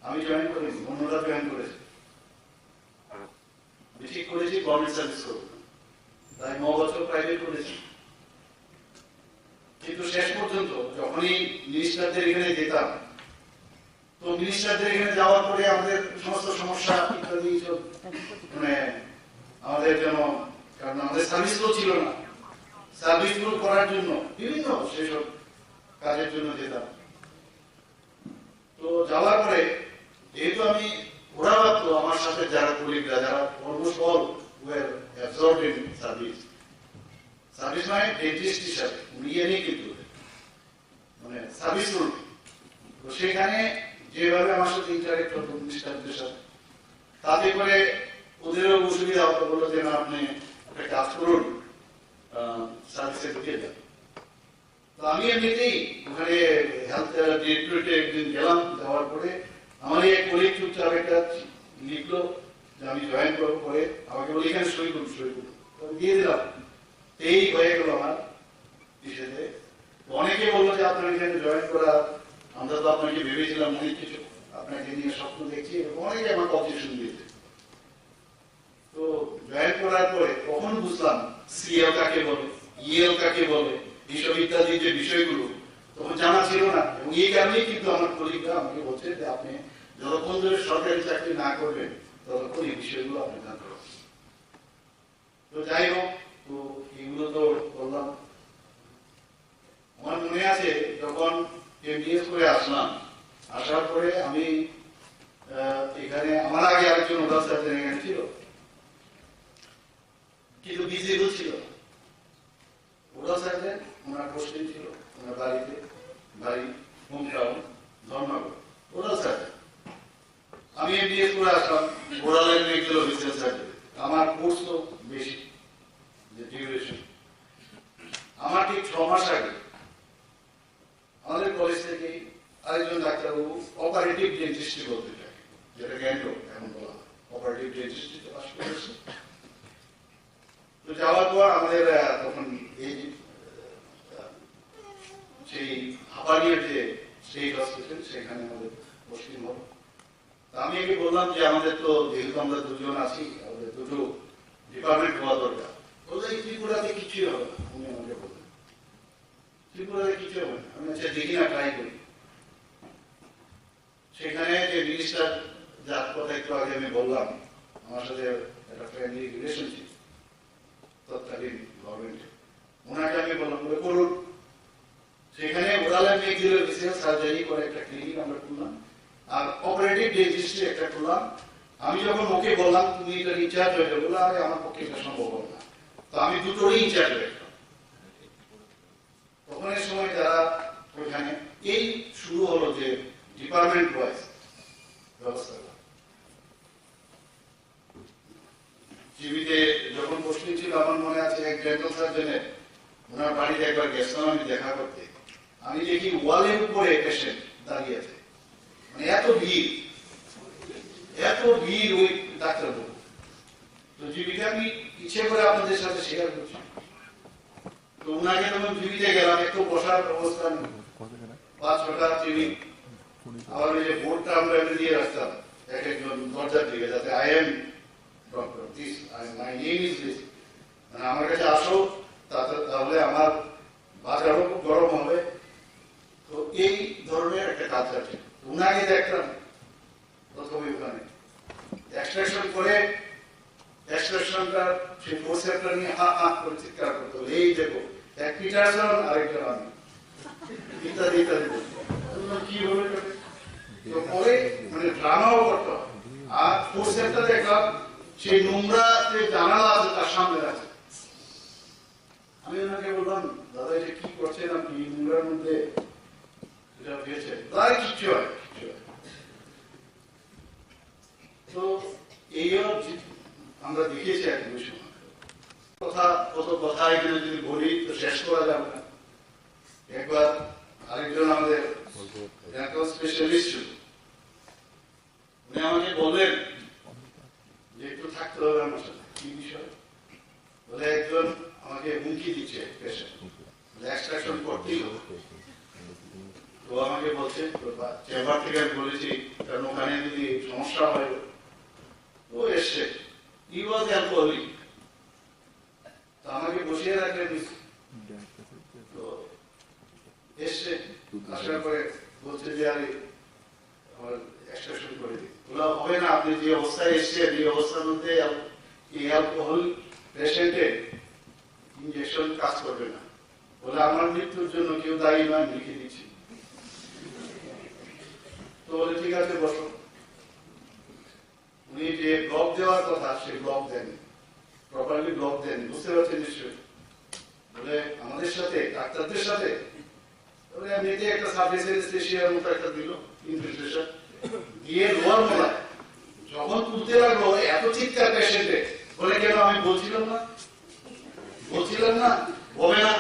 আমি জয়েন করেছি, অন্যরা জয়েন করেছে। ঠিক করেছি গভর্নমেন্ট সার্ভিস করব, তাই 9 বছর প্রাইভেট করেছি। কিন্তু শেষ পর্যন্ত যখনই মিনিস্টারদের এখানে যেতাম, তো মিনিস্টারদের এখানে যাওয়ার পরে আমাদের সমস্ত সমস্যা ইত্যাদি মানে আমাদের জন্য, কারণ আমাদের সার্ভিস তো ছিল না, সার্ভিস গুলো করার জন্য বিভিন্ন সেসব কাজের জন্য যেতাম। তো যাওয়ার পরে যেহেতু আমি, ওরা ভাবতো আমার সাথে যারা কলিগরা, যারা almost all were absorbed in service, service মানে ডেন্টিস্ট হিসাবে নিয়ে নেই, কিন্তু মানে সার্ভিস রুল। তো সেখানে যেভাবে আমার সাথে ইন্টারেক্ট হতো মিনিস্টারদের সাথে, তাতে করে ওদেরও অসুবিধা হতো। বললো যে না, আপনি একটা কাজ করুন, সার্ভিসে ঢুকে যান। তো আমি এমনিতেই ওখানে হেলথ ডিরেক্টরেটে একদিন গেলাম, যাওয়ার পরে আমার এই কলিগ চুপচাপ একটা লিখলো যে আমি জয়েন করবো, করে আমাকে বলি এখানে সই করুন, সই করুন, দিয়ে দিলাম। এই হয়ে গেল আমার হিসেবে। অনেকে বললো যে আপনার এখানে জয়েন করা, আমরা তো আপনাকে ভেবেছিলাম অনেক কিছু, আপনাকে নিয়ে স্বপ্ন দেখছি, অনেকে আমাকে অবজেকশন দিয়েছে। তো জয়েন করার পরে কখন বুঝলাম সিএল কাকে বলে, ইএল কাকে বলে, এইসব ইত্যাদি যে বিষয়গুলো তখন জানা ছিল না। এবং এই কারণেই কিন্তু আমার কলিগরা আমাকে বলছে যে আপনি যতক্ষণ ধরে সরকারি চাকরি না করবেন ততক্ষণ এই বিষয়গুলো আপনি জানতে পারবেন। তো যাই হোক, তো এগুলো তো বললাম। আমার মনে আছে যখন এমবিএস করে আসলাম, আসার পরে আমি এখানে, আমার আগে আরেকজন ওরাল সার্জন এখানে ছিল, কিন্তু ভিজিবল ছিল। ওরাল সার্জন ওনার পোস্টিং ছিল ওনার বাড়িতে, বাড়ি home town Dharmanagar, oral surgeon. আমি এমবিএস করে আসলাম, ওরালের মেডিকেল অফিসার সার্জন। আমার কোর্স তো বেশি, যে ডিউরেশন। আমার ঠিক 6 মাস আগে আমাদের কলেজ থেকে আরেকজন ডাক্তারবাবু অপারেটিভ ডেন্টিস্ট্রি বলতে থাকে, যেটা গ্যান্ডো এখন বলা হয়, অপারেটিভ ডেন্টিস্ট্রিতে পাস করেছে। তো যাওয়ার পর আমাদের তখন এই সেই হাপানিয়ার যে স্টেট হসপিটাল, সেখানে আমাদের পোস্টিং হলো। আমি একে বললাম যে আমাদের তো যেহেতু আমরা দুজন আছি, আমাদের দুটো ডিপার্টমেন্ট হওয়া দরকার। বললে ত্রিপুরাতে কিছুই হবে না। উনি আমাকে বললেন ত্রিপুরাতে কিছু হবে না। আমি আচ্ছা দেখি না, ট্রাই করি। সেখানে যে মিনিস্টার, যার কথা একটু আগে আমি বললাম, আমার সাথে একটা ফ্রেন্ডলি রিলেশনশিপ তৎকালীন গভর্নমেন্টে, ওনাকে আমি বললাম করুন। সেখানে ওরালের মেডিকেল অফিসার সার্জারি করে একটা ক্লিনিক আমরা খুললাম, আর অপারেটিভ ডেন্টিস্ট্রি একটা খুললাম। আমি যখন ওকে বললাম তুমি এটা ইনচার্জ হয়ে যাবে, বলে আরে আমার পক্ষে এটা সম্ভব হবে না। তো আমি দুটোরই ইনচার্জ হয়ে গেলাম। তখন এই সময় যারা ওইখানে, এই শুরু হলো যে ডিপার্টমেন্ট ওয়াইজ ব্যবস্থা। জিবিতে যখন পোস্টিং ছিল, আমার মনে আছে এক ডেন্টাল সার্জনের, ওনার বাড়িতে একবার গেছিলাম আমি দেখা করতে। আমি দেখি ওয়ালের উপরে পেশেন্ট দাঁড়িয়ে আছে, মানে এত ভিড় ওই ডাক্তারবাবু। তো জীবিকা আমি ইচ্ছে করে আপনাদের সাথে শেয়ার করছি। তো ওনাকে তখন জীবিতে গেলাম, একটু বসার ব্যবস্থা নেই, 5-6টা ট্রেনিং। আবার ওই যে বোর্ডটা আমরা দিয়ে রাখতাম এক একজন দরজার দিকে, যাতে I am doctor this, my name is this, মানে আমার কাছে আসো, তাহলে আমার বাজারও খুব গরম হবে। তো এই ধরনের একটা কাজ আছে। উনাকে দেখলাম প্রথমে ওখানে এক্সট্রাকশন করে, এক্সট্রাকশনটা সেই ফোর্সেপটা নিয়ে করে চিৎকার করতে হবে, এই দেখো এক পিটারসন আরেকটা আমি, ইত্যাদি ইত্যাদি। কি হবে তো পরে মানে ড্রামাও করতে হবে। আর ফোর্সেপটা দেখলাম সেই নোংরা যে জানালা আছে তার সামনে আছে। আমি ওনাকে বললাম দাদা এটা কি করছেন আপনি, নোংরার মধ্যে এটা পেয়েছে? তাই কিচ্ছু হয়। তো এই আমরা দেখিয়েছি এক সময় কত কথা এখানে যদি বলি তো শেষ করা যাবে না। একবার আরেকজন আমাদের স্পেশালিস্ট ছিল, উনি আমাকে বললেন যে একটু থাকতে হবে আমার সাথে। কি বিষয় বলে, একজন আমাকে হুমকি দিচ্ছে পেশেন্ট, এক্সট্রাকশন করতেই হবে। তো আমাকে বলছে চেম্বার থেকে আমি বলেছি, কারণ ওখানে যদি সমস্যা হয়, ও এসছে, ই ওয়াজ অ্যালকোহলিক, তো আমাকে বসিয়ে রাখলেন। তো এসছে, আসার পরে বলছে যে আরে আমার এক্সট্রাকশন করে দিই। বলা হবে না, আপনি যে অবস্থায় এসছেন এই অবস্থার মধ্যে এই অ্যালকোহল পেশেন্টের ইনজেকশন কাজ করবে না। বলে আমার মৃত্যুর জন্য কেউ দায়ী নয়, লিখে দিচ্ছি। তো বলে ঠিক আছে বসো। উনি যে ব্লক দেওয়ার কথা সে ব্লক দেন, প্রপারলি ব্লক দেন, বুঝতে পারছেন নিশ্চয়ই। বলে আমাদের সাথে ডাক্তারদের সাথে এমনিতে একটা সাবস্টেশিয়ার মতো একটা দিল ইনফিল্ট্রেশন দিয়ে লোয়ার মোলা যখন তুলতে লাগলো, এত চিৎকার পেশেন্টে। বলে কেন আমি বলছিলাম না হবে না।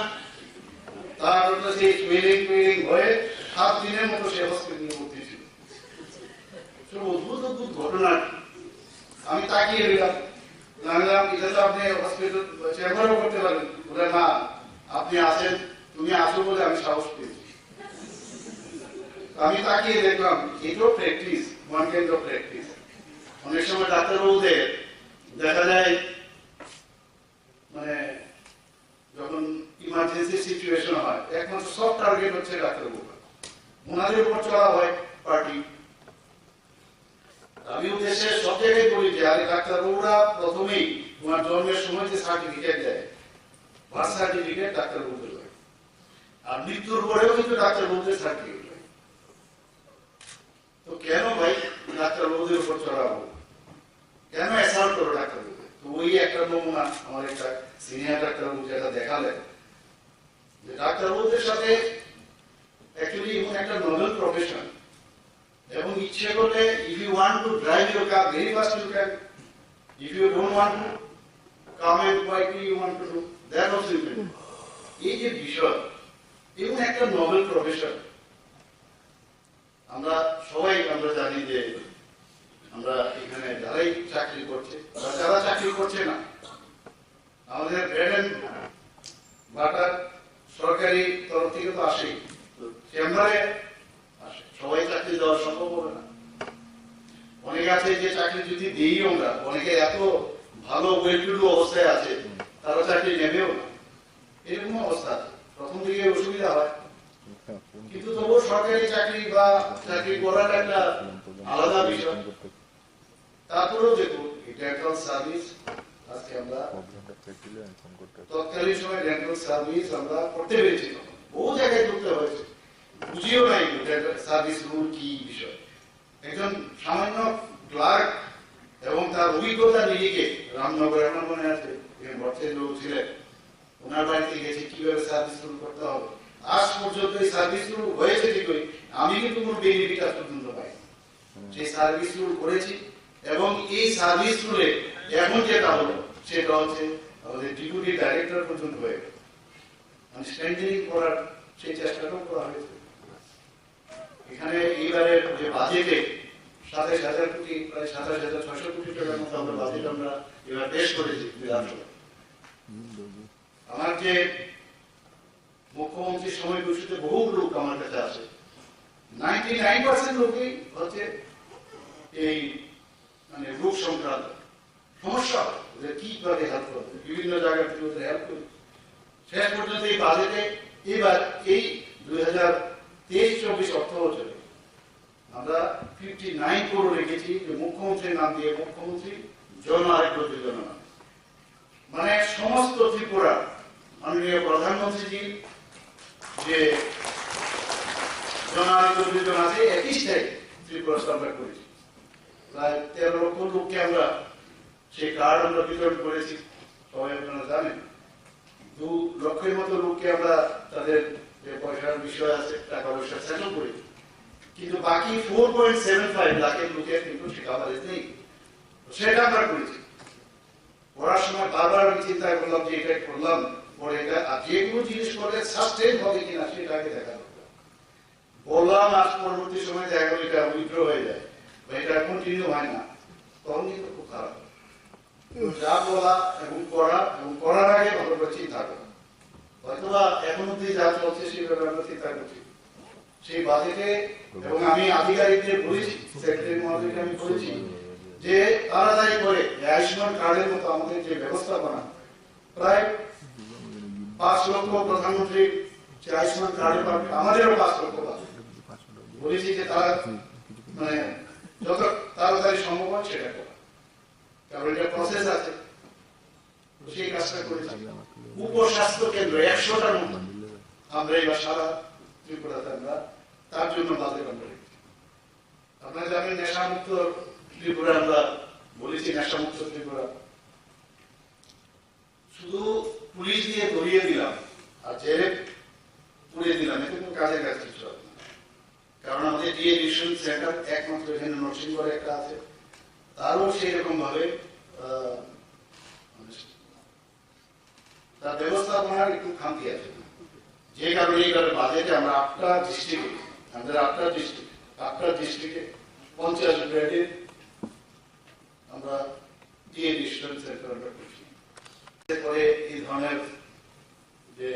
তারপর সেই টুয়েলিং হয়ে 7 দিনের মতো সে হসপিটালে ভর্তি ছিল। সব অদ্ভুত ঘটনা। আমি তাকিয়ে দিলাম, এটা তো আপনি হসপিটাল চেম্বারও করতে পারেন। বলে না, আপনি আছেন, তুমি আসো বলে আমি সাহস পেয়েছি। আমি তাকিয়ে দেখলাম, এটাও practice, one kind of practice. অনেক সময় ডাক্তারবাবুদের দেখা যায় মানে যখন ইমার্জেন্সি সিচুয়েশন হয়, একমাত্র সব টার্গেট হচ্ছে ডাক্তারবাবু, ওনাদের উপর চলা হয় পার্টি। আমি উদ্দেশ্যে সব জায়গায় বলি যে আরে ডাক্তারবাবুরা প্রথমেই তোমার জন্মের সময় যে সার্টিফিকেট দেয়, বার্থ সার্টিফিকেট ডাক্তারবাবুদের হয়, আর মৃত্যুর পরেও কিন্তু ডাক্তারবাবুদের সার্টিফিকেট হয়। তো কেন ভাই ডাক্তারবাবুদের উপর চড়াবো, কেন অ্যাসাল্ট করো ডাক্তারবাবুদের? তো ওই একটা নমুনা আমার একটা সিনিয়র ডাক্তারবাবু যেটা দেখালেন যে ডাক্তারবাবুদের সাথে অ্যাকচুয়ালি এমন একটা নোবেল প্রফেশন, এবং ইচ্ছে করলে if you want to drive your car very fast you can, if you don't want to come and quietly you want to do that also you can do. এই যে বিষয়, এমন একটা নোবেল প্রফেশন। আমরা সবাই জানি যে আমরা এখানে যারাই চাকরি করছে বা যারা চাকরি করছে না, আমাদের ব্রেড এন্ড বাটার সরকারি তরফ থেকে তো আসেই, চেম্বারে আসে। সবাই চাকরি দেওয়া সম্ভব হবে না। অনেকে আছে যে চাকরি যদি দিই আমরা, অনেকে এত ভালো ওয়েল টু ডু অবস্থায় আছে, তারা চাকরি নেবেও না, এরকম অবস্থা আছে। প্রথম দিকে অসুবিধা হয়, কিন্তু তবুও সরকারি চাকরি বা চাকরি করার একটা আলাদা বিষয়। তারপরেও দেখুন ডেন্টাল সার্ভিস, আজকে আমরা তৎকালীন সময় ডেন্টাল সার্ভিস আমরা করতে পেরেছি, বহু জায়গায় ঢুকতে হয়েছে, বুঝিও নাই ডেন্টাল সার্ভিস রুল কি বিষয়। একজন সামান্য ক্লার্ক এবং তার অভিজ্ঞতা নিয়ে রামনগরে আমার মনে আছে ভট্টের লোক ছিলেন, ওনার বাড়িতে গেছে কিভাবে সার্ভিস রুল করতে হবে। আজ পর্যন্ত এই সার্ভিস রুল হয়েছে ঠিকই, আমি কিন্তু কোনো বেনিফিট আজ পর্যন্ত পাই। সেই সার্ভিস রুল করেছি, এবং এই সার্ভিস রুলে এখন যেটা হলো সেটা হচ্ছে আমাদের ডেপুটি ডাইরেক্টর পর্যন্ত হয়ে গেল, মানে স্ট্রেংথেনিং করার সেই চেষ্টাটাও করা হয়েছে। এখানে এইবারের যে বাজেটে 27,000 কোটি, প্রায় 27,600 কোটি টাকার মতো আমরা বাজেট আমরা এবার পেশ করেছি বিধানসভায়। আমার যে মুখ্যমন্ত্রীর সময় ঘোষিত বহু লোক আমার কাছে আসে, 99% লোকই হচ্ছে এই মানে রোগ সংক্রান্ত সমস্যা, ওদের কিভাবে হেল্প করবে, বিভিন্ন জায়গা থেকে ওদের হেল্প করি। শেষ পর্যন্ত এই বাজেটে এবার এই 2023-24 অর্থ বছরে আমরা 59 করোড় রেখেছি, যে মুখ্যমন্ত্রীর নাম দিয়ে মুখ্যমন্ত্রী জন আরোগ্য যোজনা, মানে সমস্ত ত্রিপুরা মাননীয় প্রধানমন্ত্রীজি যে জন আরোগ্য যোজনা আছে, একই স্থায়ী ত্রিপুরা সরকার করেছি। প্রায় 13 লক্ষ লোককে আমরা সেই কার্ড আমরা বিতরণ করেছি, সবাই আপনারা জানেন। 2 লক্ষের মতো লোককে আমরা তাদের যে পয়সার বিষয় আছে টাকা পয়সা সেটেল করেছি, কিন্তু বাকি 4.75 লাখের লোকের কিন্তু সে কাভারেজ নেই, সেটা আমরা করেছি। পড়ার সময় বারবার আমি চিন্তা করলাম যে এটা করলাম, পরে এটা আর যে কোনো জিনিস করলে সাস্টেন হবে কিনা সেটা আগে দেখা দরকার। বললাম আজ পরবর্তী সময় দেখা গেল এটা উইথড্র হয়ে যায় বা এটা কন্টিনিউ হয় না, তখন কিন্তু খুব খারাপ। যা বলা এবং করার আগে ভালো করে চিন্তা করা। হয়তোবা এখন অব্দি যা চলছে সেভাবে আমরা চিন্তা করছি সেই বাজেটে, এবং আমি আধিকারিকদের বলেছি, সেক্রেটারি মহোদয়কে আমি বলেছি যে তাড়াতাড়ি করে আয়ুষ্মান কার্ডের মতো আমাদের যে ব্যবস্থাপনা, প্রায় 5 লক্ষ প্রধানমন্ত্রী যে আয়ুষ্মান কার্ডে পাবে, আমাদেরও 5 লক্ষ পাবে। বলেছি যে তারা মানে যত তাড়াতাড়ি সম্ভব হয় সেটা করা, কারণ এটা প্রসেস আছে, সেই কাজটা করেছি। উপস্বাস্থ্য কেন্দ্র 100টার মতো আমরা এবার সারা ত্রিপুরাতে আমরা তার জন্য বাজেট আমরা রেখেছি। আপনারা জানেন নেশামুক্ত ত্রিপুরা আমরা বলেছি, নেশামুক্ত ত্রিপুরা। শুধু পুলিশ দিয়ে ধরিয়ে দিলাম আর জেলে পুড়িয়ে দিলাম, এতে কোনো কাজের কাজ কিছু হবে না। কারণ আমাদের ডিএডিকশন সেন্টার একমাত্র এখানে নরসিংগড়ে একটা আছে, তারও সেই রকম ভাবে তার ব্যবস্থাপনার একটু খামতি আছে, যে কারণে এইবার বাজেটে আমরা 8টা ডিস্ট্রিক্টে 50 বেডের আমরা ডিএডিকশন সেন্টার আমরা করছি। এরপরে এই ধরনের যে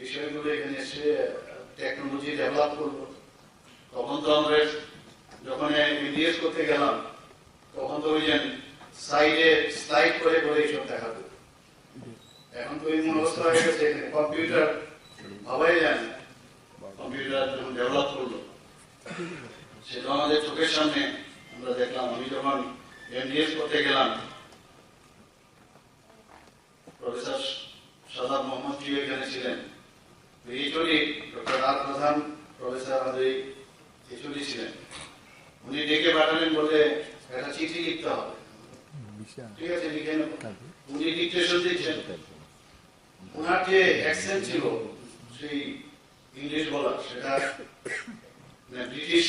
বিষয়গুলো এখানে এসে টেকনোলজি ডেভেলপ করবো, তখন তো আমরা যখন এমবিবিএস করতে গেলাম তখন তো ওই যে সাইডে স্লাইড করে করে এইসব দেখাবো। এখন তো এমন অবস্থা হয়ে গেছে, কম্পিউটার ভাবাই যায় না। কম্পিউটার যখন ডেভেলপ করলো সেটা আমাদের চোখের সামনে আমরা দেখলাম। আমি যখন এমবিএস করতে গেলাম, প্রফেসর সাদাব মোহাম্মদ জি এখানে ছিলেন, এইচওডি ডক্টর আর প্রধান প্রফেসর আমাদের এইচওডি ছিলেন। উনি ডেকে পাঠালেন, বলে একটা চিঠি লিখতে হবে। ঠিক আছে, লিখে নেব। উনি ডিকটেশন দিচ্ছেন, ওনার যে অ্যাকসেন্ট ছিল সেই ইংলিশ বলা, সেটা ব্রিটিশ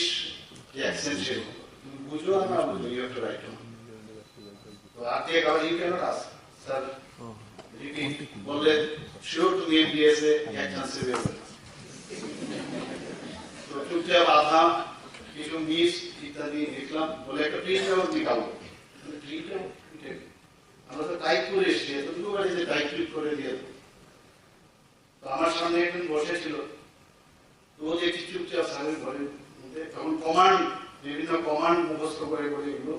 যে অ্যাকসেন্ট ছিল, তুমি বুঝো না বুঝো, ইউ হ্যাভ টু রাইট। তো আর দিয়ে কাজ you can't ask sir repeat, বললে শিওর তুমি এমবিএস এ এক চান্সে বেরোবে। তো চুপচাপ আধা কিছু মিস ইত্যাদি লিখলাম, বলে একটা প্রিন্ট আউট নিকালবো। প্রিন্ট আউট আমরা তো টাইপ করে এসেছি, এতটুকু বাড়িতে টাইপ করে দিয়ে দেবো। তো আমার সামনে একজন বসেছিল, তো ও দেখছি চুপচাপ স্যারের ঘরের মধ্যে, তখন কমান্ড বিভিন্ন কমান্ড মুখস্থ করে করে এগুলো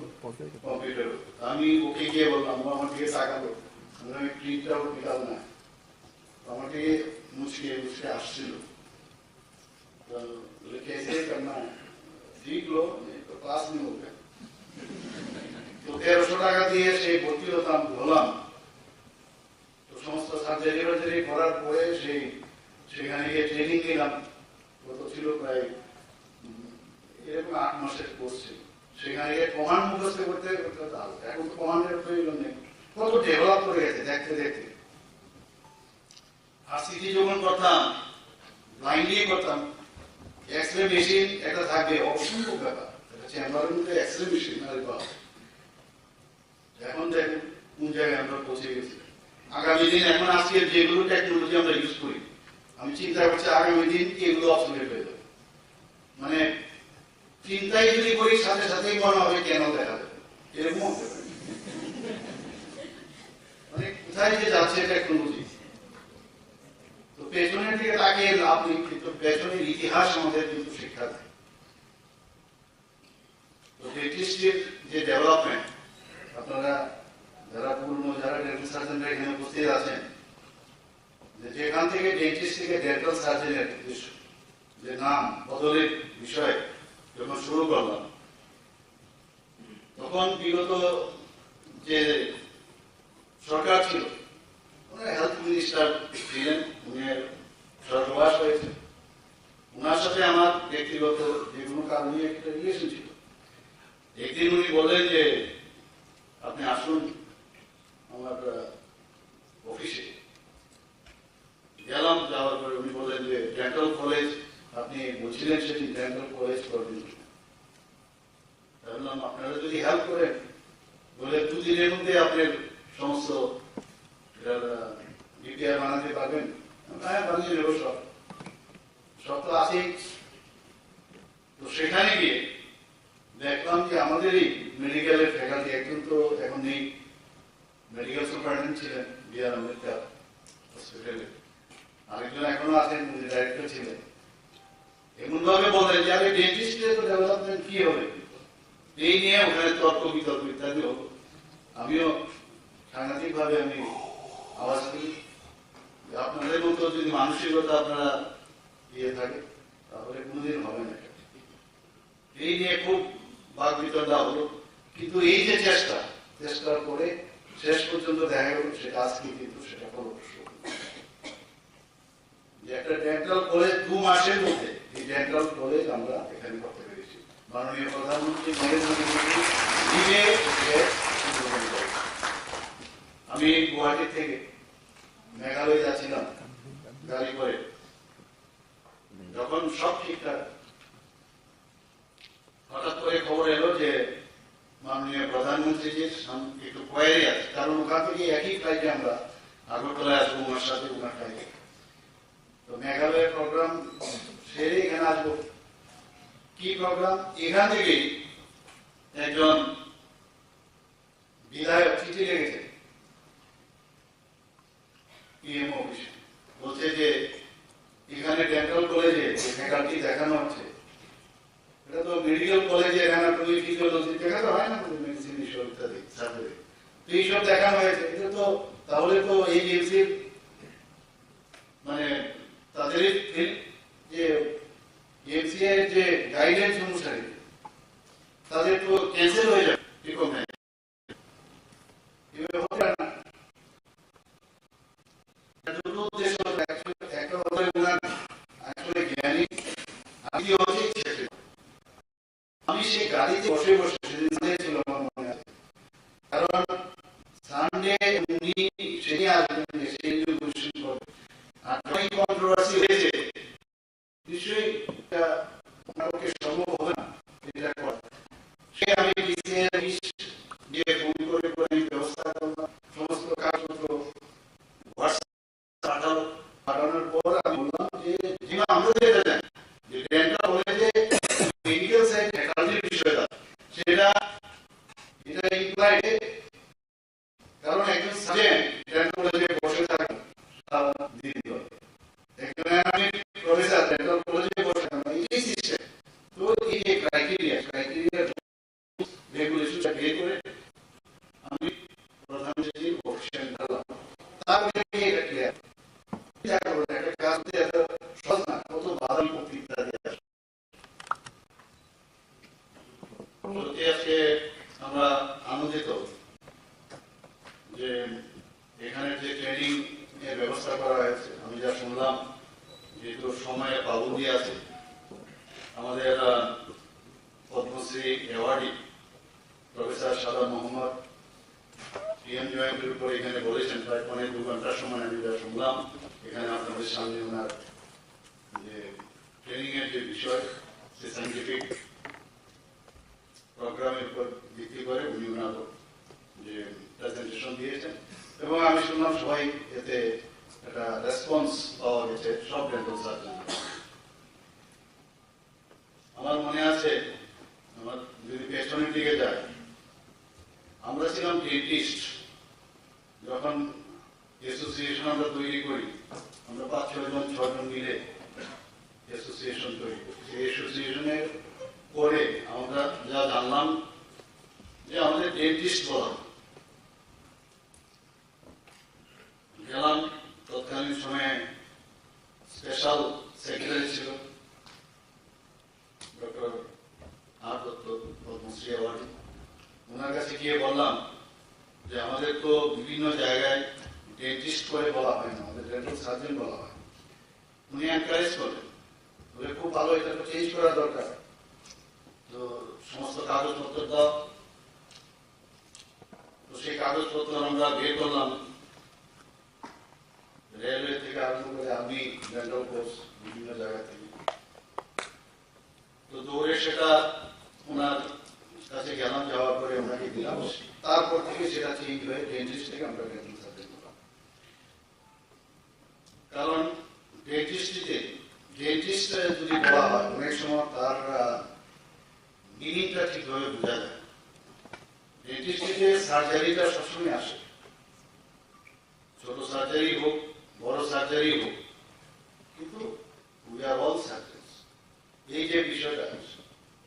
কম্পিউটার। আমি ওকে গিয়ে বললাম, ও আমার দিকে তাকালো, আমি প্রিন্ট আউট নিকাল না, আমাকে মুচকে মুচকে আসছিল। कैसे करना है, सीख लो, नहीं तो पास नहीं होगा। তো 1300 টাকা দিয়ে সেই ভর্তি হতাম, হলাম। তো সমস্ত সার্জারি করার পরে সেখানে গিয়ে ট্রেনিং নিলাম। কত ছিল, প্রায় এরকম 8 মাসের কোর্স ছিল। সেখানে গিয়ে কমান্ড মুখস্থ করতে করতে এখন তো কমান্ডের প্রয়োজন নেই, কত ডেভেলপ করে গেছে দেখতে দেখতে। আর সিটি যখন করতাম ব্লাইন্ডলি করতাম, এক্সরে মেশিন একটা থাকবে, অসম্ভব ব্যাপার। চেম্বারের মধ্যে এক্সরে মেশিন আর বাবা, এখন দেখুন কোন জায়গায় আমরা পৌঁছে গেছি। আগামী দিন এখন আজকের যেগুলো টেকনোলজি আমরা ইউজ করি, আমি চিন্তা করছি আগামী দিন এগুলো অবসলেট হয়ে যাবে। মানে চিন্তাই যদি করি সাথে সাথেই মনে হবে কেন দেখা যাবে, এরকম হতে পারে। মানে কোথায় যে যাচ্ছে টেকনোলজি, তো পেছনের দিকে তাকিয়ে লাভ নেই, কিন্তু পেছনের ইতিহাস আমাদের কিন্তু শিক্ষা দেয়। তো ডেন্টিস্টের যে ডেভেলপমেন্ট, আপনারা যারা পুরনো যারা ডেন্টাল সার্জনরা এখানে উপস্থিত আছেন, যেখান থেকে ডেন্টিস্ট থেকে ডেন্টাল সার্জনের যে নাম বদলের বিষয় যখন শুরু করলাম, তখন বিগত যে সরকার ছিল, ওনার হেলথ মিনিস্টার ছিলেন, উনি স্বর্গবাস হয়েছে। ওনার সাথে আমার ব্যক্তিগত যে কোনো কারণে একটা রিলেশন ছিল। একদিন উনি বললেন যে আপনি আসুন আমার অফিসে। গেলাম, যাওয়ার পরে উনি বললেন যে ডেন্টাল কলেজ আপনি বলছিলেন, সেটি ডেন্টাল কলেজ করবেন। বললাম আপনারা যদি হেল্প করেন বলে 2 দিনের মধ্যে আপনার সমস্ত ডিপিআর বানাতে পারবেন? হ্যাঁ, বানিয়ে নেব, সব তো আছেই। তো সেখানে গিয়ে দেখলাম যে আমাদের এই মেডিকেলের ফ্যাকাল্টি, একজন তো এখন নেই, মেডিকেল সুপারিনটেন্ডেন্ট ছিলেন বিআর আম্বেদকর হসপিটালে, আরেকজন এখনো আছেন, উনি ডাইরেক্টর ছিলেন। এমন ভাবে বলেন যে আরে ডেন্টিস্টের তো ডেভেলপমেন্ট কি হবে, এই নিয়ে ওখানে তর্ক বিতর্ক ইত্যাদি হোক। আমিও সাংঘাতিক ভাবে আমি আওয়াজ করি, আপনাদের মতো যদি মানসিকতা আপনারা দিয়ে থাকে তাহলে কোনোদিন হবে না। এই নিয়ে খুব বাক বিতণ্ডা হলো, কিন্তু এই যে চেষ্টা করে শেষ পর্যন্ত দেখা গেল সেটা আজকে কিন্তু সেটা ফলপ্রসূ। যে একটা ডেন্টাল কলেজ 2 মাসের মধ্যে এই ডেন্টাল কলেজ আমরা এখানে করতে পেরেছি। মাননীয় প্রধানমন্ত্রী নরেন্দ্র মোদী নিজে আমি গুয়াহাটি থেকে মেঘালয় যাচ্ছিলাম গাড়ি করে, যখন সব ঠিকঠাক, হঠাৎ করে খবর এলো যে মাননীয় প্রধানমন্ত্রীজির একটু কোয়ারি আছে, কারণ ওখান থেকে একই ফ্লাইটে আমরা আগরতলায় আসবো, ওনার সাথে ওনার ফ্লাইটে। তো মেঘালয়ের প্রোগ্রাম সেরে এখানে আসবো। কি প্রোগ্রাম? এখান থেকেই একজন বিধায়ক চিঠি লেগেছে পিএম অফিসে, বলছে যে এখানে ডেন্টাল কলেজে যে ফ্যাকাল্টি দেখানো হচ্ছে, এটা তো মেডিকেল কলেজে অ্যানাটমি, ফিজিওলজি দেখানো হয় না, মেডিসিন বিষয় ইত্যাদি সার্জারি, তো এইসব দেখানো হয়েছে। এটা তো তাহলে তো এই এমসির মানে তাদের যে এমসিআই যে গাইডলাইন্স অনুসারে তাদের তো ক্যান্সেল হয়ে যাবে রিকমেন্ড। আমি সেই গাড়িতে বসে বসে সেদিন ছিল আমার মনে আছে, কারণ সানডে উনি সেই আসবেন, সেই কোশ্চেন করবেন, আর কন্ট্রোভার্সি হয়েছে, নিশ্চয়ই সম্ভব হবে না এটা করা। সে আমি দিয়ে ফোন করে আমি ব্যবস্থা করলাম, সমস্ত কাগজপত্র হোয়াটসঅ্যাপ পাঠানোর পর আমি বললাম যে আমরা যেটা জানি যে ডেন্টাল কলেজে মেডিকেল সাইড ফ্যাকাল্টির বিষয়টা সেটা এটা ইমপ্লাইড, কারণ একজন সার্জন ডেন্টাল কলেজে বসে থাকেন প্রফেসর ডেন্টাল কলেজে বসে থাকেন, এই সিস্টেম। তো এই যে ক্রাইটেরিয়া রেগুলেশন বের করে আমি প্রধানমন্ত্রীর অফিসে গেলাম, তারপরে এটা ক্লিয়ার একটা কাজ এত সহজ না, কত বাধা বিপত্তি ইত্যাদি আসে। আজকে আমরা আনন্দিত যে এখানে যে ট্রেনিং এর ব্যবস্থা করা হয়েছে। আমি যা শুনলাম, যেহেতু সময়ের পাবন্দি আছে, আমাদের পদ্মশ্রী অ্যাওয়ার্ডি প্রফেসর সাদা মোহাম্মদ পিএম জয়েন্টের উপর এখানে বলেছেন প্রায় 2 ঘন্টার সময়। আমি যা শুনলাম এখানে আপনাদের সামনে ওনার যে ট্রেনিং এর যে বিষয়, সে সাইন্টিফিক প্রোগ্রামের উপর ভিত্তি করে উনি ওনার যে প্রেজেন্টেশন দিয়েছেন, এবং আমি শুনলাম সবাই এতে একটা রেসপন্স পাওয়া গেছে সব ডেন্টাল সার্জন। আমার মনে আছে, আমার যদি পেছনের দিকে যায়, আমরা ছিলাম ডেন্টিস্ট, যখন অ্যাসোসিয়েশন আমরা তৈরি করি, আমরা 5-6 জন 6 জন মিলে অ্যাসোসিয়েশন তৈরি করি। সেই অ্যাসোসিয়েশনের পরে আমরা যা জানলাম যে আমাদের ডেন্টিস্ট বলা গেলাম, তৎকালীন সময়ে স্পেশাল সেক্রেটারি ছিল ডক্টর আর দত্ত, পদ্মশ্রী অ্যাওয়ার্ড। ওনার কাছে গিয়ে বললাম যে আমাদের তো বিভিন্ন জায়গায় ডেন্টিস্ট করে বলা হয় না, আমাদের ডেন্টাল সার্জন বলা হয়। উনি এনকারেজ করলেন, বলে খুব ভালো, এটা তো চেঞ্জ করা দরকার, তো সমস্ত কাগজপত্র দাও। তো সেই কাগজপত্র আমরা বের করলাম, রেলওয়ে থেকে আরম্ভ করে আর্মি, ডেন্টাল কোর্স, বিভিন্ন জায়গা থেকে। তো দৌড়ে সেটা ওনার কাছে গেলাম, যাওয়ার পরে ওনাকে দিলাম। তারপর থেকে সেটা চেঞ্জ হয়ে ডেন্টিস্ট থেকে আমরা ডেন্টাল সার্জন করলাম। কারণ ডেন্টিস্ট যদি বলা হয় অনেক সময় তার মিনিংটা ঠিকভাবে বোঝা যায়। ডেন্টিস্টে সার্জারিটা সবসময় আসে, ছোট সার্জারি হোক বড় সার্জারি হোক, কিন্তু উই আর অল সার্জেন্স। এই যে বিষয়টা,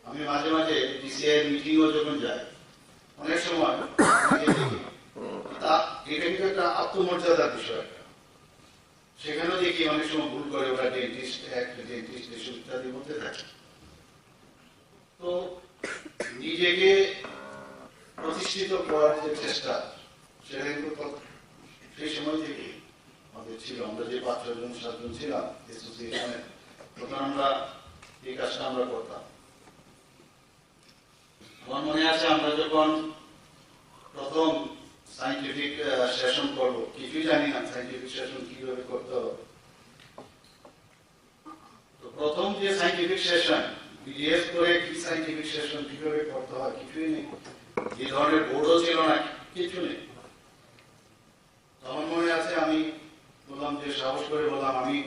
আমি মাঝে মাঝে ডিসিআই মিটিংও যখন যাই অনেক সময় এটা কিন্তু একটা আত্মমর্যাদার বিষয়। সেখানেও দেখি অনেক সময় ভুল করে ওরা ডেন্টিস্ট অ্যাক্ট, ডেন্টিস্ট এসব ইত্যাদির মধ্যে থাকে। তো নিজেকে প্রতিষ্ঠিত করার যে চেষ্টা, সেটা কিন্তু সেই সময় থেকে আমাদের ছিল। আমরা যে 5-6 জন 7 জন ছিলাম অ্যাসোসিয়েশনে, তখন আমরা এই কাজটা আমরা করতাম। আমার মনে আছে আমরা যখন প্রথম সাইন্টিফিক সেশন করব, কিছুই জানি না সাইন্টিফিক সেশন কিভাবে করতে হবে। তো প্রথম যে সাইন্টিফিক সেশন, বিডিএস করে কি সাইন্টিফিক সেশন কিভাবে করতে হয় কিছুই নেই, এই ধরনের বোর্ডও ছিল না, কিছু নেই। আমার মনে আছে আমি বললাম যে সাহস করে বললাম আমি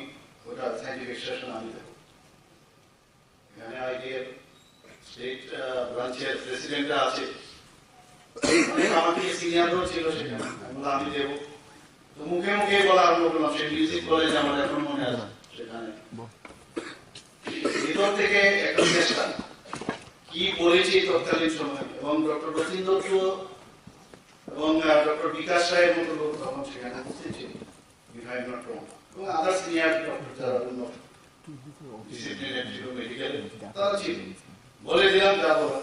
ওটা সাইন্টিফিক সেশন আমি দেবো। এখানে আইডিএর স্টেট ব্রাঞ্চের প্রেসিডেন্টরা আছে, আমাকে সিনিয়রও ছিল সেখানে, আমি দেব। তো মুখে মুখে বলা আরম্ভ করলাম, সেই মিউজিক কলেজ আমার এখন মনে আছে। সেখানে ভিতর থেকে একটা চেষ্টা কি বলেছি তৎকালীন সময়, এবং ডক্টর রতিন দত্ত এবং ডক্টর বিকাশ রায়ের মতো লোক তখন সেখানে উপস্থিত ছিল, এবং আদার সিনিয়র ডক্টর যারা উন্নত ডিসিপ্লিনের ছিল, মেডিকেলে তারা ছিল, বলে দিলাম যা বলা।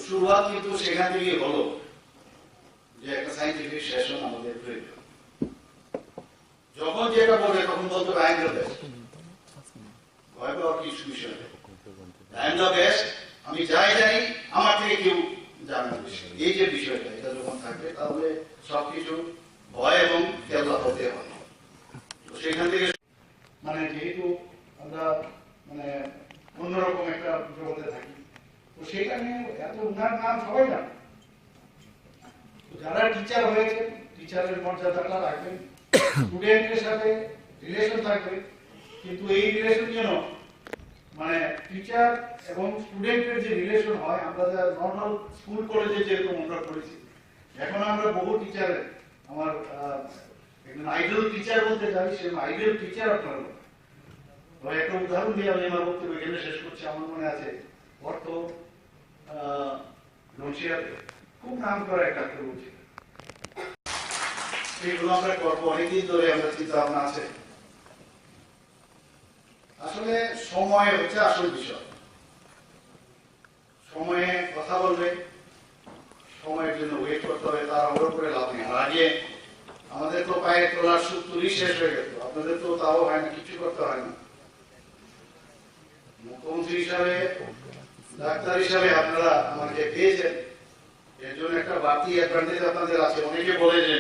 শুরুয়াত কিন্তু সেখান থেকে হলো যে একটা সাইন্টিফিক সেশন আমাদের প্রয়োজন। যখন যেটা বলে তখন বলতে হবে আই এম দ্য বেস্ট, ভয় পাওয়ার কিছু বিষয় নেই। আই এম দ্য বেস্ট, আমি যাই জানি আমার থেকে কেউ জানে না। এই যে বিষয়টা, এটা যখন থাকবে তাহলে সবকিছু ভয় এবং কেল্লা হতে হবে। তো সেখান থেকে মানে যেহেতু আমরা মানে অন্যরকম একটা জগতে থাকি, তো সেটা নিয়ে এত উনার নাম সবাই জানে। যারা টিচার হয়েছে টিচারের মর্যাদাটা রাখবেন, স্টুডেন্টের সাথে রিলেশন থাকবে, কিন্তু এই রিলেশন যেন মানে টিচার এবং স্টুডেন্টের যে রিলেশন হয়, আমরা যা নর্মাল স্কুল কলেজে যেরকম আমরা করেছি, এখন আমরা বহু টিচারের আমার একজন আইডল টিচার বলতে যাই, সে আইডল টিচার আপনার একটা উদাহরণ দিয়ে আমি আমার বক্তব্য এখানে শেষ করছি। আমার মনে আছে অর্থ নচিয়াতে খুব নাম করা একটা ডাক্তার ছিল, সেগুলো আমরা করবো অনেকদিন ধরে আমরা চিন্তা ভাবনা আছে। আসলে সময় হচ্ছে আসল বিষয়, সময়ে কথা বলবে, সময়ের জন্য ওয়েট করতে হবে, তার অগ্র করে লাভ নেই। আর আগে আমাদের তো পায়ে তোলার সুখ তুলি শেষ হয়ে গেল, আপনাদের তো তাও হয় না, কিছু করতে হয় না। মুখ্যমন্ত্রী হিসাবে ডাক্তার হিসাবে আপনারা আমাকে পেয়েছেন, এর জন্য একটা বাড়তি অ্যাডভান্টেজ আপনাদের আছে। অনেকে বলে যে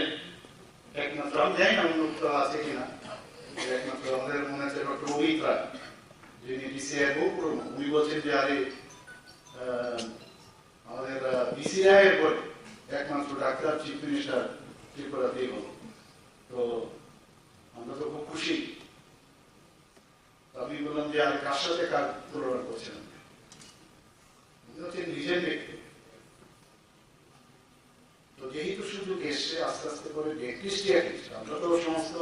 একমাত্র আমি জানি না অন্য আছে কিনা, একমাত্র আমাদের মনে আছে ডক্টর অমিত রায়, যিনি ডিসিআই বহু পুরনো, উনি বলছেন যে আরে আমাদের বিসি রায়ের পরে একমাত্র ডাক্তার চিফ মিনিস্টার ত্রিপুরাতেই হল। তো আমরা তো খুব খুশি। আমি বললাম যে আর কার সাথে কার তুলনা করছেন, নিজের ব্যক্তি। তো যেহেতু সুযোগ এসছে আস্তে আস্তে করে আমরা তো সমস্ত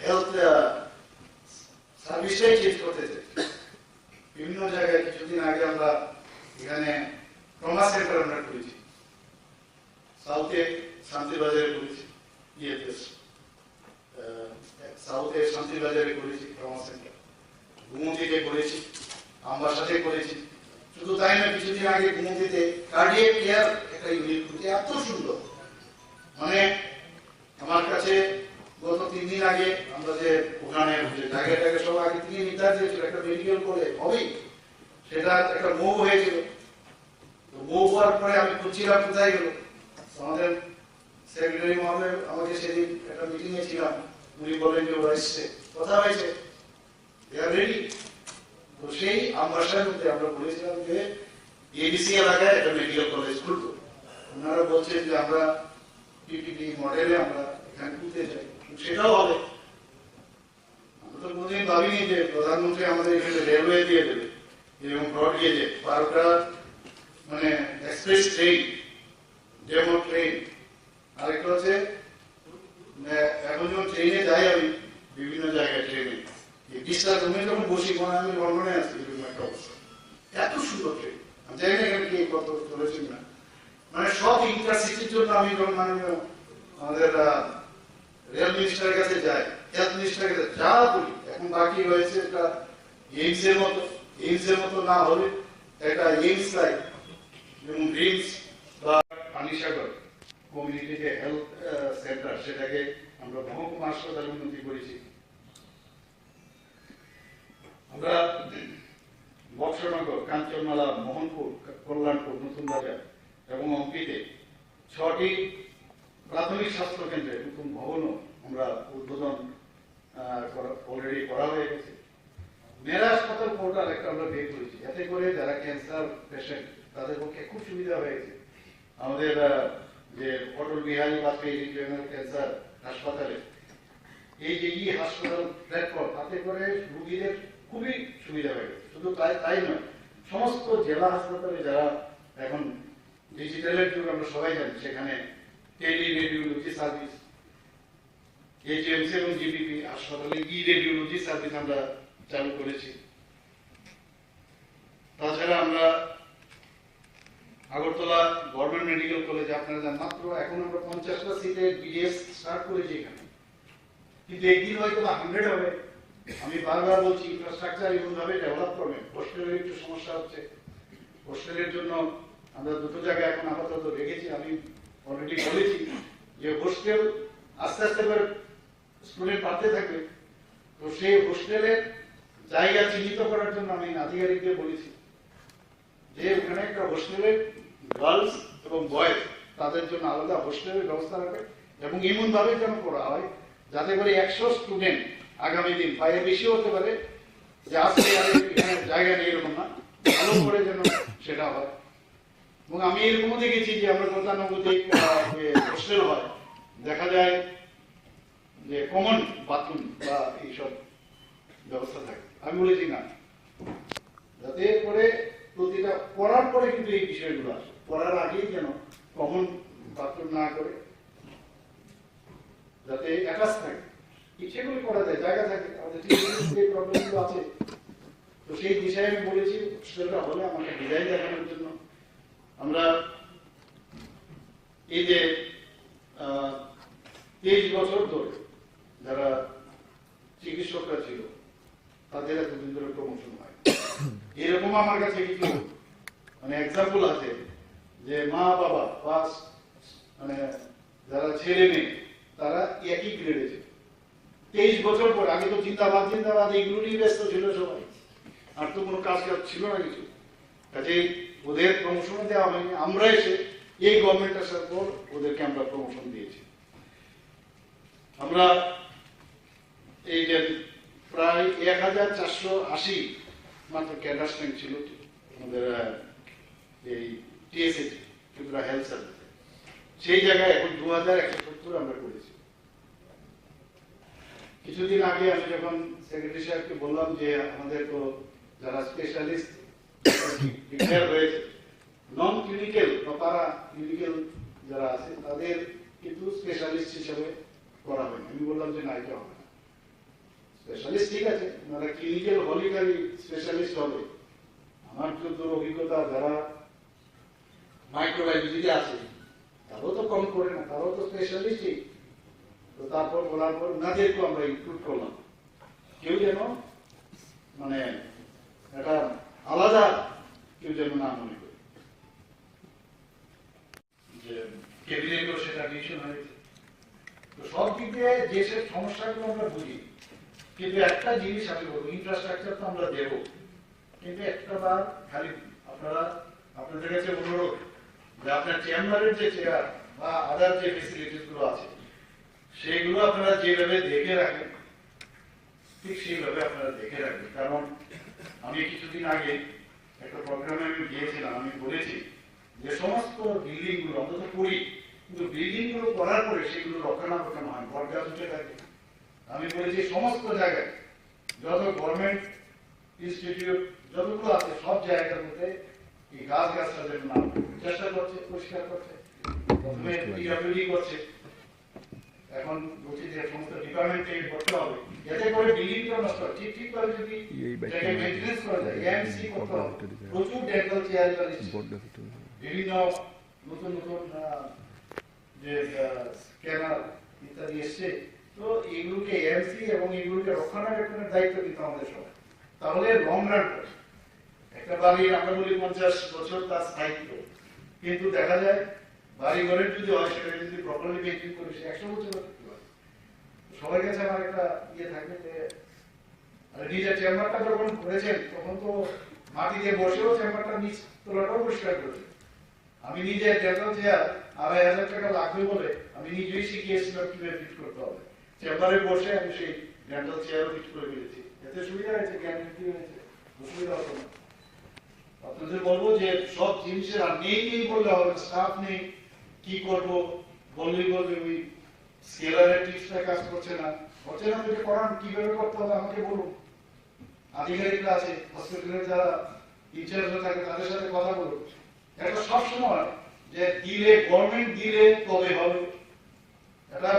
হেলথ সার্ভিসটাই চেঞ্জ করতে চাই বিভিন্ন জায়গায়। কিছুদিন আগে আমরা এখানে ট্রমা সেন্টার আমরা করেছি, সাউথে শান্তিবাজারে করেছি, সাউথে শান্তিবাজারে করেছি ট্রমা সেন্টার, গুমতিতে করেছি, আমবাসাতে করেছি। শুধু তাই না, কিছুদিন আগে গুমতিতে কার্ডিয়াক কেয়ার একটা ইউনিট করেছি, এত সুন্দর। মানে আমার কাছে গত 3 দিন আগে আমরা যে ওখানে জায়গাটাকে সব আগে তিনি নির্ধার দিয়েছিল একটা মেডিকেল করে হবেই, সেটা একটা মুভ হয়েছিল। তো মুভ হওয়ার পরে আমি খুঁজছিলাম কোথায় গেল, আমাদের সেক্রেটারি মহোদয় আমাকে সেদিন একটা মিটিং এ ছিলাম, উনি বলেন যে ওরা এসছে, কথা হয়েছে, দে আর রেডি। তো সেই আমবাসার মধ্যে আমরা বলেছিলাম যে এডিসি এলাকায় একটা মেডিকেল কলেজ খুলবো, ওনারা বলছেন যে আমরা পিপিপি মডেলে আমরা এখানে তুলতে চাই, সেটাও হবে। আমরা তো কোনোদিন ভাবিনি যে প্রধানমন্ত্রী আমাদের এখানে রেলওয়ে দিয়ে দেবে এবং ব্রড গেজে 12টা মানে এক্সপ্রেস ট্রেন, ডেমো ট্রেন। আরেকটা হচ্ছে এখন যখন ট্রেনে যাই আমি বিভিন্ন জায়গায় ট্রেনে বিশটা রুমে যখন বসি মনে আমি লন্ডনে আছি এরকম একটা অবস্থা, এত সুন্দর ট্রেন। আমি জানি না এখানে কি কত চলেছি না, মানে সব ইন্টারসিটির জন্য আমি যখন আমাদের রেল মিনিস্টারের কাছে যাই, হেলথ মিনিস্টারের কাছে যা বলি, এখন বাকি রয়েছে একটা এইমসের মতো না হলে একটা এইমস লাইক এবং ড্রিমস বা পানিসাগর কমিউনিটি যে হেলথ সেন্টার সেটাকে আমরা মহকুমা হাসপাতালে উন্নতি করেছি। আমরা বক্সনগর, কাঞ্চনমালা, মোহনপুর, কল্যাণপুর, নতুন বাজার এবং অম্পিতে 6টি প্রাথমিক স্বাস্থ্য কেন্দ্রে নতুন ভবনও আমরা উদ্বোধন অলরেডি করা হয়ে গেছে। মেরা হাসপাতাল পোর্টাল একটা আমরা বের করেছি, এতে করে যারা ক্যান্সার পেশেন্ট তাদের পক্ষে খুব সুবিধা হয়েছে। আমাদের যে অটল বিহারী বাজপেয়ী রিজিওনাল ক্যান্সার হাসপাতালে এই যে হাসপাতাল প্ল্যাটফর্ম, তাতে করে রোগীদের খুবই সুবিধা হয়ে গেছে। শুধু তাই নয়, সমস্ত জেলা হাসপাতালে যারা এখন ডিজিটালের যুগ আমরা সবাই জানি, সেখানে টেলি রেডিওলজি সার্ভিস, এইচএমসি এবং জিবিপি হাসপাতালে রেডিওলজি সার্ভিস আমরা চালু করেছি। তাছাড়া আমরা আগরতলা গভর্নমেন্ট মেডিকেল কলেজে আপনারা জানেন মাত্র এখন আমরা 50টা সিটের বিএস স্টার্ট করেছি এখানে, কিন্তু একদিন হয়তো 100 হবে। আমি বারবার বলছি ইনফ্রাস্ট্রাকচার এমনভাবে ডেভেলপ করবেন। হোস্টেলের একটু সমস্যা হচ্ছে, হোস্টেলের জন্য আমরা দুটো জায়গায় এখন আপাতত রেখেছি। আমি অলরেডি বলেছি যে হোস্টেল আস্তে আস্তে করে স্টুডেন্ট বাড়তে থাকবে, তো সেই হোস্টেলের জায়গা চিহ্নিত করার জন্য আমি আধিকারিকদের বলেছি যে ওখানে একটা হোস্টেলের গার্লস এবং বয়েজ তাদের জন্য আলাদা হোস্টেলের ব্যবস্থা রাখবে এবং এমন ভাবে যেন করা হয় যাতে করে 100 স্টুডেন্ট আগামী দিন বাইরে বেশিও হতে পারে, যে আজকে এখানে জায়গা নেই এরকম না, ভালো করে যেন সেটা হয়। এবং আমি এরকমও দেখেছি যে আমরা গতানুগতিক হোস্টেল হয়, দেখা যায় যে কমন বাথরুম বা এইসব ব্যবস্থা থাকে। আমি বলেছি না, যাতে করে প্রতিটা পড়ার পরে কিন্তু এই বিষয়গুলো আসে, পড়ার আগেই যেন কমন বাথরুম না করে যাতে অ্যাটাচ থাকে, সেগুলো করা যায়, জায়গা থাকে। আমাদের যে প্রবলেমগুলো আছে, তো সেই বিষয়ে আমি বলেছি হোস্টেলটা হলে আমাকে ডিজাইন দেখানোর জন্য আমরা এই যে 23 বছর ধরে যারা চিকিৎসকরা ছিল তাদের এতদিন ধরে প্রমোশন হয়। এরকম আমার কাছে কিছু মানে এক্সাম্পল আছে যে মা বাবা পাস মানে যারা ছেলে মেয়ে তারা একই গ্রেডে ছিল 23 বছর পর। আগে তো জিন্দাবাদ জিন্দাবাদ এইগুলো নিয়ে ব্যস্ত ছিল সবাই, আর তো কোনো কাজ ছিল না কিছু, কাজেই ওদের প্রমোশন দেওয়া হয়নি। আমরা এসে এই গভর্নমেন্ট আসার পর ওদেরকে আমরা প্রমোশন দিয়েছি। আমরা এই যে প্রায় 1480 মাত্র ক্যাডার স্ট্রেংথ ছিল আমাদের এই টিএসএ ত্রিপুরা হেলথ সার্ভিস, সেই জায়গায় এখন 2170 আমরা করেছি। কিছুদিন আগে আমি যখন সেক্রেটারি সাহেবকে বললাম যে আমাদের তো যারা স্পেশালিস্ট ডিক্লেয়ার হয়েছে, নন ক্লিনিক্যাল বা পারা ক্লিনিক্যাল যারা আছে তাদের কিন্তু স্পেশালিস্ট হিসেবে করা হয়নি। আমি বললাম যে না, এটা হবে না, স্পেশালিস্ট ঠিক আছে, ওনারা ক্লিনিক্যাল হলে খালি স্পেশালিস্ট হবে। আমার যত অভিজ্ঞতা যারা মাইক্রোবায়োলজিতে আছে তারাও তো কম করে না, তারাও তো স্পেশালিস্টই। তো তারপর বলার পর ওনাদেরকেও আমরা ইনক্লুড করলাম, কেউ যেন মানে একটা আলাদা কেউ যেন না মনে করে। যে ক্যাবিনেটও সেটা ডিসিশন হয়েছে। তো সব দিক দিয়ে দেশের সমস্যাগুলো আমরা বুঝি, কিন্তু একটা জিনিস আমি বলবো, ইনফ্রাস্ট্রাকচার তো আমরা দেবো, কিন্তু একটা বার খালি আপনাদের কাছে অনুরোধ যে আপনার চেম্বারের যে চেয়ার বা আদার যে ফেসিলিটিস গুলো আছে সেগুলো আপনারা যেভাবে দেখে রাখেন ঠিক সেইভাবে আপনারা দেখে রাখবেন। কারণ আমি কিছুদিন আগে একটা প্রোগ্রামে আমি গিয়েছিলাম, আমি বলেছি যে সমস্ত বিল্ডিং গুলো অন্তত করি, কিন্তু বিল্ডিং গুলো করার পরে সেগুলো রক্ষণাবেক্ষণ হয়, বটগাছ উঠে থাকে। আমি বলেছি সমস্ত জায়গায় যত গভর্নমেন্ট ইনস্টিটিউট যতগুলো আছে সব জায়গার মধ্যে এই গাছ সাজানো না চেষ্টা করছে, পরিষ্কার করছে, প্রথমে পিডব্লিউডি করছে, এখন বলছি যে সমস্ত ডিপার্টমেন্ট থেকে করতে হবে যাতে করে বিল্ডিংটা নষ্ট হয়। ঠিক ভাবে যদি মেনটেন্স করা যায়, এএমসি করতে হবে, প্রচুর ডেন্টাল চেয়ার বিভিন্ন নতুন নতুন যে স্ক্যানার ইত্যাদি এসছে, তো এগুলোকে এএমসি এবং এগুলোকে রক্ষণাবেক্ষণের দায়িত্ব দিতে আমাদের সবাই, তাহলে লং রান করে একটা বাড়ি আমরা বলি 50 বছর তার স্থায়িত্ব, কিন্তু দেখা যায় বাড়ি ঘরের যদি হয় সেটা যদি প্রপারলি মেনটেন করে সে 100 বছর থাকতে পারে। সবার কাছে আমার একটা ইয়ে থাকবে যে নিজের চেম্বারটা যখন করেছেন তখন তো মাটি দিয়ে বসেও চেম্বারটা নিচ তোলাটাও পরিষ্কার করেছে। আমি নিজে ডেন্টাল চেয়ার 2,500 টাকা লাগবে বলে আমি নিজেই শিখিয়েছিলাম কিভাবে ফিট করতে হবে। চেম্বারে বসে আমি সেই ডেন্টাল চেয়ারও ফিট করে দিয়েছি, এতে সুবিধা হয়েছে, জ্ঞান বৃদ্ধি হয়েছে, অসুবিধা হতো না। আপনাদের বলবো যে সব জিনিসের আর নেই বললে হবে, স্টাফ নেই, কি করবো বললেই বলবে ওই স্কেলারের টিপসটা কাজ করছে না যদি করান কিভাবে করতে হবে আমাকে বলুন। আধিকারিকরা আছে হসপিটালের যারা ইনচার্জ থাকে তাদের সাথে কথা বলুন। এটা সবসময় যে দিলে গভর্নমেন্ট দিলে তবে হবে, এটা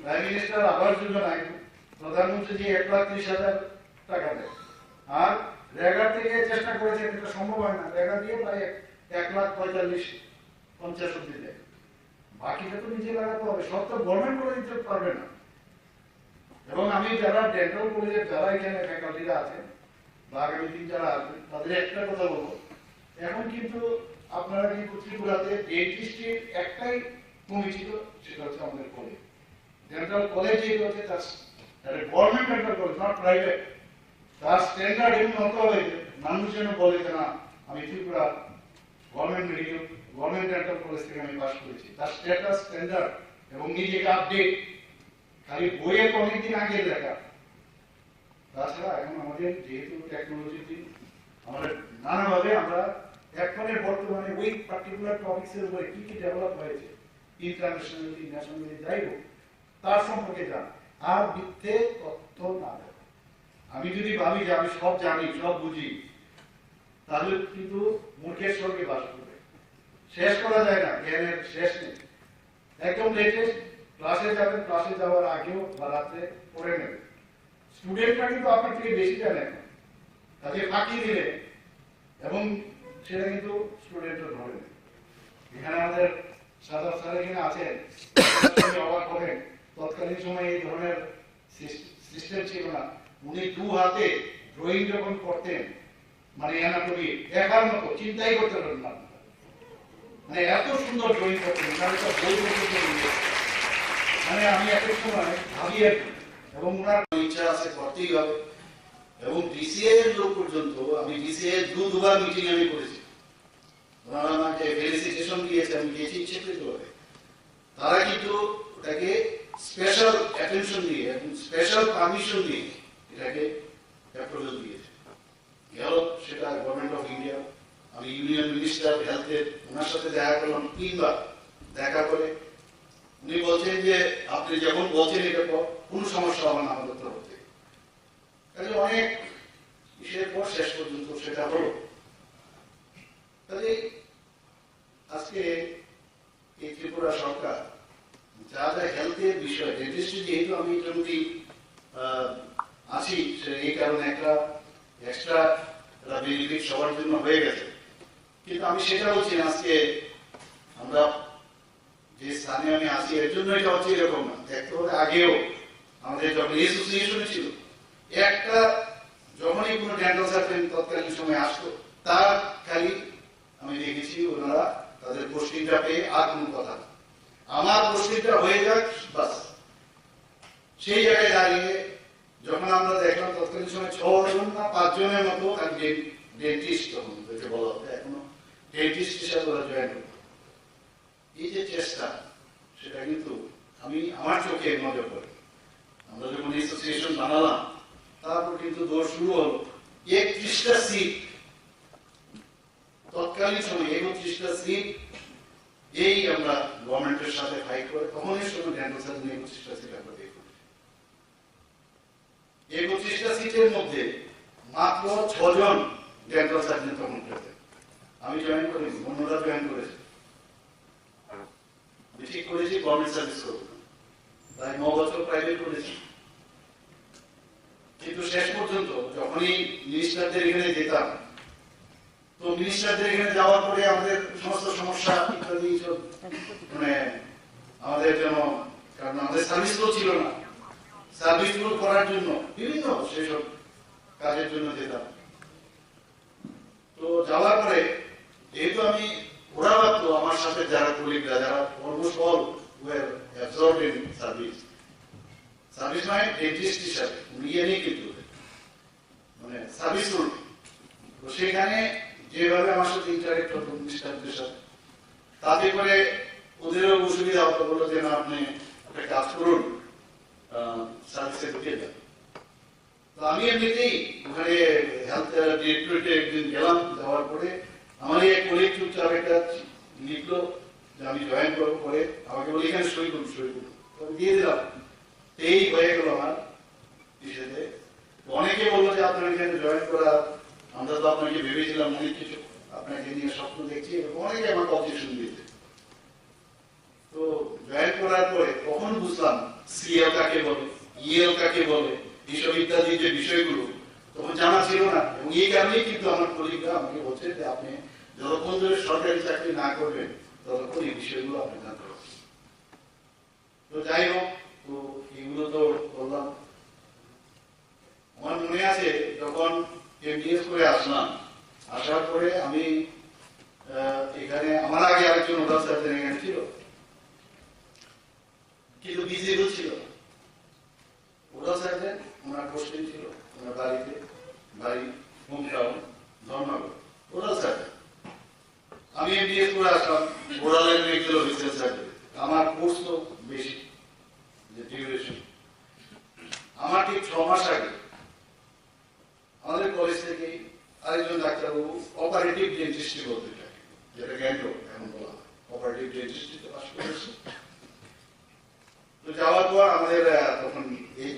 প্রাইম মিনিস্টার আবাস যোজনায় প্রধানমন্ত্রী যে 1,30,000 টাকা দেয়, আর রেগা থেকে চেষ্টা করেছে, এটা সম্ভব হয় না, রেগা দিয়ে প্রায় 1,45,50 অব্দি দেয়, বাকিটা তো নিজে লাগাতে হবে, সব তো গভর্নমেন্ট করে দিতে পারবে না। এবং আমি যারা ডেন্টাল কলেজের যারা এখানে ফ্যাকাল্টিরা আছেন বা আগামী দিন যারা আসবেন তাদের একটা কথা বলবো, এখন কিন্তু আপনারা কিন্তু ত্রিপুরাতে ডেন্টিস্টের একটাই কমিটি ছিল, সেটা হচ্ছে আমাদের কলেজ, ডেন্টাল কলেজ যেটা হচ্ছে তার government dental college, not private, তার স্ট্যান্ডার্ড এমন হতে হবে যে মানুষ যেন বলে যে না আমি Tripura government medical government dental college থেকে আমি পাস করেছি, তার স্ট্যাটাস স্ট্যান্ডার্ড এবং নিজেকে আপডেট, খালি বইয়ে তো অনেকদিন আগে লেখা। তাছাড়া এখন আমাদের যেহেতু টেকনোলজির দিন, আমাদের নানাভাবে আমরা এখনের বর্তমানে ওই পার্টিকুলার টপিক্সের উপরে কি কি ডেভেলপ হয়েছে ইন্টারন্যাশনালি ন্যাশনালি যাই হোক তার সম্পর্কে জান, আর মিথ্যে তথ্য না দেয়। আমি যদি ভাবি যে আমি সব জানি সব বুঝি তাহলে কিন্তু মূর্খের স্বর্গে বাস করবে, শেষ করা যায় না, জ্ঞানের শেষ নেই। একদম লেটেস্ট ক্লাসে যাবেন, ক্লাসে যাওয়ার আগেও বা রাত্রে পড়ে নেবে, স্টুডেন্টরা কিন্তু আপনার থেকে বেশি জানে এখন, কাজে ফাঁকি দিলে এবং সেটা কিন্তু স্টুডেন্টরা ধরে নেবে। এখানে আমাদের সাদা স্যার এখানে আছেন, অবাক হবেন, তৎকালীন সময় এই ধরনের সিস্টেম ছিল না, উনি 2 হাতে ড্রয়িং যখন করতেন মানে অ্যানাটমি দেখার মতো, চিন্তাই করতে পারেন না, মানে এত সুন্দর ড্রয়িং করতেন, মানে আমি এক সময় ভাবি আর কি, এবং ওনার ইচ্ছা আছে করতেই হবে। এবং ডিসিএ এর লোক পর্যন্ত আমি ডিসিএ 2-2বার মিটিং আমি করেছি, ওনারা আমাকে ফেলিসিটেশন দিয়েছে, আমি গিয়েছি ইচ্ছাকৃতভাবে, তারা কিন্তু ওটাকে স্পেশাল অ্যাটেনশন দিয়ে এবং স্পেশাল পারমিশন দিয়ে এটাকে অ্যাপ্রুভাল দিয়েছে। গেল সেটা গভর্নমেন্ট অফ ইন্ডিয়া, আমি ইউনিয়ন মিনিস্টার হেলথের ওনার সাথে দেখা করলাম 3বার, দেখা করে উনি বলছেন যে আপনি যখন বলছেন এটা কোনো সমস্যা হবে না আমাদের তরফ থেকে, কাজে অনেক বিষয়ের পর শেষ পর্যন্ত সেটা হলো। কাজে আজকে এই ত্রিপুরা সরকার যা যা হেলথের বিষয়, ডেন্টিস্ট্রি যেহেতু আমি মোটামুটি আছি, এই কারণে একটা এক্সট্রা বেনিফিট সবার জন্য হয়ে গেছে, কিন্তু আমি সেটা বলছি না আজকে আমরা যে স্থানে আমি আছি এর জন্য এটা হচ্ছে এরকম না, দেখতে হলে আগেও আমাদের যখন অ্যাসোসিয়েশনে ছিল একটা যখনই কোনো ডেন্টাল সার্জেন তৎকালীন সময় আসতো তার খালি আমি দেখেছি ওনারা তাদের পোস্টিংটা পেয়ে আর কোনো কথা না, আমার পোস্টিংটা হয়ে যাক বাস। সেই জায়গায় দাঁড়িয়ে যখন আমরা দেখলাম তৎকালীন সময় 6 জন না 5 জনের মতো ডেন্টিস্ট তখন বলা হবে, এখনো ডেন্টিস্ট হিসাবে ওরা জয়েন করতো। এই যে চেষ্টা সেটা কিন্তু আমি আমার চোখে নজর করি, আমরা যখন অ্যাসোসিয়েশন বানালাম তারপর কিন্তু দৌড় শুরু হলো, 31টা সিট তৎকালীন সময় 31টা সিট এই আমরা গভর্নমেন্টের সাথে ফাইট করে তখন এই সময় ডেন্টাল সার্জন 31টা সিট আমরা পেয়ে করি। 31টা সিটের মধ্যে মাত্র 6 জন ডেন্টাল সার্জন তখন পেতে। আমি জয়েন করিনি, অন্যরা জয়েন করেছে। ঠিক করেছি গভর্নমেন্ট সার্ভিস করব, তাই 9 বছর প্রাইভেট করেছি। কিন্তু শেষ পর্যন্ত যখনই মিনিস্টারদের এখানে যেতাম, তো মিনিস্টারদের এখানে যাওয়ার পরে আমাদের সমস্ত সমস্যা ইত্যাদি মানে আমাদের যেন, কারণ আমাদের সার্ভিস তো ছিল না, সার্ভিস করার জন্য বিভিন্ন সেসব কাজের জন্য যেতাম। তো যাওয়ার পরে যেহেতু আমি, ওরা ভাবতো আমার সাথে যারা কলিগরা, যারা almost all were absorbed in service, service মানে ডেন্টিস্ট হিসাবে উনি নেই, কিন্তু মানে সার্ভিস রুল। তো সেখানে যেভাবে আমার সাথে ইন্টারেক্ট হতো মিনিস্টারদের সাথে, তাতে করে ওদেরও অসুবিধা হতো, বললো যে না আপনি একটা কাজ করুন, সার্ভিসে ঢুকে যান। তো আমি এমনিতেই ওখানে হেলথ ডিরেক্টরেটে একদিন গেলাম, যাওয়ার পরে আমার এক কলিগ চুপচাপ একটা লিখলো যে আমি জয়েন করবো, পরে আমাকে বলি এখানে সই করুন, সই করুন, আমি দিয়ে দিলাম। এই হয়ে গেল আমার ইসেতে। অনেকে বললো যে আপনার এখানে জয়েন করা, আমরা তো আপনাকে ভেবেছিলাম অনেক কিছু, আপনাকে নিয়ে স্বপ্ন দেখছি, অনেকে আমাকে অবজেকশন দিয়েছে। তো জয়েন করার পরে তখন বুঝলাম সিএল কাকে বলে, ইএল কাকে বলে, এইসব ইত্যাদি যে বিষয়গুলো তখন জানা ছিল না। এবং এই কারণেই কিন্তু আমার কলিগরা আমাকে বলছে যে আপনি যতক্ষণ ধরে সরকারি চাকরি না করবেন ততক্ষণ এই বিষয়গুলো আপনি জানতে পারবেন। তো যাই হোক, তো এগুলো তো বললাম। আমার মনে আছে যখন এমবিএস করে আসলাম, আসার পরে আমি এখানে, আমার আগে আরেকজন ওরাল সার্জন এখানে ছিল, কিন্তু ভিজিবল ছিল। ওরাল সার্জন ওনার পোস্টিং ছিল ওনার বাড়িতে, বাড়ি home town Dharmanagar, oral surgeon. আমি এমবিএস করে আসলাম ওরালের রেগুলার অফিসার সার্জন। আমার কোর্স তো বেশি, যে ডিউরেশন আমার ঠিক 6 মাস আগে আমাদের কলেজ থেকে আরেকজন ডাক্তারবাবু অপারেটিভ ডেন্টিস্ট্রি বলতে থাকে, যেটা গ্যান্ডো এখন বলা হয়, অপারেটিভ ডেন্টিস্ট্রিতে পাস করেছে। তো যাওয়ার পর আমাদের তখন এই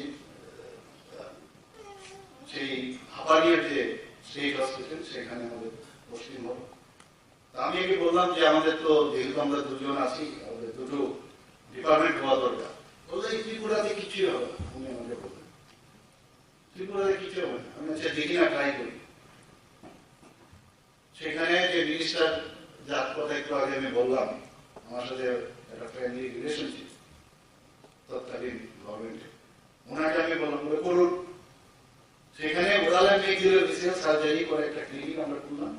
সেই হাপানিয়ার যে স্টেট হসপিটাল, সেখানে আমাদের পোস্টিং হলো। আমি একে বললাম যে আমাদের তো যেহেতু আমরা দুজন আছি, আমাদের দুটো ডিপার্টমেন্ট হওয়া দরকার। বললো এই ত্রিপুরাতে কিছুই হবে না। উনি আমাকে বললেন ত্রিপুরাতে কিছু হবে না। আমি আচ্ছা দেখি না, ট্রাই করি। সেখানে যে মিনিস্টার, যার কথা একটু আগে আমি বললাম, আমার সাথে একটা ফ্রেন্ডলি রিলেশনশিপ তৎকালীন গভর্নমেন্টে, ওনাকে আমি বললাম বলে করুন। সেখানে ওরালের মেয়েদের সার্জারি করে একটা ক্লিনিক আমরা করলাম,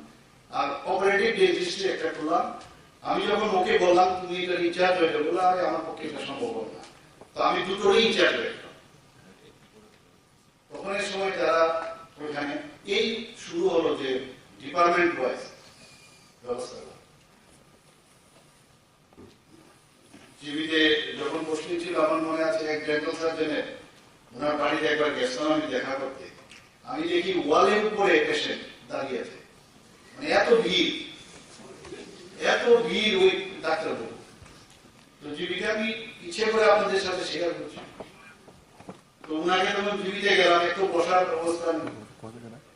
আর অপারেটিভ ডেন্টিস্ট্রি একটা করলাম। আমি যখন ওকে বললাম তুমি এটা ইনচার্জ হয়ে যাবে, বলে আমার পক্ষে এটা সম্ভব হবে না। তো আমি দুটোরই ইনচার্জ হয়ে গেলাম। তখন এই সময় যারা ওইখানে, এই শুরু হলো যে ডিপার্টমেন্ট ওয়াইজ ব্যবস্থা। জিবিতে যখন পোস্টিং ছিল, আমার মনে আছে এক ডেন্টাল সার্জনের ওনার বাড়িতে একবার গেছিলাম আমি দেখা করতে। আমি দেখি ওয়ালের উপরে পেশেন্ট দাঁড়িয়ে আছে, মানে এত ভিড়, এত ভিড় ওই ডাক্তারবাবু। তো জীবিকা আমি ইচ্ছে করে আপনাদের সাথে শেয়ার করছি। তো ওনাকে তখন জীবিতে গেলাম, একটু বসার অবস্থা নেই,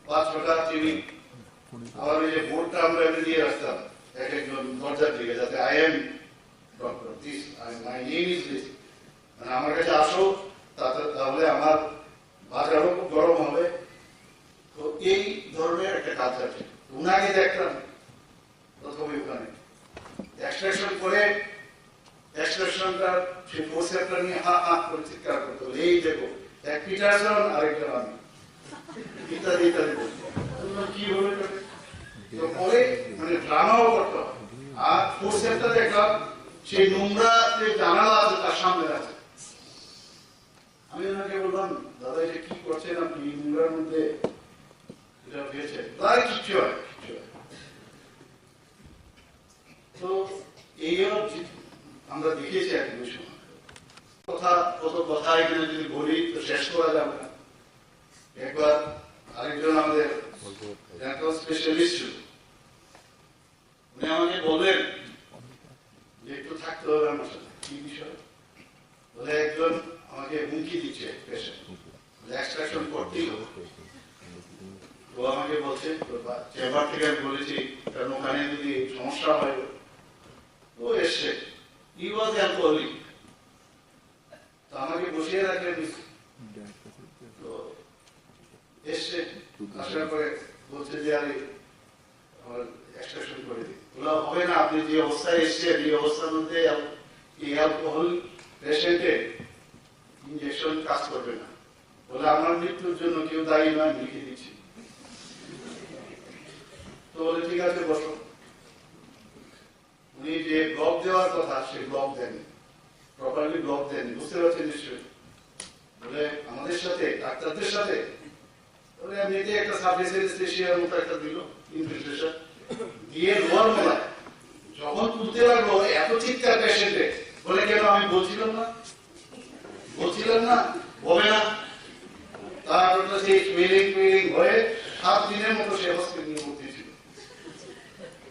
5-6টা টেবিল, আবার ওই যে বোর্ডটা আমরা দিয়ে রাখতাম এক একজন দরজার দিকে, যাতে I am doctor this, my name is this, মানে আমার কাছে আসো, তাহলে আমার বাজারও খুব গরম হবে। তো এই ধরনের একটা কাজ আছে। ওনাকে দেখলাম প্রথমে ওখানে এক্সট্রাকশন করে, এক্সট্রাকশনটা সেই ফোর্সেপটা নিয়ে হা হা করে চিৎকার করতে হবে, এই দেখো এক পিটারসন আরেকজন আমি, ইত্যাদি ইত্যাদি কি হবে। তো পরে মানে ড্রামাও করতে হবে। আর ফোর্সেপটা দেখলাম সেই নোংরা যে জানালা আছে তার সামনে আছে। আমি ওনাকে বললাম দাদা এটা কি করছেন আপনি, নোংরার মধ্যে এটা হয়েছে? তার কিচ্ছু হয়, কিচ্ছু হয়। তো এই আমরা দেখেছি এক দুই সময় কত কথা এখানে যদি বলি তো শেষ করা যাবে না। একবার আরেকজন আমাদের ডেন্টাল স্পেশালিস্ট ছিল, আমাকে বললেন যে একটু থাকতে হবে আমার সাথে। কি বিষয়? বলে একজন আমাকে হুমকি দিচ্ছে পেশেন্ট, এক্সট্রাকশন করতেই হবে। তো আমাকে বলছে চেম্বার থেকে আমি বলেছি, কারণ ওখানে যদি সমস্যা হয়, ও এসছে, হি ওয়াজ অ্যালকোহলিক, তো আমাকে বসিয়ে রাখলেন। তো এসছে, আসার পরে বলছে যে আরে আমার এক্সট্রাকশন করে দিই। বলা হবে না, আপনি যে অবস্থায় এসছেন এই অবস্থার মধ্যে এই অ্যালকোহল পেশেন্টে ইনজেকশন কাজ করবে না। বলে আমার মৃত্যুর জন্য কেউ দায়ী নয়, লিখে দিচ্ছি। তো বলে ঠিক আছে বসো। উনি যে ব্লক দেওয়ার কথা সে ব্লক দেননি, প্রপারলি ব্লক দেননি, বুঝতে পারছেন নিশ্চয়ই। বলে আমাদের সাথে ডাক্তারদের সাথে বলে এমনিতে একটা সাবস্টেশিয়ার মতো একটা দিল ইনফিল্ট্রেশন দিয়ে লোয়ার মেলায় যখন তুলতে লাগলো এত চিৎকার পেশেন্টে, বলে কেন আমি বলছিলাম না হবে না। তারপর তো সেই স্মেলিং হয়ে 7 দিনের মতো সে হসপিটালে ভর্তি ছিল।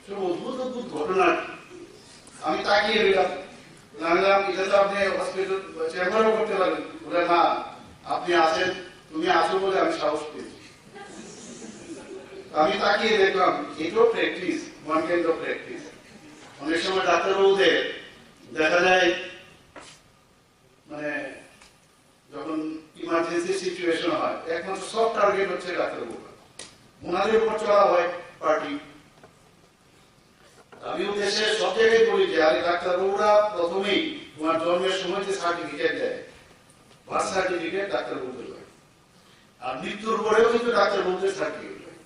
সব অদ্ভুত ঘটনা। আমি তাকিয়ে রইলাম, এটা তো আপনি হসপিটাল চেম্বারও করতে পারেন। বলে না, আপনি আছেন, তুমি আছো বলে আমি সাহস পেয়েছি। আমি তাকিয়ে দেখলাম এটাও practice, one kind of practice. অনেক সময় ডাক্তারবাবুদের দেখা যায় মানে যখন ইমার্জেন্সি সিচুয়েশন হয়, একমাত্র সফট টার্গেট হচ্ছে ডাক্তারবাবুরা, ওনাদের উপর চলা হয় পার্টি। আমি উদ্দেশ্যে সব জায়গায় বলি যে আরে ডাক্তারবাবুরা প্রথমেই তোমার জন্মের সময় যে সার্টিফিকেট দেয়, বার্থ সার্টিফিকেট ডাক্তারবাবুদের হয়, আর মৃত্যুর পরেও কিন্তু ডাক্তারবাবুদের সার্টিফিকেট হয়।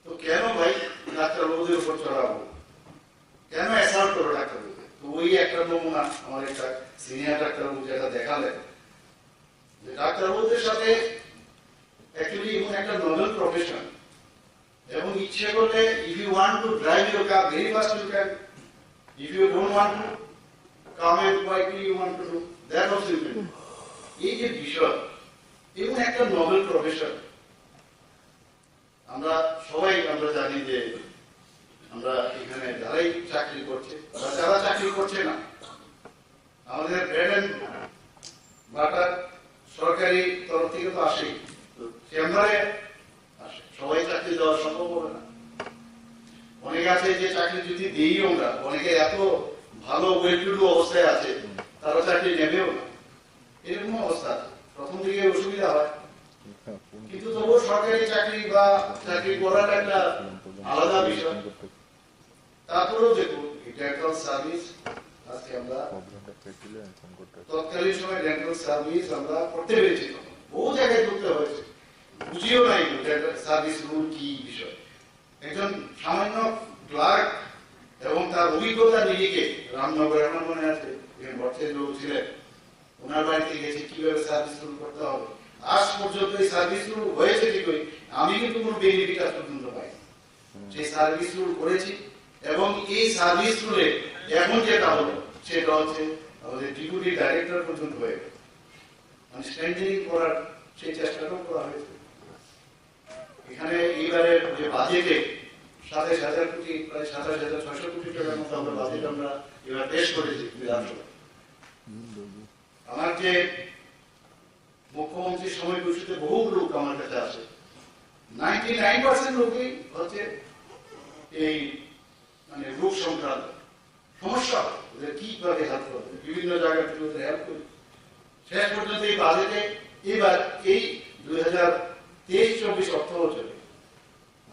তো কেন ভাই ডাক্তারবাবুদের উপর চড়াবো, কেন অ্যাসাল্ট করো ডাক্তারবাবুদের? তো ওই একটা নমুনা আমার একটা সিনিয়র ডাক্তারবাবু যেটা দেখালেন যে ডাক্তারবাবুদের সাথে অ্যাকচুয়ালি একটা নোবেল প্রফেশন, এবং ইচ্ছে করলে if you want to drive your car very fast you can, if you don't want to come and quietly you want to do that also you can. এই যে বিষয়, এবং একটা নোবেল প্রফেশন, আমরা সবাই আমরা জানি যে আমরা এখানে যারাই চাকরি করছে বা যারা চাকরি করছে না, আমাদের ব্রেড এন্ড বাটার সরকারি তরফ থেকে তো আসেই, চেম্বারে আসে, সবাই চাকরি দেওয়া সম্ভব হবে না। অনেকে আছে যে চাকরি যদি দিই আমরা, অনেকে এত ভালো ওয়েল টু ডু অবস্থায় আছে তারা চাকরি নেবেও না, এরকম অবস্থা। প্রথম দিকে অসুবিধা হয়, কিন্তু তবুও সরকারি চাকরি বা চাকরি করার একটা আলাদা বিষয়। তারপরেও দেখুন ডেন্টাল সার্ভিস, আজকে আমরা তৎকালীন সময় ডেন্টাল সার্ভিস আমরা করতে পেরেছি, বহু জায়গায় ঢুকতে হয়েছে, বুঝিও নাই ডেন্টাল সার্ভিস রুল কি বিষয়। একজন সামান্য ক্লার্ক এবং তার অভিজ্ঞতা নিজেকে রামনগরে আমার মনে আছে বর্ষের লোক ছিলেন, ওনার বাড়িতে গেছে কিভাবে সার্ভিস রুল করতে হবে। আজ পর্যন্ত এই সার্ভিস রুল হয়েছে ঠিকই, আমি কিন্তু কোনো বেনিফিট আজ পর্যন্ত পাই। সেই সার্ভিস রুল করেছি, এবং এই সার্ভিস রুলে এখন যেটা হলো সেটা হচ্ছে আমাদের ডিপুটি ডাইরেক্টর পর্যন্ত হয়ে গেল, মানে স্ট্রেংথেনিং করার সেই চেষ্টাটাও করা হয়েছে। এখানে এইবারের যে বাজেটে 27,000 কোটি, প্রায় 27,600 কোটি টাকার মতো আমরা বাজেট আমরা এবার পেশ করেছি বিধানসভা। আমার যে মুখ্যমন্ত্রীর সময় বৈঠকে বহু লোক আমার কাছে আসে, 99% লোকই হচ্ছে এই মানে রোগ সংক্রান্ত সমস্যা, ওদের কিভাবে হেল্প করবে, বিভিন্ন জায়গা থেকে ওদের হেল্প করি। শেষ পর্যন্ত এই বাজেটে এবার এই 2023-24 অর্থ বছরে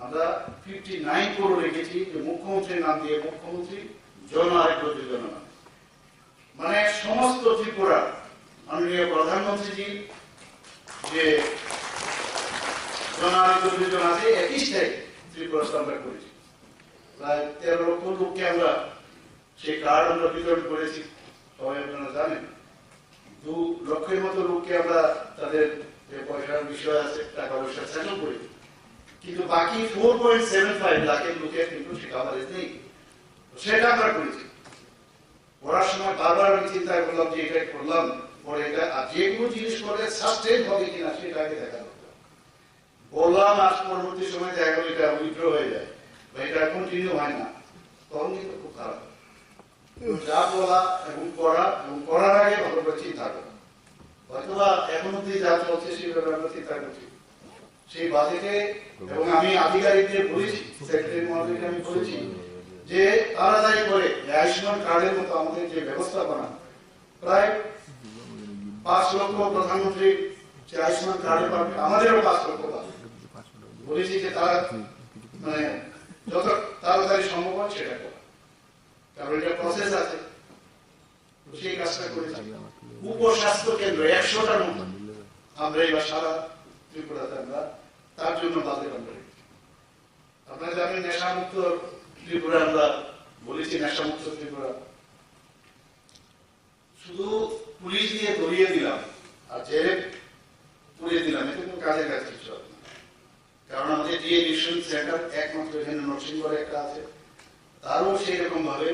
আমরা 59 করোড় রেখেছি যে মুখ্যমন্ত্রীর নাম দিয়ে মুখ্যমন্ত্রী জন আরোগ্য যোজনা, মানে সমস্ত ত্রিপুরা মাননীয় প্রধানমন্ত্রীজি যে জন আরোগ্য যোজনা আছে একই স্থায়ী ত্রিপুরা আমরা করেছি। প্রায় 13 লক্ষ লোককে আমরা সেই কার্ড আমরা বিতরণ করেছি, সবাই আপনারা জানেন। 2 লক্ষের মতো লোককে আমরা তাদের যে পয়সার বিষয় আছে টাকা পয়সা সেটেল করেছি, কিন্তু বাকি 4.75 লাখের লোকের কিন্তু সে কাভারেজ নেই, সেটা আমরা করেছি। পড়ার সময় বারবার আমি চিন্তা করলাম যে এটা করলাম, পরে এটা আর যে কোনো জিনিস করলে সাস্টেন হবে কিনা সেটা আগে দেখা দরকার। বললাম আজ পরবর্তী সময় দেখা গেল এটা উইথড্র হয়ে যায়, বা এটা কন্টিনিউ হয় না, তখন কিন্তু খুব খারাপ। যা বলা এবং করা এবং করার আগে ভালো করে চিন্তা করা, হয়তো বা এখন অব্দি যা চলছে সেভাবে আমরা চিন্তা করছি সেই বাজেটে। এবং আমি আধিকারিকদের বলেছি, সেক্রেটারি মহোদয়কে আমি বলেছি যে তাড়াতাড়ি করে আয়ুষ্মান কার্ডের মতো আমাদের যে ব্যবস্থাপনা, প্রায় 5 লক্ষ প্রধানমন্ত্রী যে আয়ুষ্মান কার্ডে পাবে, আমাদেরও 5 লক্ষ পাবে। বলেছি যে তারা মানে যত তাড়াতাড়ি সম্ভব হয় সেটা করে, কারণ এটা প্রসেস আছে, সেই কাজটা করেছি। উপস্বাস্থ্য কেন্দ্র 100টার মতো আমরা এবার সারা ত্রিপুরাতে আমরা তার জন্য বাজেট আমরা রেখেছি। আপনারা জানেন নেশামুক্ত ত্রিপুরা আমরা বলেছি, নেশামুক্ত ত্রিপুরা শুধু পুলিশ দিয়ে ধরিয়ে দিলাম আর জেলে পুড়িয়ে দিলাম, এতে কোনো কাজের কাজ কিছু হবে না। কারণ আমাদের যে ডিভিশন সেন্টার একমাত্র এখানে নরসিংগড়ে একটা আছে, তারও সেই রকম ভাবে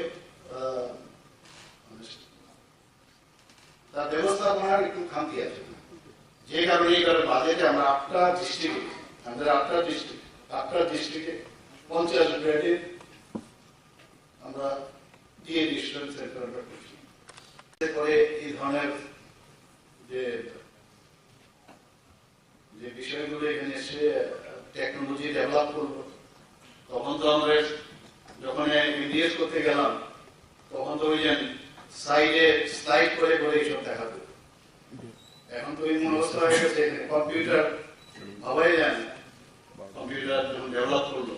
তার ব্যবস্থাপনার একটু খামতি আছে, যে কারণে এই বাজেটে আমরা 8টা ডিস্ট্রিক্টে 50 বেডে আমরা দিয়ে ডিভিশন সেন্টার আমরা করছি। করে এই ধরনের যে বিষয়গুলো এখানে এসে টেকনোলজি ডেভেলপ করবো, তখন তো আমরা যখন ইন্ডিয়াস করতে গেলাম তখন তো ওই যে সাইডে স্লাইড করে করে এইসব দেখাতো। এখন তো এই মনোবস্থা হয়ে গেছে, কম্পিউটার ভাবাই যায় না। কম্পিউটার যখন ডেভেলপ করলো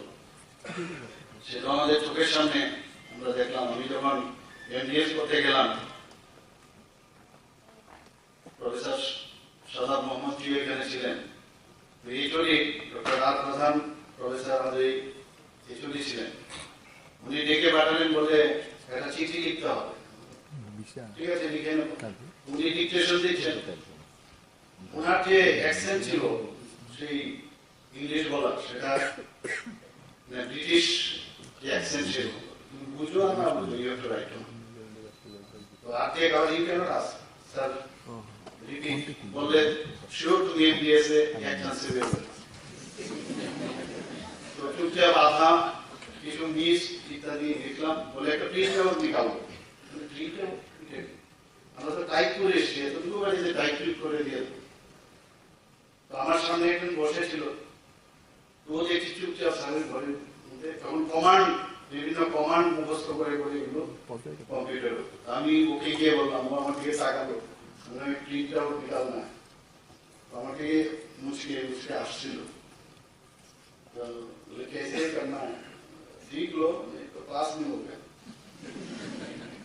সেটা আমাদের চোখের সামনে আমরা দেখলাম। আমি যখন এমডিএস করতে গেলাম, প্রফেসর সাদাব মোহাম্মদ জিও এখানে ছিলেন, এইচওডি ডক্টর আর প্রধান প্রফেসর আমাদের এইচওডি ছিলেন। উনি ডেকে পাঠালেন, বলে একটা চিঠি লিখতে হবে। ঠিক আছে, লিখে নেব। উনি ডিকটেশন দিচ্ছেন, ওনার যে অ্যাকসেন্ট ছিল সেই ইংলিশ বলা, সেটা ব্রিটিশ যে অ্যাকসেন্ট ছিল, বুঝলো না বুঝলো, ইউ হ্যাভ টু রাইট। তো আর take our you can't ask sir repeat, বললে শিওর টু এমডিএস এ অ্যাকশন সিভিল। তো চুপচাপ আধা কিছু মিস ইত্যাদি লিখলাম, বলে একটা প্রিন্ট আউট নিকালবো। আমরা তো টাইপ করে এসেছি, এতটুকু বাড়িতে টাইপ করে দিয়ে। তো আমার সামনে একজন বসেছিল, তো দেখছি চুপচাপ স্যারের ঘরের মধ্যে তখন কমান্ড, বিভিন্ন কমান্ড মুখস্থ করে করে এগুলো কম্পিউটার। আমি ওকে গিয়ে বললাম, ও আমার দিকে তাকালো, আমি প্রিন্ট আউট নিকাল না, আমাকে মুচকে মুচকে আসছিল। कैसे करना है सीख लो, नहीं तो क्लास में हो गया।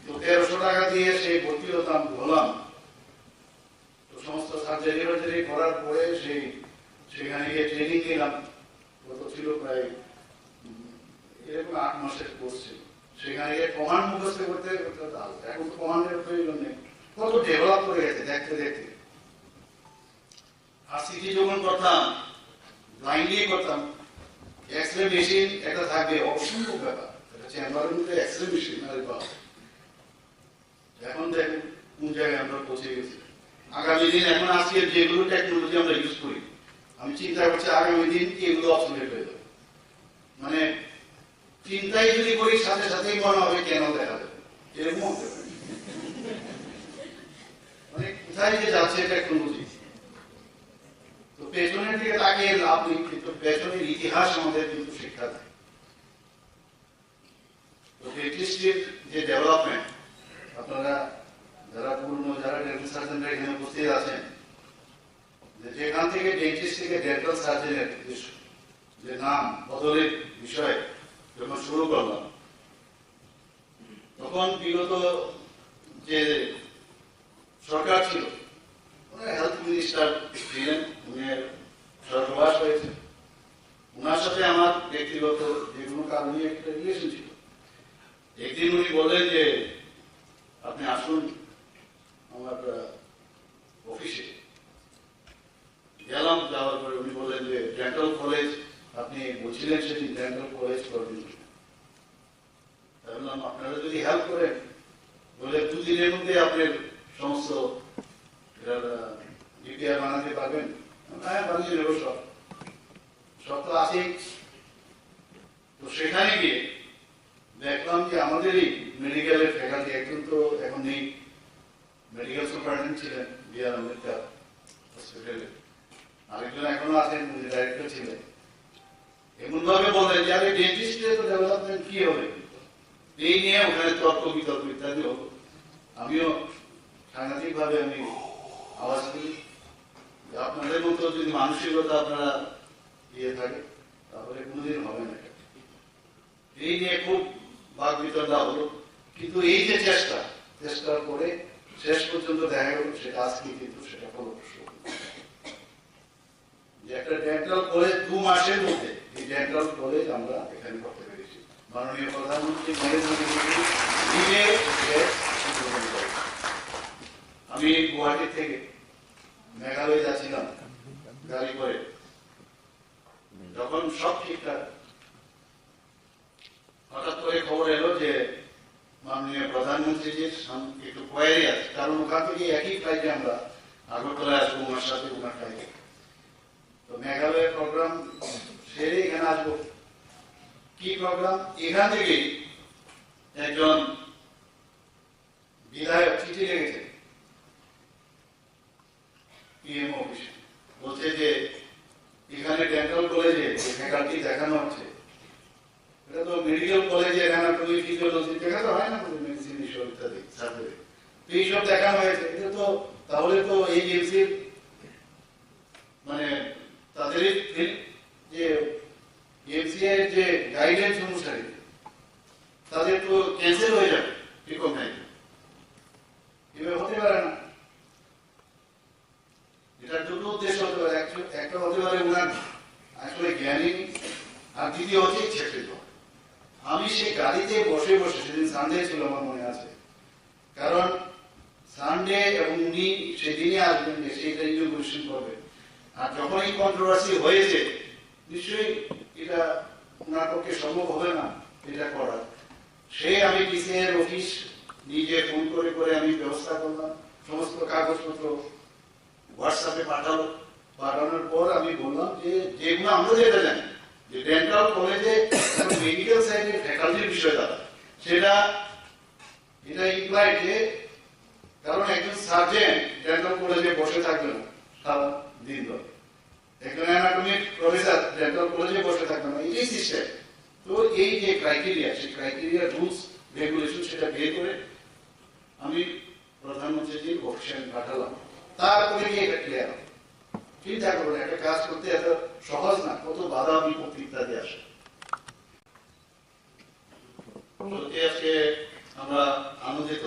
তো 1300 টাকা দিয়ে সেই ভর্তি হতাম, হলাম। তো সমস্ত সার্জারি করার পরে সেখানে গিয়ে ট্রেনিং নিলাম। কত ছিল, প্রায় এরকম 8 মাসের কোর্স ছিল। সেখানে গিয়ে কমান্ড মুখস্থ করতে করতে এখন তো কমান্ডের প্রয়োজন নেই, কত ডেভেলপ করে গেছে দেখতে দেখতে। আর সিটি যখন করতাম ব্লাইন্ডলি করতাম, এক্সরে মেশিন একটা থাকবে, অসম্ভব ব্যাপার। এটা চেম্বারের মধ্যে এক্সরে মেশিন, আরে বাবা, এখন দেখুন কোন জায়গায় আমরা পৌঁছে গেছি। আগামী দিন এখন আজকে যেগুলো টেকনোলজি আমরা ইউজ করি, আমি চিন্তা করছি আগামী দিন এগুলো অবসলেট হয়ে যাবে। মানে চিন্তাই যদি করি সাথে সাথেই মনে হবে কেন দেখা যাবে, এরকম হতে পারে। মানে কোথায় যে যাচ্ছে টেকনোলজি। তো পেছনের দিকে তাকিয়ে লাভ নেই, কিন্তু পেছনের ইতিহাস আমাদের কিন্তু শিক্ষা দেয়। তো ডেন্টিস্টের যে ডেভেলপমেন্ট, আপনারা যারা পুরনো যারা ডেন্টাল সার্জনরা এখানে উপস্থিত আছেন, যেখান থেকে ডেন্টিস্ট থেকে ডেন্টাল সার্জনের যে নাম বদলের বিষয় যখন শুরু করলাম, তখন বিগত যে সরকার ছিল, হেলথ মিনিস্টার ছিলেন, উনি স্বর্গবাস হয়েছে। ওনার সাথে আমার ব্যক্তিগত যে কোনো কারণে একটা রিলেশন ছিল। একদিন উনি বললেন যে আপনি আসুন আমার অফিসে। গেলাম, যাওয়ার পরে উনি বললেন যে ডেন্টাল কলেজ আপনি বলছিলেন সেদিন ডেন্টাল কলেজ করবেন। বললাম আপনারা যদি হেল্প করেন, বলে 2 দিনের মধ্যে আপনার সমস্ত ডিপিআর বানাতে পারবেন। হ্যাঁ, বানিয়ে নেব, সব তো আছেই। তো তো সেখানে গিয়ে দেখলাম যে আমাদেরই মেডিকেলের ফ্যাকাল্টি, একজন তো এখন নেই, মেডিকেল সুপারিনটেন্ডেন্ট ছিলেন বিআর আম্বেদকর হসপিটালে, আরেকজন এখনো আছেন, উনি ডাইরেক্টর ছিলেন। এমন ভাবে বলেন যে আরে ডেন্টিস্টের তো ডেভেলপমেন্ট কি হবে, এই নিয়ে ওখানে তর্ক বিতর্ক ইত্যাদি হলো। আমিও সাংঘাতিক ভাবে আমি আওয়াজ করি, আপনাদের মতো যদি মানসিকতা আপনারা ইয়ে থাকে তাহলে কোনোদিন হবে না। এই নিয়ে খুব বাক বিতণ্ডা হলো, কিন্তু এই যে চেষ্টার পরে শেষ পর্যন্ত দেখা গেল সেটা আজকে কিন্তু সেটা ফলপ্রসূ। যে একটা ডেন্টাল কলেজ 2 মাসের মধ্যে এই ডেন্টাল কলেজ আমরা এখানে করতে পেরেছি। মাননীয় প্রধানমন্ত্রী নরেন্দ্র মোদী নিজে আমি গুয়াহাটি থেকে মেঘালয় যাচ্ছিলাম গাড়ি করে, যখন সব ঠিকঠাক হঠাৎ করে খবর এলো যে মাননীয় প্রধানমন্ত্রীজির একটু কোয়ারি আছে, কারণ ওখান থেকে একই ফ্লাইটে আমরা আগরতলায় আসবো ওনার সাথে, ওনার ফ্লাইটে। তো মেঘালয়ের প্রোগ্রাম সেরে এখানে আসবো। কি প্রোগ্রাম? এখান থেকে একজন বিধায়ক চিঠি লেগেছে পিএম অফিসে, বলছে যে এখানে ডেন্টাল কলেজে ফ্যাকাল্টি দেখানো হচ্ছে, এটা তো মেডিকেল কলেজে অ্যানাটমি ফিজিওলজি দেখানো হয় না, মেডিসিন এসব ইত্যাদি সার্জারি, তো এইসব দেখানো হয়েছে। এটা তো তাহলে তো এই এমসির মানে তাদের যে এমসিআই এর যে গাইডলাইন্স অনুসারে তাদের তো ক্যান্সেল হয়ে যাবে রিকগনাইজ। এভাবে হতে পারে না। এটার দুটো উদ্দেশ্য হতে পারে, একটা হতে পারে ওনার আসলে জ্ঞানী, আর দ্বিতীয় হচ্ছে ইচ্ছাকৃত। আমি সেই গাড়িতে বসে বসে, সেদিন সানডে ছিল আমার মনে আছে, কারণ সানডে এবং উনি সেদিনই আসবেন, সেইটা ইনোগ্রেশন করবেন। আর যখন এই কন্ট্রোভার্সি হয়েছে, নিশ্চয়ই এটা ওনার পক্ষে সম্ভব হবে না এটা করার। আমি ডিসিএর অফিস নিজে ফোন করে করে আমি ব্যবস্থা করলাম, সমস্ত কাগজপত্র হোয়াটসঅ্যাপে পাঠানোর পর আমি বললাম যে যেগুলো আমরা যেটা জানি যে ডেন্টাল কলেজে মেডিকেল সাইডের ফ্যাকাল্টির বিষয় দ্বারা এটা ইমপ্লাইড যে, কারণ একজন সার্জেন ডেন্টাল কলেজে বসে থাকবে না সারা দিন ধরে, একজন অ্যানাটমিক প্রফেসর ডেন্টাল কলেজে বসে থাকবে না, এই সিস্টেম। তো এই যে ক্রাইটেরিয়া, সেই ক্রাইটেরিয়া রুলস রেগুলেশন সেটা বের করে আমি প্রধানমন্ত্রীজির অফিসে পাঠালাম, তারপরে গিয়ে এটা ক্লিয়ার হবে। চিন্তা করুন, একটা কাজ করতে এত সহজ না, কত বাধা বিপত্তি ইত্যাদি আসে। আজকে আমরা আনন্দিত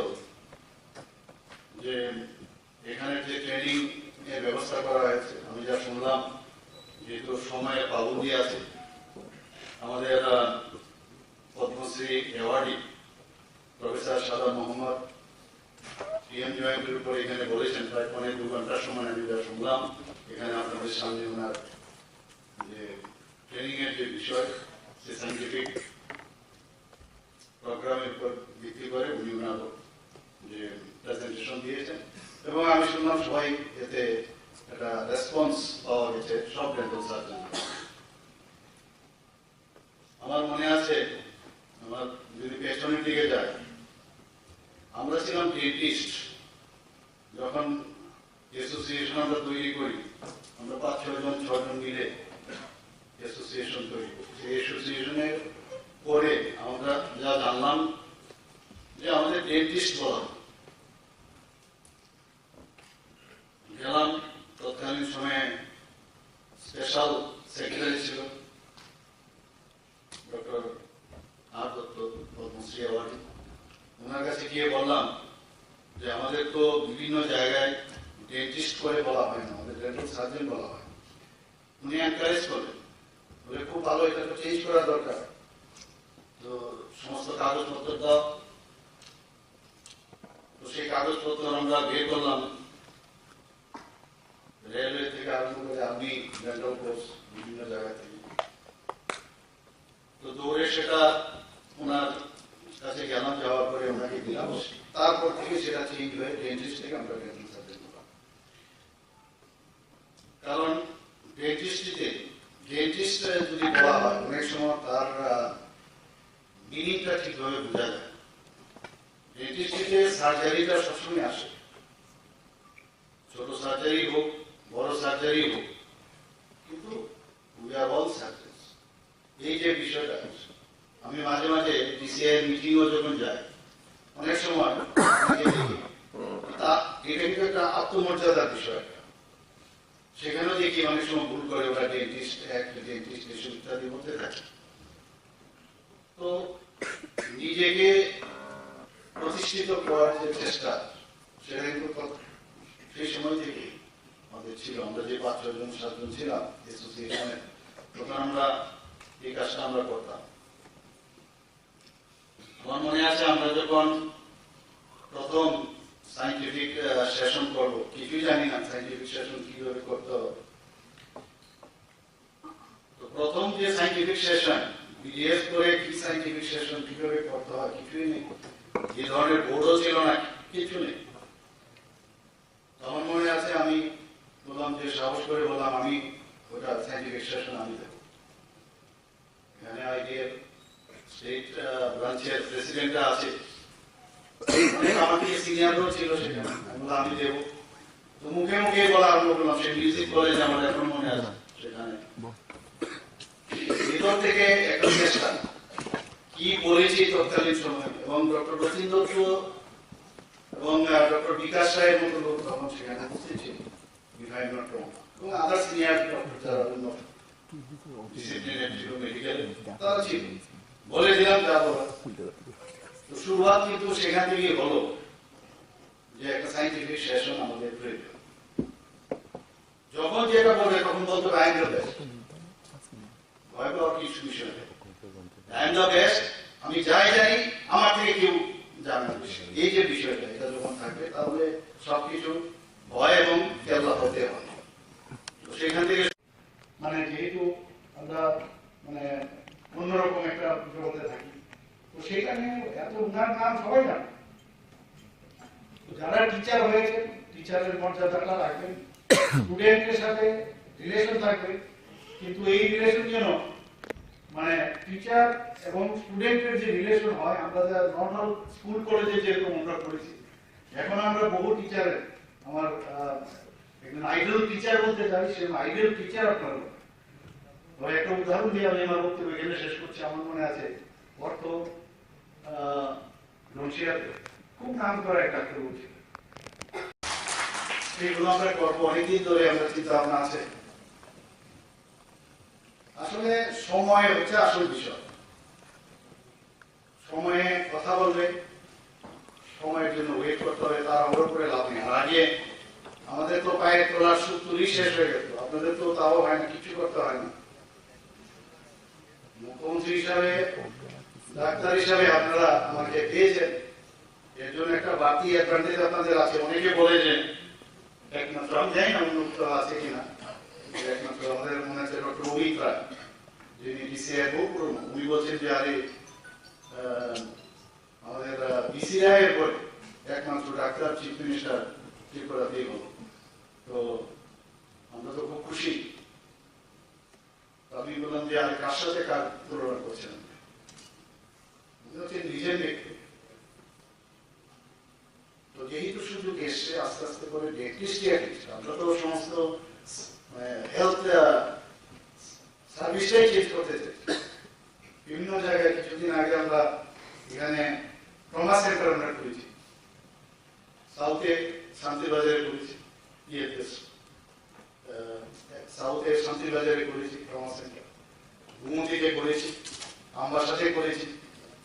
যে এখানে যে ট্রেনিং এর ব্যবস্থা করা হয়েছে। আমি যা শুনলাম, যেহেতু সময়ের পাবন্দি আছে, আমাদের পদ্মশ্রী অ্যাওয়ার্ডি প্রফেসর সাদা মোহাম্মদ পিএম জয়েন্টের উপর এখানে বলেছেন প্রায় 2 ঘন্টার সময়। আমি যা শুনলাম এখানে আপনাদের সামনে ওনার যে ট্রেনিং এর যে বিষয়, সে সাইন্টিফিক প্রোগ্রামের উপর ভিত্তি করে উনি ওনার যে প্রেজেন্টেশন দিয়েছেন, এবং আমি শুনলাম সবাই এতে একটা রেসপন্স পাওয়া গেছে সব ডেন্টাল সার্জন। আমার মনে আছে, আমার যদি পেছনের দিকে যায়, আমরা ছিলাম ডেন্টিস্ট, যখন অ্যাসোসিয়েশন আমরা তৈরি করি, আমরা 5-6 জন মিলে অ্যাসোসিয়েশন তৈরি করি। সেই অ্যাসোসিয়েশনের পরে আমরা যা জানলাম যে আমাদের ডেন্টিস্ট বলা, গেলাম, তৎকালীন সময়ে স্পেশাল সেক্রেটারি ছিল ডক্টর আর দত্ত, পদ্মশ্রী অ্যাওয়ার্ডি। ওনার কাছে গিয়ে বললাম যে আমাদের তো বিভিন্ন জায়গায় ডেন্টিস্ট করে বলা হয় না, আমাদের ডেন্টাল সার্জন বলা হয়। উনি এনকারেজ করলেন, বলে খুব ভালো, এটা তো চেঞ্জ করা দরকার, তো সমস্ত কাগজপত্র দাও। তো সেই কাগজপত্র আমরা বের করলাম, রেলওয়ে থেকে আরম্ভ করে আর্মি, ডেন্টাল কোর্স, বিভিন্ন জায়গা থেকে। তো দৌড়ে সেটা ওনার কাছে গেলাম, যাওয়ার পরে ওনাকে দিলাম। তারপর থেকে সেটা চেঞ্জ হয়ে ডেন্টিস্ট থেকে আমরা ডেন্টাল সার্জন করলাম। কারণ ডেন্টিস্টে যদি বলা হয়, অনেক সময় তার মিনিংটা ঠিকভাবে বোঝা যায়। ডেন্টিস্ট্রিতে সার্জারিটা সবসময় আসে, ছোট সার্জারি হোক বড় সার্জারি হোক, কিন্তু উই আর অল সার্জেন্স। এই যে বিষয়টা, আমি মাঝে মাঝে ডিসিআই মিটিংও যখন যাই, অনেক সময় এটা কিন্তু একটা আত্মমর্যাদার বিষয়। সেখানেও দেখি অনেক সময় ভুল করে ওরা ডেন্টিস্ট অ্যাক্ট, ডেন্টিস্ট এসব ইত্যাদির মধ্যে থাকে। তো নিজেকে প্রতিষ্ঠিত করার যে চেষ্টা, সেটা কিন্তু সেই সময় থেকে আমাদের ছিল। আমরা যে 5-6 ছিলাম অ্যাসোসিয়েশনে, তখন আমরা এই কাজটা আমরা করতাম। আমার মনে আছে আমরা যখন প্রথম সাইন্টিফিক সেশন করবো, কিছুই জানি না সাইন্টিফিক সেশন কিভাবে করতে হবে। তো প্রথম যে সাইন্টিফিক সেশন, বিডিএস করে কি সাইন্টিফিক সেশন কিভাবে করতে হয় কিছুই নেই, যে ধরনের বোর্ডও ছিল না, কিছু নেই। আমার মনে আছে আমি বললাম যে সাহস করে বললাম আমি ওটা সাইন্টিফিক সেশন আমি দেব। এখানে আইডিয়ার স্টেট ব্রাঞ্চের প্রেসিডেন্টরা আছে, আমার থেকে সিনিয়রও ছিল সেখানে, আমি বললাম আমি দেবো। তো মুখে মুখে বলা আরম্ভ করলাম, সে মিউজিক কলেজ আমার এখন মনে আছে, সেখানে ভিতর থেকে একটা চেষ্টা কি বলেছি তৎকালীন সময়, এবং ডক্টর রথীন দত্ত এবং ডক্টর বিকাশ রায়ের মতো লোক তখন সেখানে উপস্থিত ছিল, এবং আদার সিনিয়র ডক্টর যারা ডিসিপ্লিনের ছিল, মেডিকেল তারা ছিল, বলে দিলাম যা বলার। তো শুরুয়াত কিন্তু সেখান থেকে হলো যে একটা সাইন্টিফিক সেশন আমাদের প্রয়োজন। যখন যেটা বলে তখন বলতো আই এম দ্য বেস্ট, ভয় পাওয়ার কিছু বিষয় নেই, আই এম দ্য বেস্ট, আমি যাই জানি আমার থেকে কেউ জানে না। এই যে বিষয়টা, এটা যখন থাকবে তাহলে সবকিছু ভয় এবং কেবলা হতে হবে। তো সেখান থেকে মানে যেহেতু আমরা মানে অন্যরকম একটা জগতে থাকি, তো সেখানে এত উনার নাম সবাই জানে। যারা টিচার হয়েছে, টিচারের মর্যাদাটা রাখবেন, স্টুডেন্টের সাথে রিলেশন থাকবে, কিন্তু এই রিলেশন যেন মানে টিচার এবং স্টুডেন্টের যে রিলেশন হয়, আমরা যা নর্মাল স্কুল কলেজে যেরকম আমরা করেছি, এখন আমরা বহু টিচারের, আমার একজন আইডল টিচার বলতে চাই, সেরকম আইডল টিচার আপনার। একটা উদাহরণ দিয়ে আমি আমার বক্তব্য এখানে শেষ করছি। আমার মনে আছে অর্থ রশিয়াতে খুব নাম করা একটা বলছি, সেগুলো আমরা করবো অনেকদিন ধরে, আমরা চিন্তা ভাবনা আছে। আসলে সময় হচ্ছে আসল বিষয়, সময়ে কথা বলবে, সময়ের জন্য ওয়েট করতে হবে, তার অগ্র করে লাভ নেই। আর আগে আমাদের তো পায়ে তোলার সূত্রই শেষ হয়ে গেল, আপনাদের তো তাও হয় না, কিছু করতে হয় না। মুখ্যমন্ত্রী হিসাবে, ডাক্তার হিসাবে আপনারা আমাকে পেয়েছেন, এর জন্য একটা বাড়তি অ্যাডভান্টেজ আপনাদের আছে। অনেকে বলে যে একমাত্র, আমি জানি না অন্য আছে কিনা, একমাত্র আমাদের মনে আছে ডক্টর অমিত রায়, যিনি ডিসিআই বহু পুরনো, উনি বলছেন যে আরে আমাদের বিসিআই এর পরে একমাত্র ডাক্তার চিফ মিনিস্টার ত্রিপুরাতেই হল। তো আমরা তো খুব খুশি। আমি বললাম যে আমি কার সাথে কার তুলনা করছেন, নিজের ব্যক্তি। তো যেহেতু সুযোগ এসছে, আস্তে আস্তে করে আমরা তো সমস্ত হেলথ সার্ভিসটাই চেঞ্জ করতে চাই বিভিন্ন জায়গায়। কিছুদিন আগে আমরা এখানে ট্রমা সেন্টার আমরা করেছি, সাউথে শান্তিবাজারে করেছি, সাউথে শান্তিবাজারে করেছি ট্রমা সেন্টার, গুমতিতে করেছি, আমবাসাতে করেছি।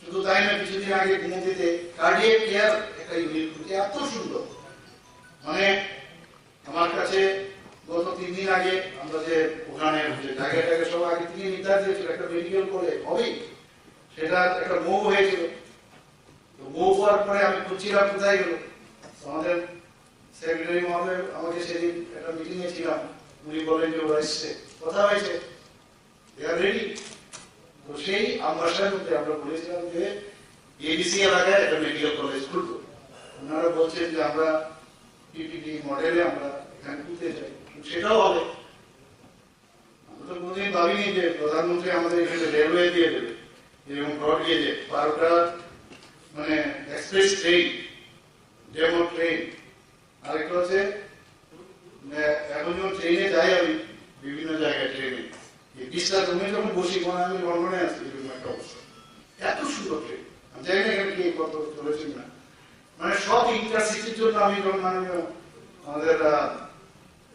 শুধু তাই না, কিছুদিন আগে গুমতিতে কার্ডিয়াক কেয়ার একটা ইউনিট করেছি, এত সুন্দর। মানে আমার কাছে গত 3 দিন আগে আমরা যে ওখানে জায়গাটাকে সব আগে তিনি নির্ধার দিয়েছিল একটা মেডিকেল কলেজ হবেই, সেটা একটা মুভ হয়েছিল। তো মুভ হওয়ার পরে আমি খুঁজছিলাম কোথায় গেল। আমাদের সেক্রেটারি মহোদয় আমাকে সেদিন একটা মিটিং এ ছিলাম, উনি বলেন যে ওরা এসছে, কথা হয়েছে, দে আর রেডি। তো সেই আমবাসার মধ্যে আমরা বলেছিলাম যে এডিসি এলাকায় একটা মেডিকেল কলেজ খুলবো। ওনারা বলছেন যে আমরা পিপিপি মডেলে আমরা এখানে খুলতে চাই, সেটাও হবে। আমরা তো কোনোদিন ভাবিনি যে প্রধানমন্ত্রী আমাদের এখানে রেলওয়ে দিয়ে দেবে, এরকম ব্রডগেজে 12টা মানে এক্সপ্রেস ট্রেন, ডেমো ট্রেন। আরেকটা হচ্ছে এখন যখন ট্রেনে যাই আমি বিভিন্ন জায়গায় ট্রেনে, এই 20টা তুমি যখন বসি কোনো আমি লন্ডনে আছি, এরকম একটা অবস্থা। এত সুন্দর ট্রেন, আমি জানি না এখানে কি কত চলেছেন না, মানে সব ইন্টারসিটির জন্য আমি যখন মাননীয় আমাদের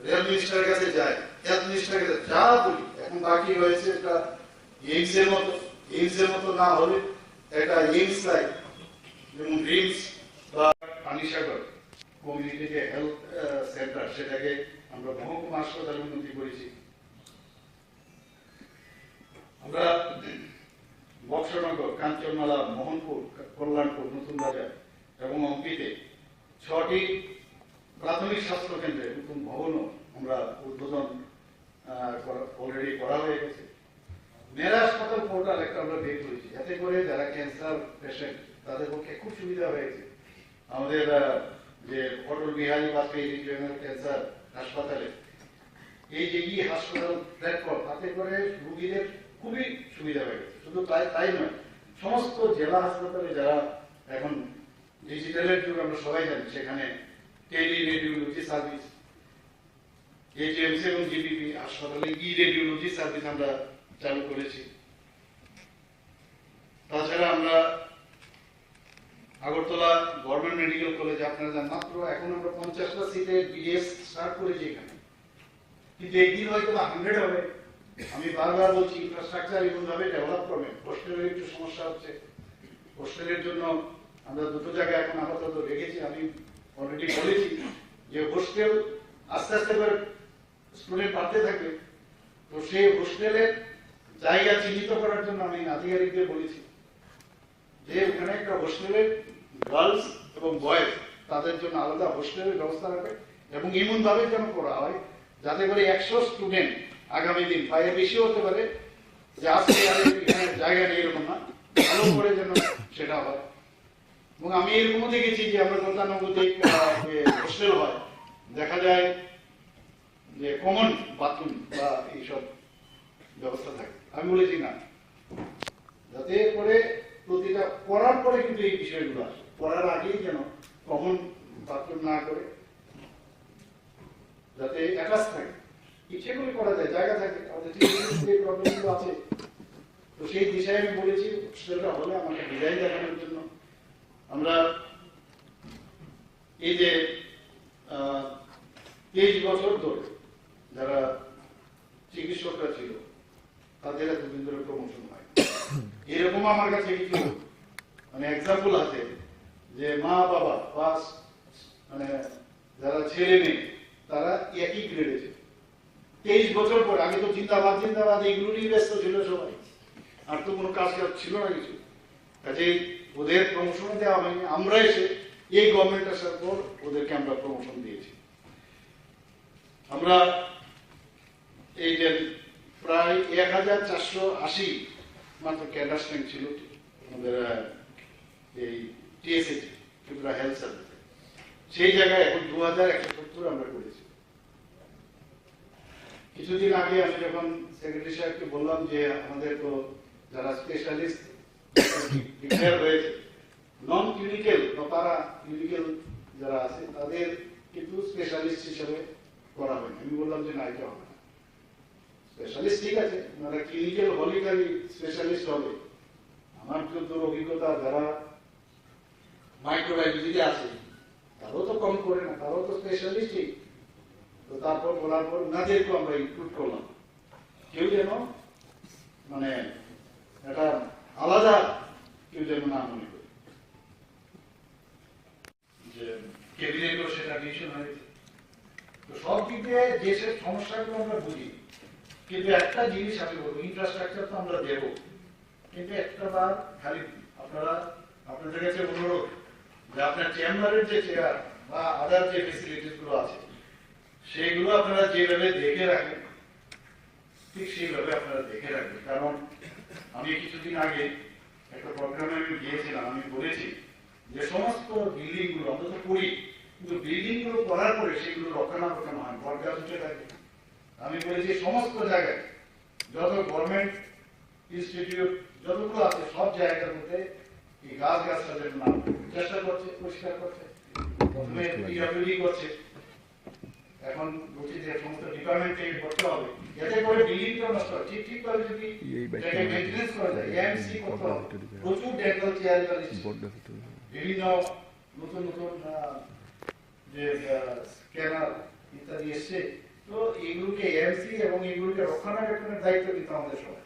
রেল মিনিস্টারের কাছে যাই, হেলথ মিনিস্টারের কাছে যা বলি, এখন বাকি রয়েছে একটা এইমসের মতো না হলে একটা এইমস লাইক যেমন ড্রিমস বা পানিসাগর কমিউনিটি যে হেলথ সেন্টার, সেটাকে আমরা মহকুমা হাসপাতালে উন্নতি করেছি। আমরা বক্সনগর, কাঞ্চনমালা, মোহনপুর, কল্যাণপুর, নতুন বাজার এবং অম্পিতে 6টি প্রাথমিক স্বাস্থ্য কেন্দ্রে নতুন ভবনও আমরা উদ্বোধন অলরেডি করা হয়ে গেছে। মেরা হাসপাতাল পোর্টাল একটা আমরা বের করেছি, যাতে করে যারা ক্যান্সার পেশেন্ট তাদের পক্ষে খুব সুবিধা হয়েছে। আমাদের যে অটল বিহারী বাজপেয়ী রিজিওনাল ক্যান্সার হাসপাতালে এই যে হাসপাতাল প্ল্যাটফর্ম, তাতে করে রোগীদের খুবই সুবিধা হয়ে গেছে। শুধু তাই নয়, সমস্ত জেলা হাসপাতালে যারা এখন ডিজিটালের যুগ আমরা সবাই জানি, সেখানে টেলি রেডিওলজি সার্ভিস, এইচএমসি এবং জিবিপি হাসপাতালে রেডিওলজি সার্ভিস আমরা চালু করেছি। তাছাড়া আমরা আগরতলা গভর্নমেন্ট মেডিকেল কলেজে আপনারা জানেন মাত্র এখন আমরা 50টা সিটের বিএস স্টার্ট করেছি এখানে, কিন্তু একদিন হয়তো 100 হবে। আমি বারবার বলছি ইনফ্রাস্ট্রাকচার এমনভাবে ডেভেলপ করবেন। হোস্টেলের একটু সমস্যা হচ্ছে, হোস্টেলের জন্য আমরা 2টো জায়গায় এখন আপাতত রেখেছি। আমি অলরেডি বলেছি যে হোস্টেল আস্তে আস্তে করে স্টুডেন্ট বাড়তে থাকবে, তো সেই হোস্টেলের জায়গা চিহ্নিত করার জন্য আমি আধিকারিকদের বলেছি যে ওখানে একটা হোস্টেলের গার্লস এবং বয়েজ তাদের জন্য আলাদা হোস্টেলের ব্যবস্থা রাখবে, এবং এমন ভাবে যেন করা হয় যাতে করে 100 স্টুডেন্ট আগামী দিন বা এর বেশি হতে পারে, যে আজকে জায়গা নেই এরকম না, ভালো করে যেন সেটা হয়। এবং আমি এরকমও দেখেছি যে আমরা গতানুগতিক হোস্টেল হয়, দেখা যায় যে কমন বাথরুম বা এইসব ব্যবস্থা থাকে। আমি বলেছি না, যাতে করে প্রতিটা পড়ার পরে কিন্তু এই বিষয়গুলো আসে, পড়ার আগেই যেন কমন বাথরুম না করে, যাতে অ্যাটাচ থাকে, ইচ্ছে করে করা যায়, জায়গা থাকে। আমাদের যে প্রবলেমগুলো আছে, তো সেই দিশায় আমি বলেছি হোস্টেলটা হলে আমাকে ডিজাইন দেখানোর জন্য আমরা এই যে 23 বছর ধরে যারা চিকিৎসকরা ছিল তাদের এতদিন ধরে প্রমোশন হয়, এরকম আমার কাছে কিছু মানে এক্সাম্পল আছে যে মা বাবা পাস মানে যারা ছেলে মেয়ে তারা একই গ্রেডে ছিল 23 বছর পর। আগে তো জিন্দাবাদ জিন্দাবাদ এইগুলো নিয়ে ব্যস্ত ছিল সবাই, আর তো কোনো কাজ ছিল না কিছু, কাজেই ওদের প্রমোশন দেওয়া হয়নি। আমরা এসে এই গভর্নমেন্ট আসার পর ওদেরকে আমরা প্রমোশন দিয়েছি। আমরা এই যে প্রায় 1480 মাত্র ক্যাডার স্ট্রেংথ ছিল আমাদের এই টিএসএ ত্রিপুরা হেলথ সার্ভিস, সেই জায়গায় এখন 2170 আমরা করেছি। কিছুদিন আগে আমি যখন সেক্রেটারি সাহেবকে বললাম যে আমাদের তো যারা স্পেশালিস্ট ডিক্লেয়ার হয়েছে, নন ক্লিনিক্যাল বা পারা ক্লিনিক্যাল যারা আছে তাদের কিন্তু স্পেশালিস্ট হিসেবে করা হয়নি। আমি বললাম যে না, এটা হবে না, স্পেশালিস্ট ঠিক আছে, মানে ক্লিনিক্যাল হলে খালি স্পেশালিস্ট হবে। আমার যত অভিজ্ঞতা যারা মাইক্রোবায়োলজিতে আছে তারাও তো কম করে না, তারাও তো স্পেশালিস্টই। তো তারপর বলার পর ওনাদেরকে আমরা ইনক্লুড করলাম, কেউ যেন মানে এটা আলাদা কেউ যেন না মনে করে। যে ক্যাবিনেটও সেটা ডিসিশন হয়েছে। তো সব দিক দিয়ে দেশের সমস্যাগুলো আমরা বুঝি, কিন্তু একটা জিনিস আমি বলবো, ইনফ্রাস্ট্রাকচার তো আমরা দেব, কিন্তু একটা বার খালি আপনাদের কাছে অনুরোধ যে আপনার চেম্বারের যে চেয়ার বা আদার যে ফেসিলিটিস গুলো আছে সেগুলো আপনারা যেভাবে দেখে রাখেন ঠিক সেইভাবে আপনারা দেখে রাখবেন। কারণ আমি কিছুদিন আগে একটা প্রোগ্রামে আমি গিয়েছিলাম, আমি বলেছি যে সমস্ত বিল্ডিং গুলো আমরা তো করি, কিন্তু বিল্ডিং গুলো করার পরে সেগুলো রক্ষণাবেক্ষণ হয়, বটগাছ উঠে থাকে। আমি বলেছি সমস্ত জায়গায় যত গভর্নমেন্ট ইনস্টিটিউট যতগুলো আছে সব জায়গার মধ্যে এই গাছগাছরা যেন না চেষ্টা করছে, পরিষ্কার করছে, প্রথমে পিডব্লিউডি করছে, এখন বলছি যে সমস্ত ডিপার্টমেন্ট থেকে করতে হবে যাতে করে বিল্ডিংটা নষ্ট হয়। ঠিক ভাবে যদি এটাকে মেইনটেনেন্স করা যায়, এএমসি করতে হবে, প্রচুর ডেন্টাল চেয়ার বিভিন্ন নতুন নতুন যে স্ক্যানার ইত্যাদি এসছে, তো এগুলোকে এএমসি এবং এগুলোকে রক্ষণাবেক্ষণের দায়িত্ব দিতে আমাদের সবাই,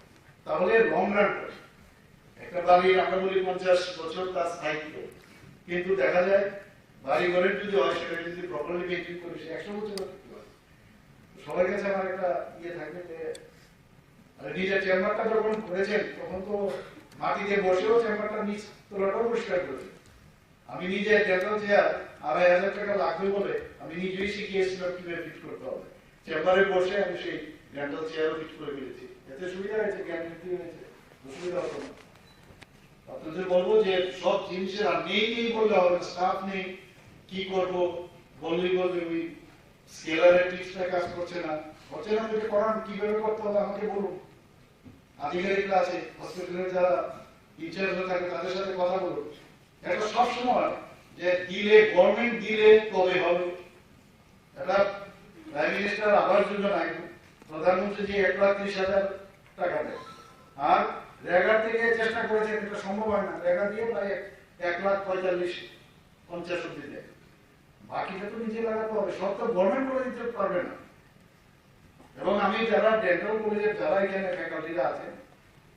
তাহলে লং রান করে একটা বাড়ির আমরা বলি 50 বছর তার স্থায়িত্ব, কিন্তু দেখা যায় বাড়ি ঘরের যদি হয় সেটা যদি প্রপারলি মেনটেন করে সে 100 বছর থাকতে পারে। সবার কাছে আমার একটা ইয়ে থাকবে যে নিজের চেম্বারটা যখন করেছেন তখন তো মাটিতে বসেও চেম্বারটা নিচ তোলাটাও পরিষ্কার করেছেন। আমি নিজে ডেন্টাল চেয়ার 2500 টাকা লাগবে বলে আমি নিজেই শিখিয়েছিলাম কিভাবে ফিট করতে হবে। চেম্বারে বসে আমি সেই ডেন্টাল চেয়ারও ফিট করে ফেলেছি, এতে সুবিধা হয়েছে, জ্ঞান বৃদ্ধি হয়েছে, অসুবিধা হতো না। আপনাদের বলবো যে সব জিনিসের আর নেই বললে হবে, স্টাফ নেই, কি করবো বললেই বলবে ওই স্কেলারের টিপসটা কাজ করছে না যদি করান কিভাবে করতে হবে আমাকে বলুন। আধিকারিকরা আছে, হসপিটালের যারা ইনচার্জ থাকে তাদের সাথে কথা বলুন। এটা সবসময় যে দিলে গভর্নমেন্ট দিলে তবে হবে, এটা প্রাইম মিনিস্টার আবাস যোজনায় প্রধানমন্ত্রী যে 1,30,000 টাকা দেয়, আর রেগার থেকে চেষ্টা করেছেন, এটা সম্ভব হয় না, রেগা দিয়ে প্রায় 1,45,50 অব্দি দেয়, বাকিটা তো নিজে লাগাতে হবে, সব তো গভর্নমেন্ট করে দিতে পারবে না। এবং আমি যারা ডেন্টাল কলেজের যারা এখানে ফ্যাকাল্টিরা আছেন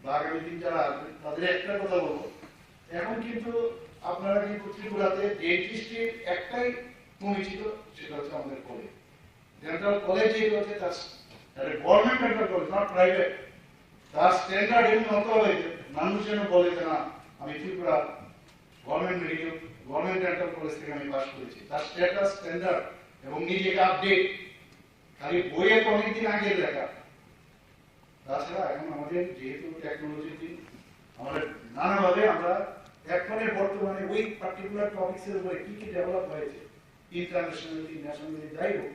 বা আগামী দিন যারা আসবেন তাদের একটা কথা বলবো, এখন কিন্তু আপনারা কিন্তু ত্রিপুরাতে ডেন্টিস্টের একটাই কমি ছিল, সেটা হচ্ছে আমাদের কলেজ, ডেন্টাল কলেজ যেটা হচ্ছে তার government dental college, not private. তার স্ট্যান্ডার্ড এমন হতে হবে যে মানুষ যেন বলে যে না আমি Tripura government medical government dental college থেকে আমি পাস করেছি, তার স্ট্যাটাস স্ট্যান্ডার্ড এবং নিজেকে আপডেট, খালি বইয়ে তো অনেকদিন আগে লেখা। তাছাড়া এখন আমাদের যেহেতু টেকনোলজির দিন, আমাদের নানাভাবে আমরা এখনের বর্তমানে ওই পার্টিকুলার টপিক্সের উপরে কি কি ডেভেলপ হয়েছে, ইন্টারন্যাশনালি ন্যাশনালি যাই হোক,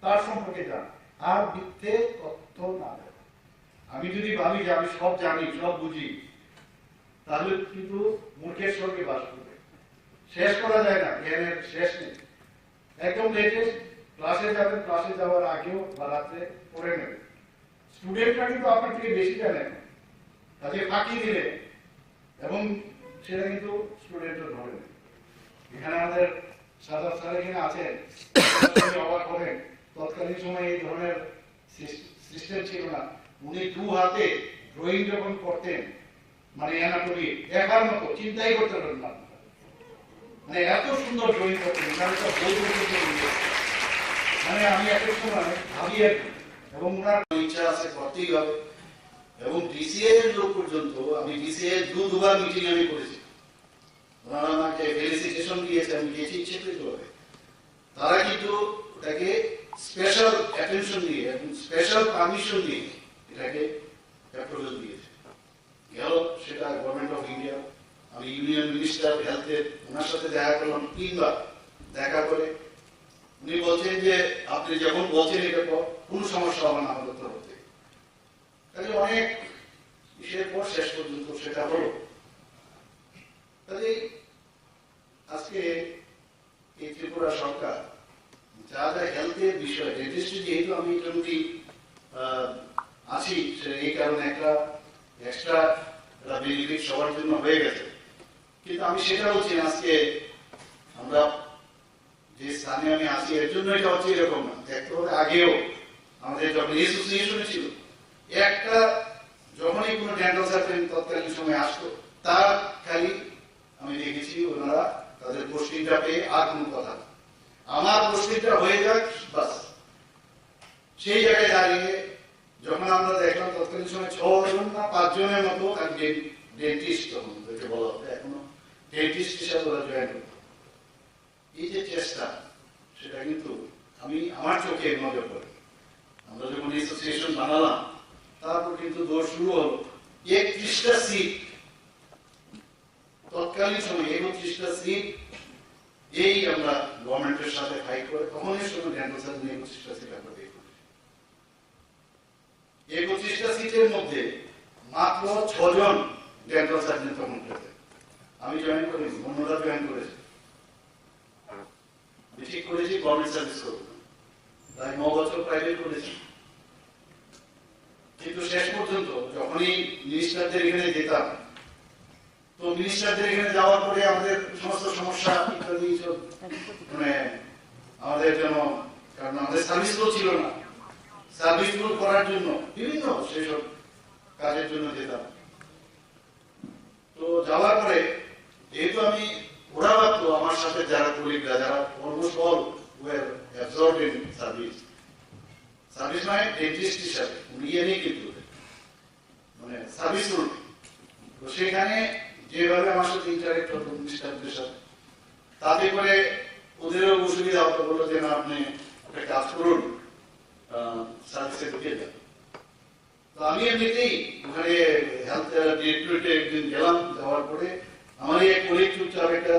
তার সম্পর্কে জান, আর মিথ্যে তথ্য না দেয়। আমি যদি ভাবি যে আমি সব জানি সব বুঝি, তাহলে কিন্তু মূর্খের সঙ্গে বাস করবে, শেষ করা যায় না, জ্ঞানের শেষ নেই। একদম লেটেস্ট ক্লাসে যাবেন, ক্লাসে যাওয়ার আগেও বা রাত্রে পড়ে নেবেন। স্টুডেন্টরা কিন্তু আপনার থেকে বেশি জানেন, কাজে ফাঁকি দিলে এবং সেটা কিন্তু স্টুডেন্টরা ধরে নেবে। এখানে আমাদের সাদা স্যার এখানে আছেন, অবাক হবেন, তৎকালীন সময় এই ধরনের সিস্টেম ছিল না। উনি 2 হাতে ড্রয়িং যখন করতেন, মানে অ্যানাটমি দেখার মতো, চিন্তাই করতে পারেন না, মানে এত সুন্দর ড্রয়িং করতেন, মানে আমি এক সময় ভাবি আর কি, এবং ওনার ইচ্ছা আছে করতেই হবে। এবং ডিসিএ এর লোক পর্যন্ত, আমি ডিসিএ 2বার মিটিং আমি করেছি, ওনারা আমাকে ফেলিসিটেশন দিয়েছে, আমি গিয়েছি ইচ্ছাকৃতভাবে। তারা কিন্তু ওটাকে স্পেশাল অ্যাটেনশন দিয়ে এবং স্পেশাল পারমিশন দিয়ে এটাকে অ্যাপ্রুভাল দিয়েছে। গেল সেটা গভর্নমেন্ট অফ ইন্ডিয়া, আমি ইউনিয়ন মিনিস্টার হেলথের ওনার সাথে দেখা করলাম 3বার, দেখা করে উনি বলছেন যে আপনি যখন বলছেন এটা কোনো সমস্যা হবে না আমাদের তরফ থেকে। কাজে অনেক ইসের পর শেষ পর্যন্ত সেটা হলো। কাজে আজকে এই ত্রিপুরা সরকার যা যা হেলথের বিষয়, ডেন্টিস্ট্রি যেহেতু আমি মোটামুটি আছি, এই কারণে একটা এক্সট্রা বেনিফিট সবার জন্য হয়ে গেছে। কিন্তু আমি সেটা বলছি আজকে আমরা যে স্থানে আমি আছি এর জন্য এটা হচ্ছে এরকম না, দেখতে হবে আগেও আমাদের যখন অ্যাসোসিয়েশনে ছিল, একটা যখনই কোনো ডেন্টাল সার্জন তৎকালীন সময় আসতো, তার খালি আমি দেখেছি ওনারা তাদের পোস্টিংটা পেয়ে আর কোনো কথা, আমার পোস্টিংটা হয়ে যাক বাস। সেই জায়গায় দাঁড়িয়ে যখন আমরা দেখলাম তৎকালীন সময় 6 জন না 5 জনের মতো ডেন্টিস্ট, তখন বলা হতো এখনো ডেন্টিস্ট হিসাবে ওরা জয়েন করতো। এই যে চেষ্টা, সেটা কিন্তু আমি আমার চোখে নজর পড়ে। আমরা যখন অ্যাসোসিয়েশন বানালাম, তারপর কিন্তু দৌড় শুরু হলো। 31টা সিট তৎকালীন সময়, 31টা সিট এই আমরা গভর্নমেন্টের সাথে ফাইট করে, তখন এর সময় ডেন্টাল সার্জন 31টা সিট আমরা পেয়ে করেছি। 31টা সিটের মধ্যে মাত্র 6 জন ডেন্টাল সার্জন তখন পেতে। আমি জয়েন করেছি, অন্যরা জয়েন করেছে, ঠিক করেছি গভর্নমেন্ট সার্ভিস করবো, তাই 9 বছর প্রাইভেট করেছি। কিন্তু শেষ পর্যন্ত যখনই মিনিস্টারদের এখানে যেতাম, তো মিনিস্টারদের এখানে যাওয়ার পরে আমাদের সমস্ত সমস্যা ইত্যাদি মানে আমাদের জন্য, কারণ আমাদের সার্ভিস তো ছিল না, সার্ভিস করার জন্য বিভিন্ন সেসব কাজের জন্য যেতাম। তো যাওয়ার পরে যেহেতু আমি, ওরা ভাবতো আমার সাথে যারা কলিগরা, যারা almost all were absorbed in service, service মানে ডেন্টিস্ট হিসাবে উনি নেই, কিন্তু মানে সার্ভিস রুল। তো সেখানে যেভাবে আমার সাথে ইন্টারেক্ট হতো মিনিস্টারদের সাথে, তাতে করে ওদেরও অসুবিধা হতো, বললো যে না আপনি একটা কাজ করুন, সার্ভিসে ঢুকে যান। তো আমি এমনিতেই ওখানে হেলথ ডিরেক্টরেটে একদিন গেলাম, যাওয়ার পরে আমার এক কলিগ চুপচাপ একটা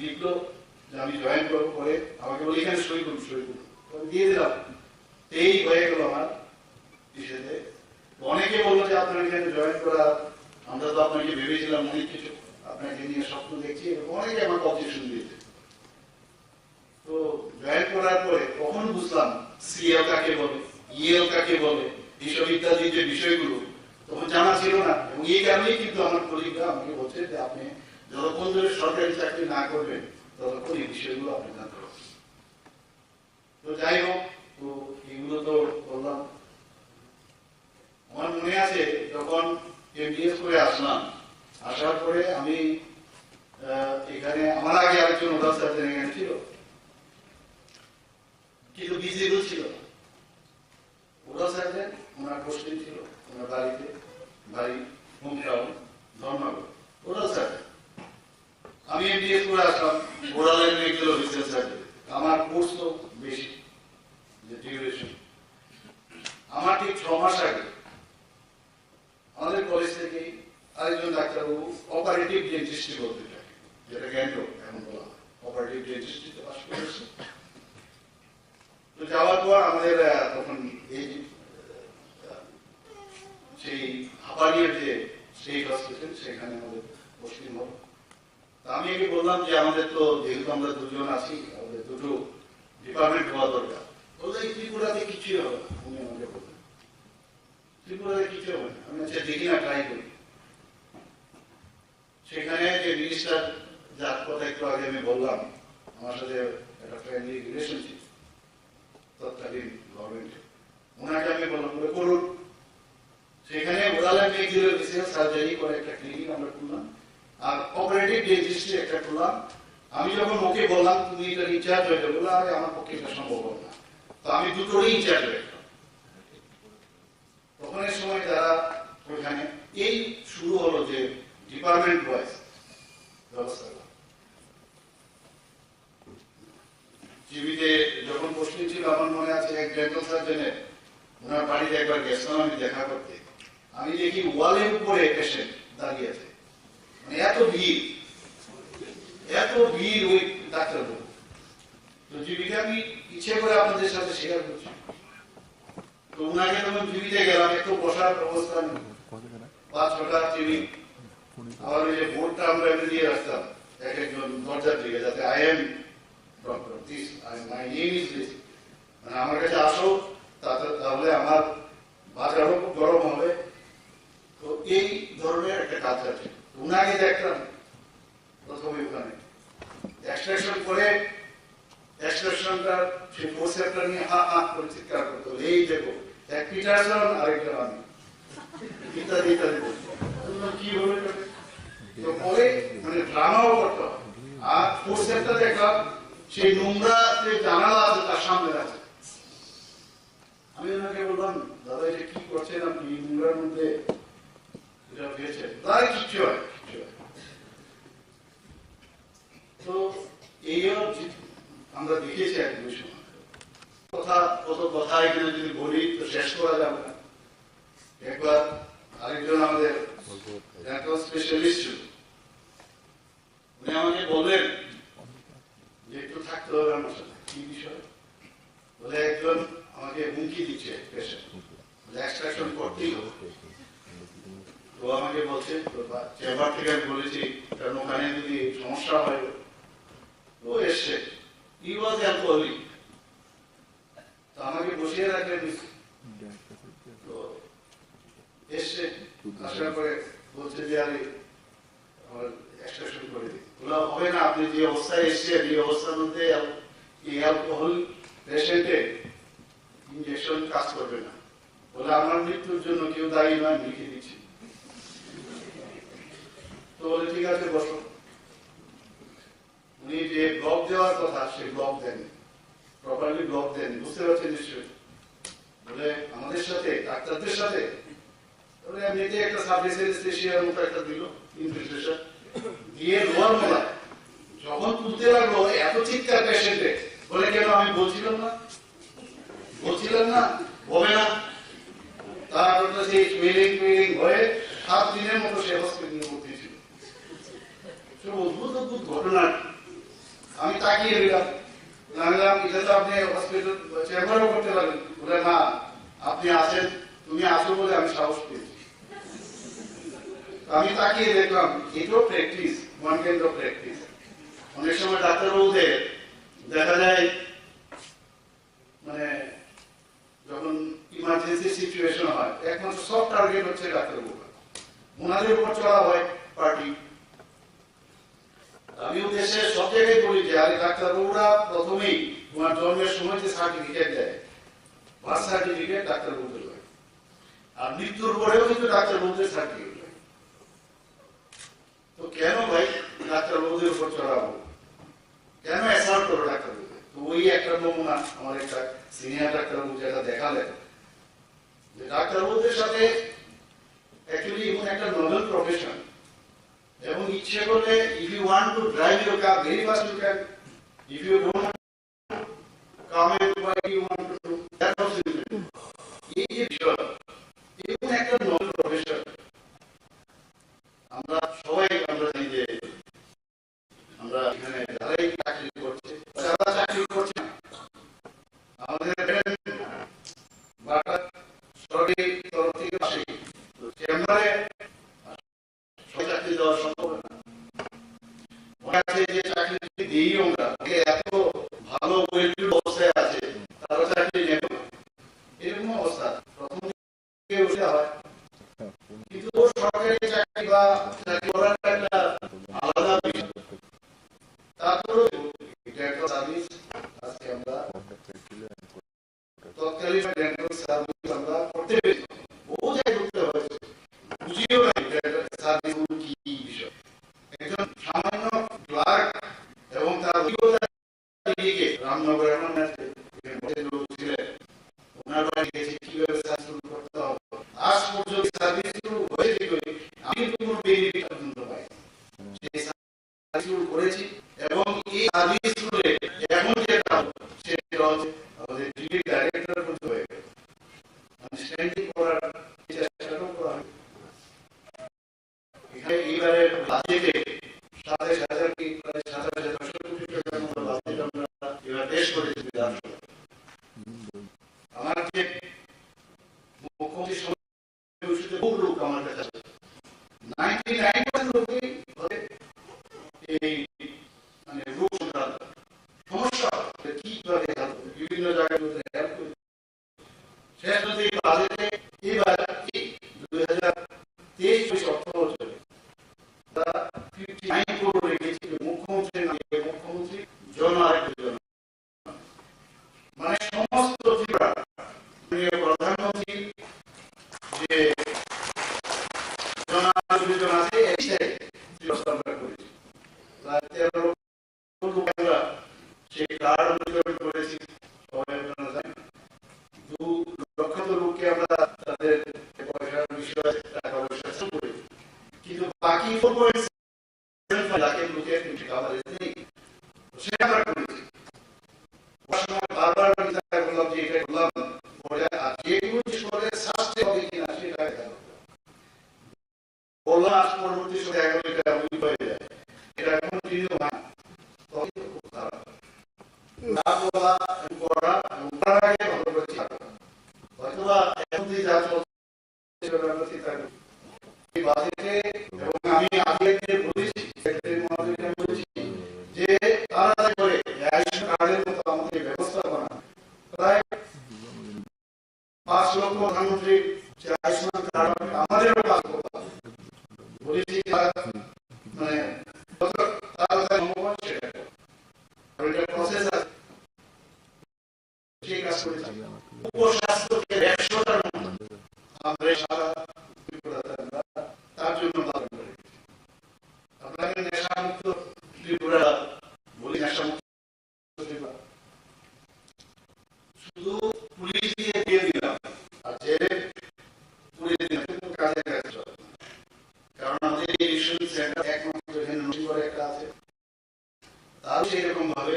লিখলো যে আমি জয়েন করবো, করে আমাকে বলি এখানে সই করুন, সই করুন, দিয়ে দিলাম। এই হয়ে গেল আমার ইসেতে। অনেকে বললো যে আপনার এখানে জয়েন করা, আমরা তো আপনাকে ভেবেছিলাম অনেক কিছু, আপনাকে নিয়ে স্বপ্ন দেখছি, অনেকে আমাকে অবজেকশন দিয়েছে। তো জয়েন করার পরে তখন বুঝলাম সিএল কাকে বলে, ইএল কাকে বলে, এইসব ইত্যাদি যে বিষয়গুলো তখন জানা ছিল না। এবং এই কারণেই কিন্তু আমার কলিগরা আমাকে বলছে যে আপনি যতক্ষণ ধরে সরকারি চাকরি না করবেন ততক্ষণ এই বিষয়গুলো আপনি জানতে পারবেন। তো যাই হোক, তো এগুলো তো বললাম। আমার মনে আছে যখন এমবিএস করে আসলাম, আসার পরে আমি এখানে, আমার আগে আরেকজন ওরাল সার্জন এখানে ছিল, কিন্তু ভিজিবল ছিল না। ওরাল সার্জন ওনার পোস্টিং ছিল, ওনার বাড়িতে, বাড়ি home town Dharmanagar, oral surgeon. আমি এমবিএস করে আসলাম, ওরালের মেডিকেল অফিসার সার্জন। আমার কোর্স তো বেশি, যে ডিউরেশন। আমার ঠিক 6 মাস আগে আমাদের কলেজ থেকে আরেকজন ডাক্তারবাবু অপারেটিভ ডেন্টিস্ট্রি বলতে থাকে, যেটা জ্ঞান এখন বলা হয়, অপারেটিভ ডেন্টিস্ট্রিতে পাস করেছে। তো যাওয়ার পর আমাদের তখন এই সেই হাপানিয়ার যে স্টেট হসপিটাল, সেখানে আমাদের পোস্টিং হল। আমি একে বললাম যে আমাদের তো যেহেতু আমরা দুজন আছি, আমাদের দুটো ডিপার্টমেন্ট হওয়া দরকার। বললো এই ত্রিপুরাতে কিছুই হবে না। উনি আমাকে বললেন ত্রিপুরাতে কিছু হবে না। আমি আচ্ছা দেখি না, ট্রাই করি। সেখানে যে মিনিস্টার, যার কথা একটু আগে আমি বললাম, আমার সাথে একটা ফ্রেন্ডলি রিলেশনশিপ তৎকালীন গভর্নমেন্টে, ওনাকে আমি বললাম করুন। সেখানে ওরালের মেডিকেল অফিসার সার্জারি করে একটা ক্লিনিক আমরা করলাম, আর অপারেটিভ ডেন্টিস্ট্রি একটা করলাম। আমি যখন ওকে বললাম তুমি এটা ইনচার্জ হয়ে যাবে, বলে আরে আমার পক্ষে এটা সম্ভব হবে না। তো আমি দুটোরই ইনচার্জ হয়ে গেলাম। তখন এই সময় যারা ওইখানে, এই শুরু হলো যে ডিপার্টমেন্ট ওয়াইজ ব্যবস্থা। টিভিতে যখন পোস্টিং ছিল, আমার মনে আছে এক ডেন্টাল সার্জনের, ওনার বাড়িতে একবার গেছিলাম আমি দেখা করতে। আমি দেখি ওয়ালের উপরে পেশেন্ট দাঁড়িয়ে আছে, মানে এত ভিড়, এত ভিড় ওই ডাক্তারবাবু। তো টিভিতে আমি ইচ্ছে করে আপনাদের সাথে শেয়ার করছি। তো ওনাকে তখন টিভিতে গেলাম, একটু বসার ব্যবস্থা নেই, 5-6টা টিভি, আবার ওই যে বোর্ডটা আমরা এমনি দিয়ে রাখতাম এক একজন দরজার দিকে, যাতে I am doctor this, my name is this, মানে আমার কাছে আসো, তাহলে আমার বাজারও খুব গরম হবে। তো এই ধরনের একটা কাজ আছে। ওনাকে দেখলাম প্রথমে ওখানে এক্সট্রাকশন করে, এক্সট্রাকশনটা সেই ফোর্সেপটা নিয়ে হা হা করে চিৎকার করতো, এই দেখো এক পিটারসন আরেকজন আমি, ইত্যাদি ইত্যাদি। কি হলো তো পরে মানে ড্রামাও করতে হবে। আর ফোর্সেপটা দেখলাম সেই নোংরা যে জানালা আছে তার সামনে আছে। আমি ওনাকে বললাম দাদা এটা কি করছেন আপনি, নোংরার মধ্যে এটা পেয়েছেন? তাই কিচ্ছু হয়, কিচ্ছু হয়। তো এই আমরা দেখেছি এক দুই সময় কথা, কত কথা এখানে যদি বলি তো শেষ করা যাবে না। একবার আরেকজন আমাদের স্পেশালিস্ট ছিল, উনি আমাকে বললেন যে একটু থাকতে হবে আমার সাথে। কি বিষয়? বলে একজন আমাকে হুমকি দিচ্ছে পেশেন্ট, এক্সট্রাকশন করতেই হবে। বলছে, চেম্বার থেকে আমি বলেছি কারণ ওখানে যদি সমস্যা হয়, ও এসছে, ই ওয়াজ অ্যালকোহলিক, তো আমাকে বসিয়ে রাখলেন, তো এসছে, আসার পরে বলছে যে আরে আমার এক্সট্রাকশন করে দিই, বলা হবে না, আপনি যে অবস্থায় এসছেন এই অবস্থার মধ্যে এই অ্যালকোহল পেশেন্টে ইঞ্জেকশন কাজ করবে না, বলে আমার মৃত্যুর জন্য কেউ দায়ী নয়, লিখে দিচ্ছি। তো বলে ঠিক আছে বসো। উনি যে ব্লক দেওয়ার কথা সে ব্লক দেন, প্রপারলি ব্লক দেন, বুঝতে পারছেন নিশ্চয়ই। বলে আমাদের সাথে ডাক্তারদের সাথে এমনিতে একটা সাবস্টেশিয়ার মতো একটা দিল ইনফিল্ট্রেশন দিয়ে লোয়ার মোলা যখন তুলতে লাগলো এত চিৎকার পেশেন্টে, বলে কেন আমি বলছিলাম না হবে না। তারপর সেই টুইলিং হয়ে 7 দিনের মতো সে হসপিটালে ভর্তি ছিল। অদ্ভুত ঘটনা। আমি তাকিয়ে দিলাম, জানলাম এটা তো আপনি হসপিটাল চেম্বারও করতে পারেন, বলে না আপনি আছেন, তুমি আসো বলে আমি সাহস পেয়েছি। আমি তাকিয়ে দেখলাম এটাও practice, one kind of practice. অনেক সময় ডাক্তারবাবুদের দেখা যায় মানে যখন ইমার্জেন্সি সিচুয়েশন হয়, একমাত্র সফট টার্গেট হচ্ছে ডাক্তারবাবু, ওনাদের উপর চড়া হয় পার্টি। আমি দেশে সব জায়গায় বলি যে আরে ডাক্তারবাবুরা প্রথমেই তোমার জন্মের সময় যে সার্টিফিকেট দেয়, বার্থ সার্টিফিকেট ডাক্তারবাবুদের হয়, আর মৃত্যুর পরেও কিন্তু ডাক্তারবাবুদের সার্টিফিকেট হয়। তো কেন ভাই ডাক্তারবাবুদের উপর চড়াবো, কেন অ্যাসাল্ট করো ডাক্তারবাবুদের? তো ওই একটা নমুনা আমার একটা সিনিয়র ডাক্তারবাবু যেটা দেখালেন যে ডাক্তারবাবুদের সাথে অ্যাকচুয়ালি এমন একটা নোবেল প্রফেশন, এবং ইচ্ছে করলে if you want to drive your car very fast you can, if you don't want to come in why you want to do that also you can do. এই যে বিষয় এমন একটা নোবেল প্রফেশন, আমরা সবাই আমরা জানি যে আমরা এখানে যারাই চাকরি করছে যারা চাকরি করছে না, আমাদের সরকারি তরফ থেকে আসে চেম্বারে চাকরি দেওয়া সম্ভব না। মনে আছে যে চাকরি দিই আমরা এত ভালো অবস্থায় আছে, তারা চাকরি নেব এরকম অবস্থা প্রথম থেকে উঠে হয়। কিন্তু সরকারি চাকরি বা চাকরি করার একটা আলাদা বিষয়, তারপরেও এটা একটা সার্ভিস। আজকে আমরা তৎকালীন ডেন্টাল সার্ভিস আমরা করতে পেরেছি, বহু জায়গায় করতে হয়েছে, বুঝিও না সার্ভিস কি বিষয়। একজন সামান্য ক্লার্ক এবং তার অভিজ্ঞতা রামনগর এখন ছিলেন, ওনার বাড়ি গেছে কিভাবে সার্ভিস করতে হবে, আজ পর্যন্ত সার্ভিস হয়েছে আমি কিন্তু কোনো বেনিফিট পর্যন্ত পাই, সেই সার্ভিস করেছি। এবং এই সার্ভিস করে এখন যেটা সেটা হচ্ছে আমাদের ডিউটি ডাইরেক্টর পর্যন্ত হয়ে গেছে, স্ট্যান্ডিং করার চেষ্টাটাও করা হয়। এখানে এইবারে বাজেটে 27,000 কি প্রায় 27,500 কোটি টাকার মতো বাজেট আমরা এবার পেশ করেছি বিধানসভায়। আমার যে মুখ্যমন্ত্রী সমিতিতে বহু লোক আমার কাছে আছে, 99% লোকই এই মানে রোগ সংক্রান্ত সমস্যা কিভাবে বিভিন্ন জায়গায় হেল্প করে। শেষ পর্যন্ত এই বাজেটে এবার 2023 অর্থ বছরে 59 করোড় রেখেছিল মুখ্যমন্ত্রী মুখ্যমন্ত্রী জন আরেকটি জন, মানে সমস্ত ত্রিপুরা প্রধানমন্ত্রী যে জন যোজন আছে আমরা করেছি, প্রায় 13 লক্ষ আমরা সেই কার্ড বিতরণ করেছি। সবাই আপনারা জানেন 2 লক্ষ লোককে আমরা তাদের পয়সার বিষয়ে টাকা পয়সা করেছি, কিন্তু বাকি 4.7 লাখ লোকের কিন্তু কাভারেজ নেই, সেটা আমরা করেছি। বারবার বললাম যে এটা বললাম আর যেগুলো করে শাস্তি হবে কিনা সেটা বললাম, আজ পরবর্তী সময় এটা হয়ে যায়, এটা এখন চিহ্ন না, তবে খুব খারাপ না বলা করা এবং করার আগে ভালো করে চিন্তা করা। হয়তোবা এখন যা চলছে এই বাজেটে পলিসি মানে প্রসেস আছে ঠিক আছে উপস্বাস্থ্যকে 100টার আমরা সারা তার জন্য পালন করি আপনাকে নেশামুক্ত ত্রিপুরা বলি নেশামুক্ত শুধু পুলিশ দিয়ে দিলাম আর জেলে পুলিশ দিলাম কিন্তু কাজে কাজ চলে কারণ আমাদের এই রিসোর্স সেন্টার একমাত্র এখানে নতুন একটা আছে তাও সেই রকম ভাবে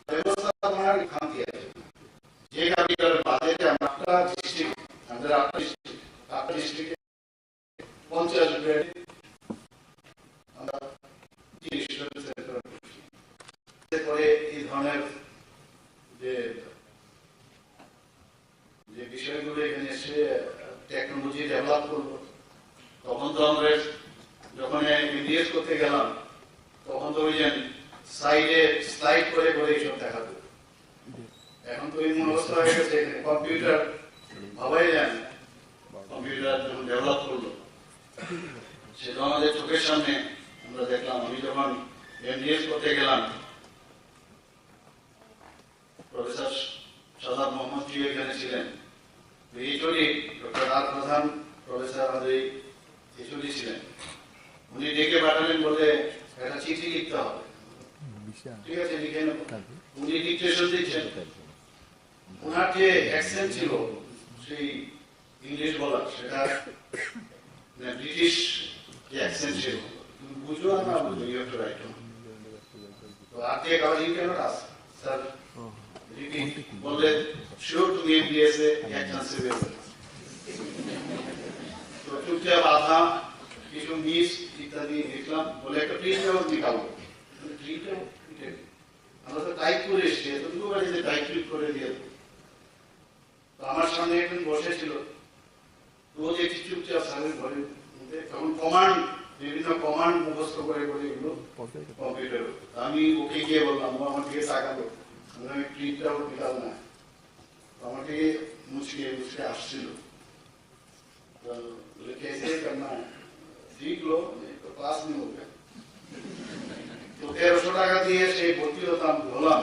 ব্যবস্থাপনার খামতি আছে যে ক্যাপিটাল বাজেটে আমরা ডিস্ট্রিক্ট আমাদের 8টা ডিস্ট্রিক্টে 50 বেড আমরা 30 সেন্টার পরে এই ধরনের যে বিষয়গুলো এখানে এসে টেকনোলজি ডেভেলপ করবো তখন তো আমরা যখন ইন্ডিয়েট করতে গেলাম তখন তো ওই যে সাইডে স্লাইড করে করে এইসব দেখাতো এখন তো এমন অবস্থা হয়ে গেছে কম্পিউটার ভাবাই যায় না কম্পিউটার যখন ডেভেলপ করলো সেটা আমাদের চোখের সামনে আমরা দেখলাম আমি যখন এমডিএস করতে গেলাম প্রফেসর সাদাব মোহাম্মদ জি এখানে ছিলেন এইচওডি ডক্টর আর প্রধান প্রফেসর আমাদের এইচওডি ছিলেন উনি ডেকে পাঠালেন বলে একটা চিঠি লিখতে হবে ঠিক আছে লিখে নেব উনি ডিকটেশন দিচ্ছেন ওনার যে অ্যাকসেন্ট ছিল সেই ইংলিশ বলা সেটা ব্রিটিশ যে অ্যাকসেন্ট ছিল বুঝলো না বুঝলো ইউ হ্যাভ টু রাইট তো আর দিয়ে কাজ ইউ ক্যানট আস্ক স্যার বললে শিওর তুমি এমবিএস এ এক চান্স দেবে তো চুপচাপ আধা কিছু মিস ইত্যাদি লিখলাম বলে একটা প্রিন্ট আউট নিকালবো প্রিন্ট আউট আমরা তো টাইপ করে এসছি এতটুকু বাড়িতে টাইপ করে দিয়ে তো আমার সামনে একজন বসেছিল তো যে চুপচাপ সামনে ঘরে তখন কমান্ড বিভিন্ন কমান্ড মুখস্থ করে করে এগুলো কম্পিউটার আমি ওকে গিয়ে বললাম ও আমার দিকে তাকালো আমি প্রিন্ট আউট নিকাল না আমাকে মুচকে মুচকে আসছিল कैसे करना है सीख लो नहीं तो क्लास नहीं होगा তো 1300 টাকা দিয়ে সেই ভর্তি হতাম হলাম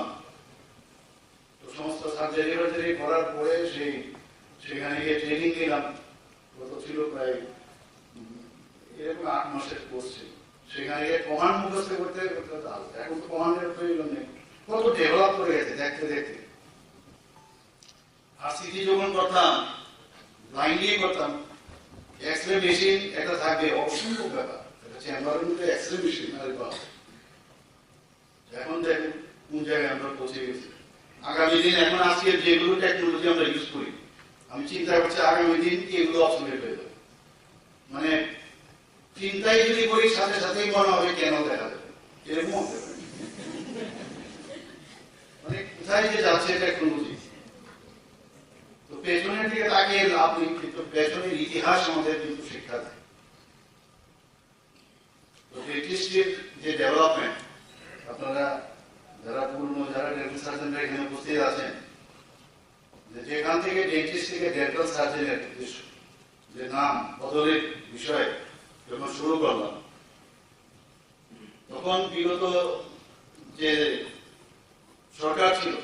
তো সমস্ত সার্জারি করার পরে সেখানে গিয়ে ট্রেনিং নিলাম কত ছিল প্রায় এরকম 8 মাসের কোর্স ছিল সেখানে গিয়ে কমান্ড মুখস্থ করতে এখন তো কমান্ডের প্রয়োজন নেই কত ডেভেলপ করে গেছে দেখতে দেখতে আর সিটি যখন করতাম ব্লাইন্ডলি করতাম এক্সরে মেশিন একটা থাকবে অসম্ভব ব্যাপার এটা চেম্বারের মধ্যে এক্সরে মেশিন আর এখন দেখুন কোন জায়গায় আমরা পৌঁছে গেছি আগামী দিন এখন আজকে যেগুলো টেকনোলজি আমরা ইউজ করি আমি চিন্তা করছি আগামী দিন এগুলো অবসলেট হয়ে যাবে মানে চিন্তাই যদি করি সাথে সাথেই মনে হবে কেন দেখা যাবে এরকম হতে পারে মানে কোথায় যে যাচ্ছে টেকনোলজি তো পেছনের দিকে তাকিয়ে লাভ নেই কিন্তু পেছনের ইতিহাস আমাদের কিন্তু শিক্ষা দেয় তো ডেন্টিস্টের যে ডেভেলপমেন্ট আপনারা যারা পুরনো যারা ডেন্টাল সার্জনরা এখানে উপস্থিত আছেন যেখান থেকে ডেন্টিস্ট থেকে ডেন্টাল সার্জনের যে নাম বদলের বিষয় যখন শুরু করলাম তখন বিগত যে সরকার ছিল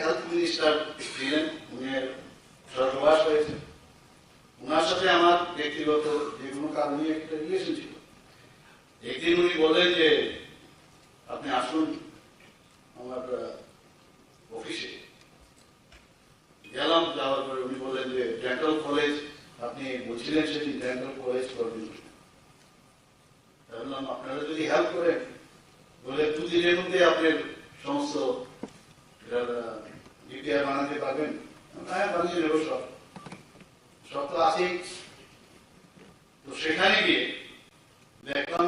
হেলথ মিনিস্টার ছিলেন উনি স্বর্গবাস হয়েছে ওনার সাথে আমার ব্যক্তিগত যে কোনো কারণে একটা রিলেশন ছিল একদিন উনি বললেন যে আপনি আসুন আমার অফিসে গেলাম যাওয়ার পরে উনি বললেন যে ডেন্টাল কলেজ আপনি বলছিলেন সেটি ডেন্টাল কলেজ করবেন বললাম আপনারা যদি হেল্প করেন বলে 2 দিনের মধ্যে আপনার সমস্ত ডিপিআর বানাতে পারবেন হ্যাঁ বানিয়ে নেব সব তো আছেই তো সেখানে গিয়ে দেখলাম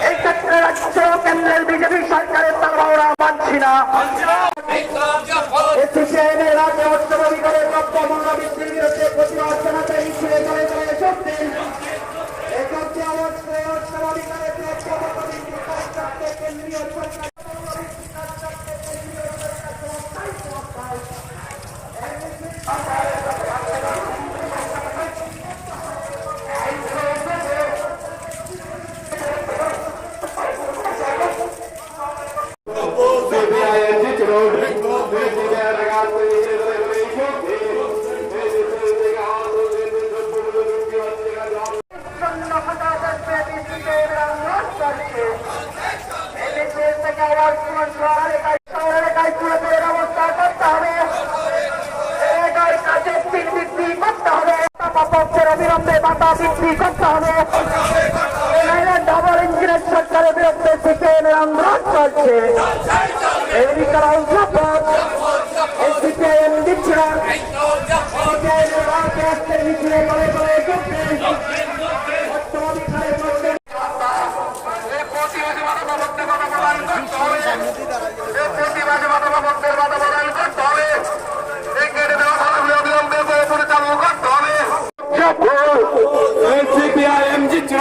এই ক্ষেত্রে রাজ্য কেন্দ্র সিপিআইএমের রাজ্যে অর্থনৈতিকের দ্রব্য মূল্য বৃদ্ধির বিরুদ্ধে প্রতিবাদ জানাতে মিছিলে চলে চলে শক্তি একত্রে অবস্থায় অর্থনৈতিকের দ্রব্য মূল্য বৃদ্ধির কাজটাকে কেন্দ্রীয় সরকার অবিলম্বে বাতা বৃদ্ধি করতে হবে। ডাবল ইঞ্জিনের সরকারের বিরুদ্ধে সিপিআইএমের আন্দোলন চলছে। সিপিআইএম দিচ্ছে না, সিপিআইএমের রাজ্যে আজকের মিছিলে করে করে সিপিআইএম জিতছে।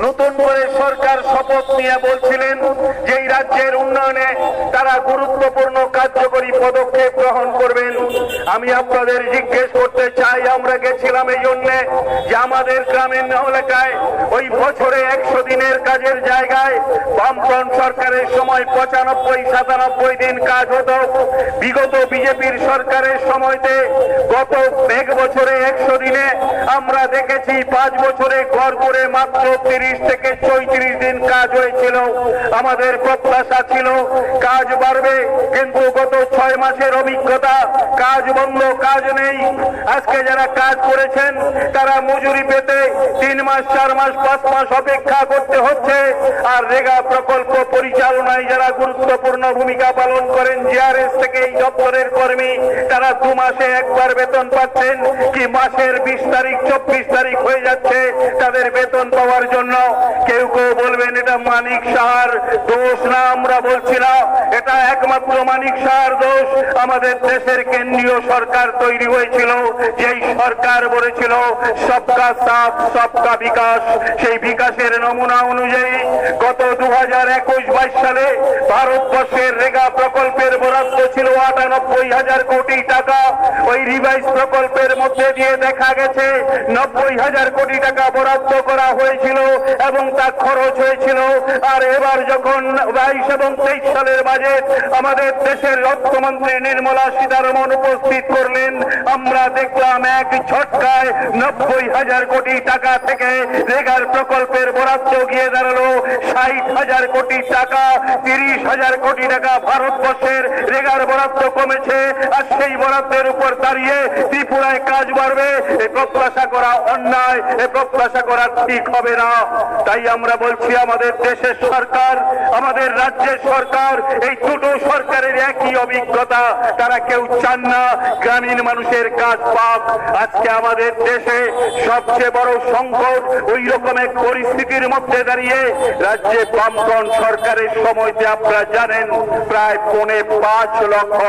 নতুন করে সরকার শপথ নিয়ে বলছিলেন যে এই রাজ্যের উন্নয়নে তারা গুরুত্বপূর্ণ কার্যকরী পদক্ষেপ গ্রহণ করবেন। আমি আপনাদের জিজ্ঞেস করতে চাই, আমরা গেছিলাম এই জন্য যে আমাদের গ্রামীণ এলাকায় ওই বছরে 100 দিনের কাজের জায়গায় বামফ্রন্ট সরকারের সময় 95-97 দিন কাজ হতো। বিগত বিজেপির সরকারের সময়তে গত 1 বছরে 100 দিনে আমরা দেখেছি 5 বছরে গড় করে মাত্র 30 থেকে 34 দিন কাজ হয়েছিল। আমাদের প্রত্যাশা ছিল কাজ বাড়বে, কিন্তু গত 6 মাসের অভিজ্ঞতা কাজ বন্ধ, কাজ নেই। আজকে যারা কাজ করেছেন তারা মজুরি পেতে 3 মাস 4 মাস 5 মাস অপেক্ষা করতে হচ্ছে। আর রেগা প্রকল্প পরিচালনায় যারা গুরুত্বপূর্ণ ভূমিকা পালন করেন, জিআরএস থেকে এই দপ্তরের কর্মী, তারা 2 মাসে একবার বেতন পাচ্ছেন, কি মাসের 20 তারিখ 24 তারিখ হয়ে যাচ্ছে তাদের বেতন পাওয়ার জন্য। কেউ কেউ বলবেন এটা মানিক সাহার দোষ না, আমরা বলছি না, এটা একমাত্র মানিক সাহার দোষ। আমাদের দেশের কেন্দ্রীয় সরকার তৈরি হয়েছিল, যেই সরকার বলেছিল সবকা সাথ সবকা বিকাশ। সেই বিকাশের নমুনা অনুযায়ী গত 2021-22 সালে ভারতবর্ষের রেগা প্রকল্পের বরাদ্দ ছিল 98,000 কোটি টাকা। ওই রিভাইজ প্রকল্পের মধ্যে দিয়ে দেখা গেছে 90,000 কোটি টাকা বরাদ্দ করা হয়েছিল এবং তা খরচ হয়েছিল। আর এবার যখন 22 এবং 23 সালের বাজেট আমাদের দেশের অর্থমন্ত্রী নির্মলা সীতারমণ উপস্থিত করলেন, আমরা দেখলাম এক ঝটকায় 90,000 কোটি টাকা থেকে রেগার প্রকল্পের বরাদ্দ গিয়ে দাঁড়ালো 60,000 কোটি টাকা। 30,000 কোটি টাকা ভারতবর্ষের রেগার বরাদ্দ কমেছে। আর সেই বরাদ্দের উপর দাঁড়িয়ে ত্রিপুরায় কাজ বাড়বে, এ প্রত্যাশা করা অন্যায়, এ প্রত্যাশা করা ঠিক হবে না। তাই আমরা বলছি আমাদের দেশের সরকার, আমাদের রাজ্যের সরকার, এই দুটো সরকারের একই অভিজ্ঞতা, তারা কেউ চান না গ্রামীণ মানুষের কাজ পাক। আজকে আমাদের দেশে সবচেয়ে বড় সংকট ওই রকম এক পরিস্থিতির মধ্যে দাঁড়িয়ে রাজ্যে বামফ্রন্ট সরকারের সময়তে আপনারা জানেন প্রায় 5.5 লক্ষ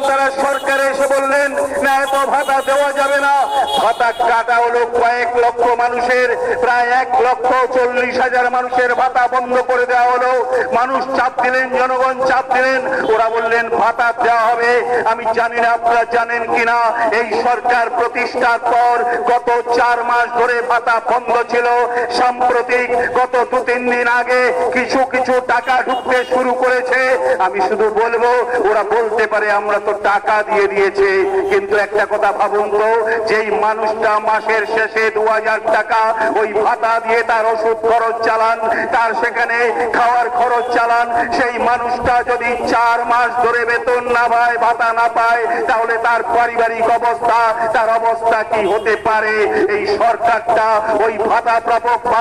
তারা সরকারে এসে বললেন না এত ভাতা দেওয়া যাবে না। ভাতা কাটা হলো কয়েক লক্ষ মানুষের, প্রায় 1,40,000 মানুষের ভাতা বন্ধ করে দেওয়া হলো। মানুষ চাপ দিলেন, জনগণ চাপ দিলেন, ওরা বললেন ভাতা দেওয়া হবে। আমি জানি না আপনারা জানেন কিনা, এই সরকার প্রতিষ্ঠার পর গত 4 মাস ধরে ভাতা বন্ধ ছিল। সাম্প্রতিক গত 2-3 দিন আগে কিছু কিছু টাকা ঢুকতে শুরু করেছে। আমি শুধু বলবো, ওরা বলতে পারে আমরা তো টাকা দিয়ে দিয়েছে, কিন্তু একটা কথা ভাবুন তো, যেই মানুষটা মাসের শেষে 2,000 টাকা ওই ভাতা দিয়ে তার ওষুধ খরচ চালান, তার সেখানে খাওয়ার খরচ চালান, সেই মানুষটা যদি 4 মাস ধরে বেতন না পায়, ভাতা না পায়, তাহলে তার পারিবারিক অবস্থা, তার অবস্থা কি হতে পারে? এই সরকারটা ওই ভাতা প্রাপক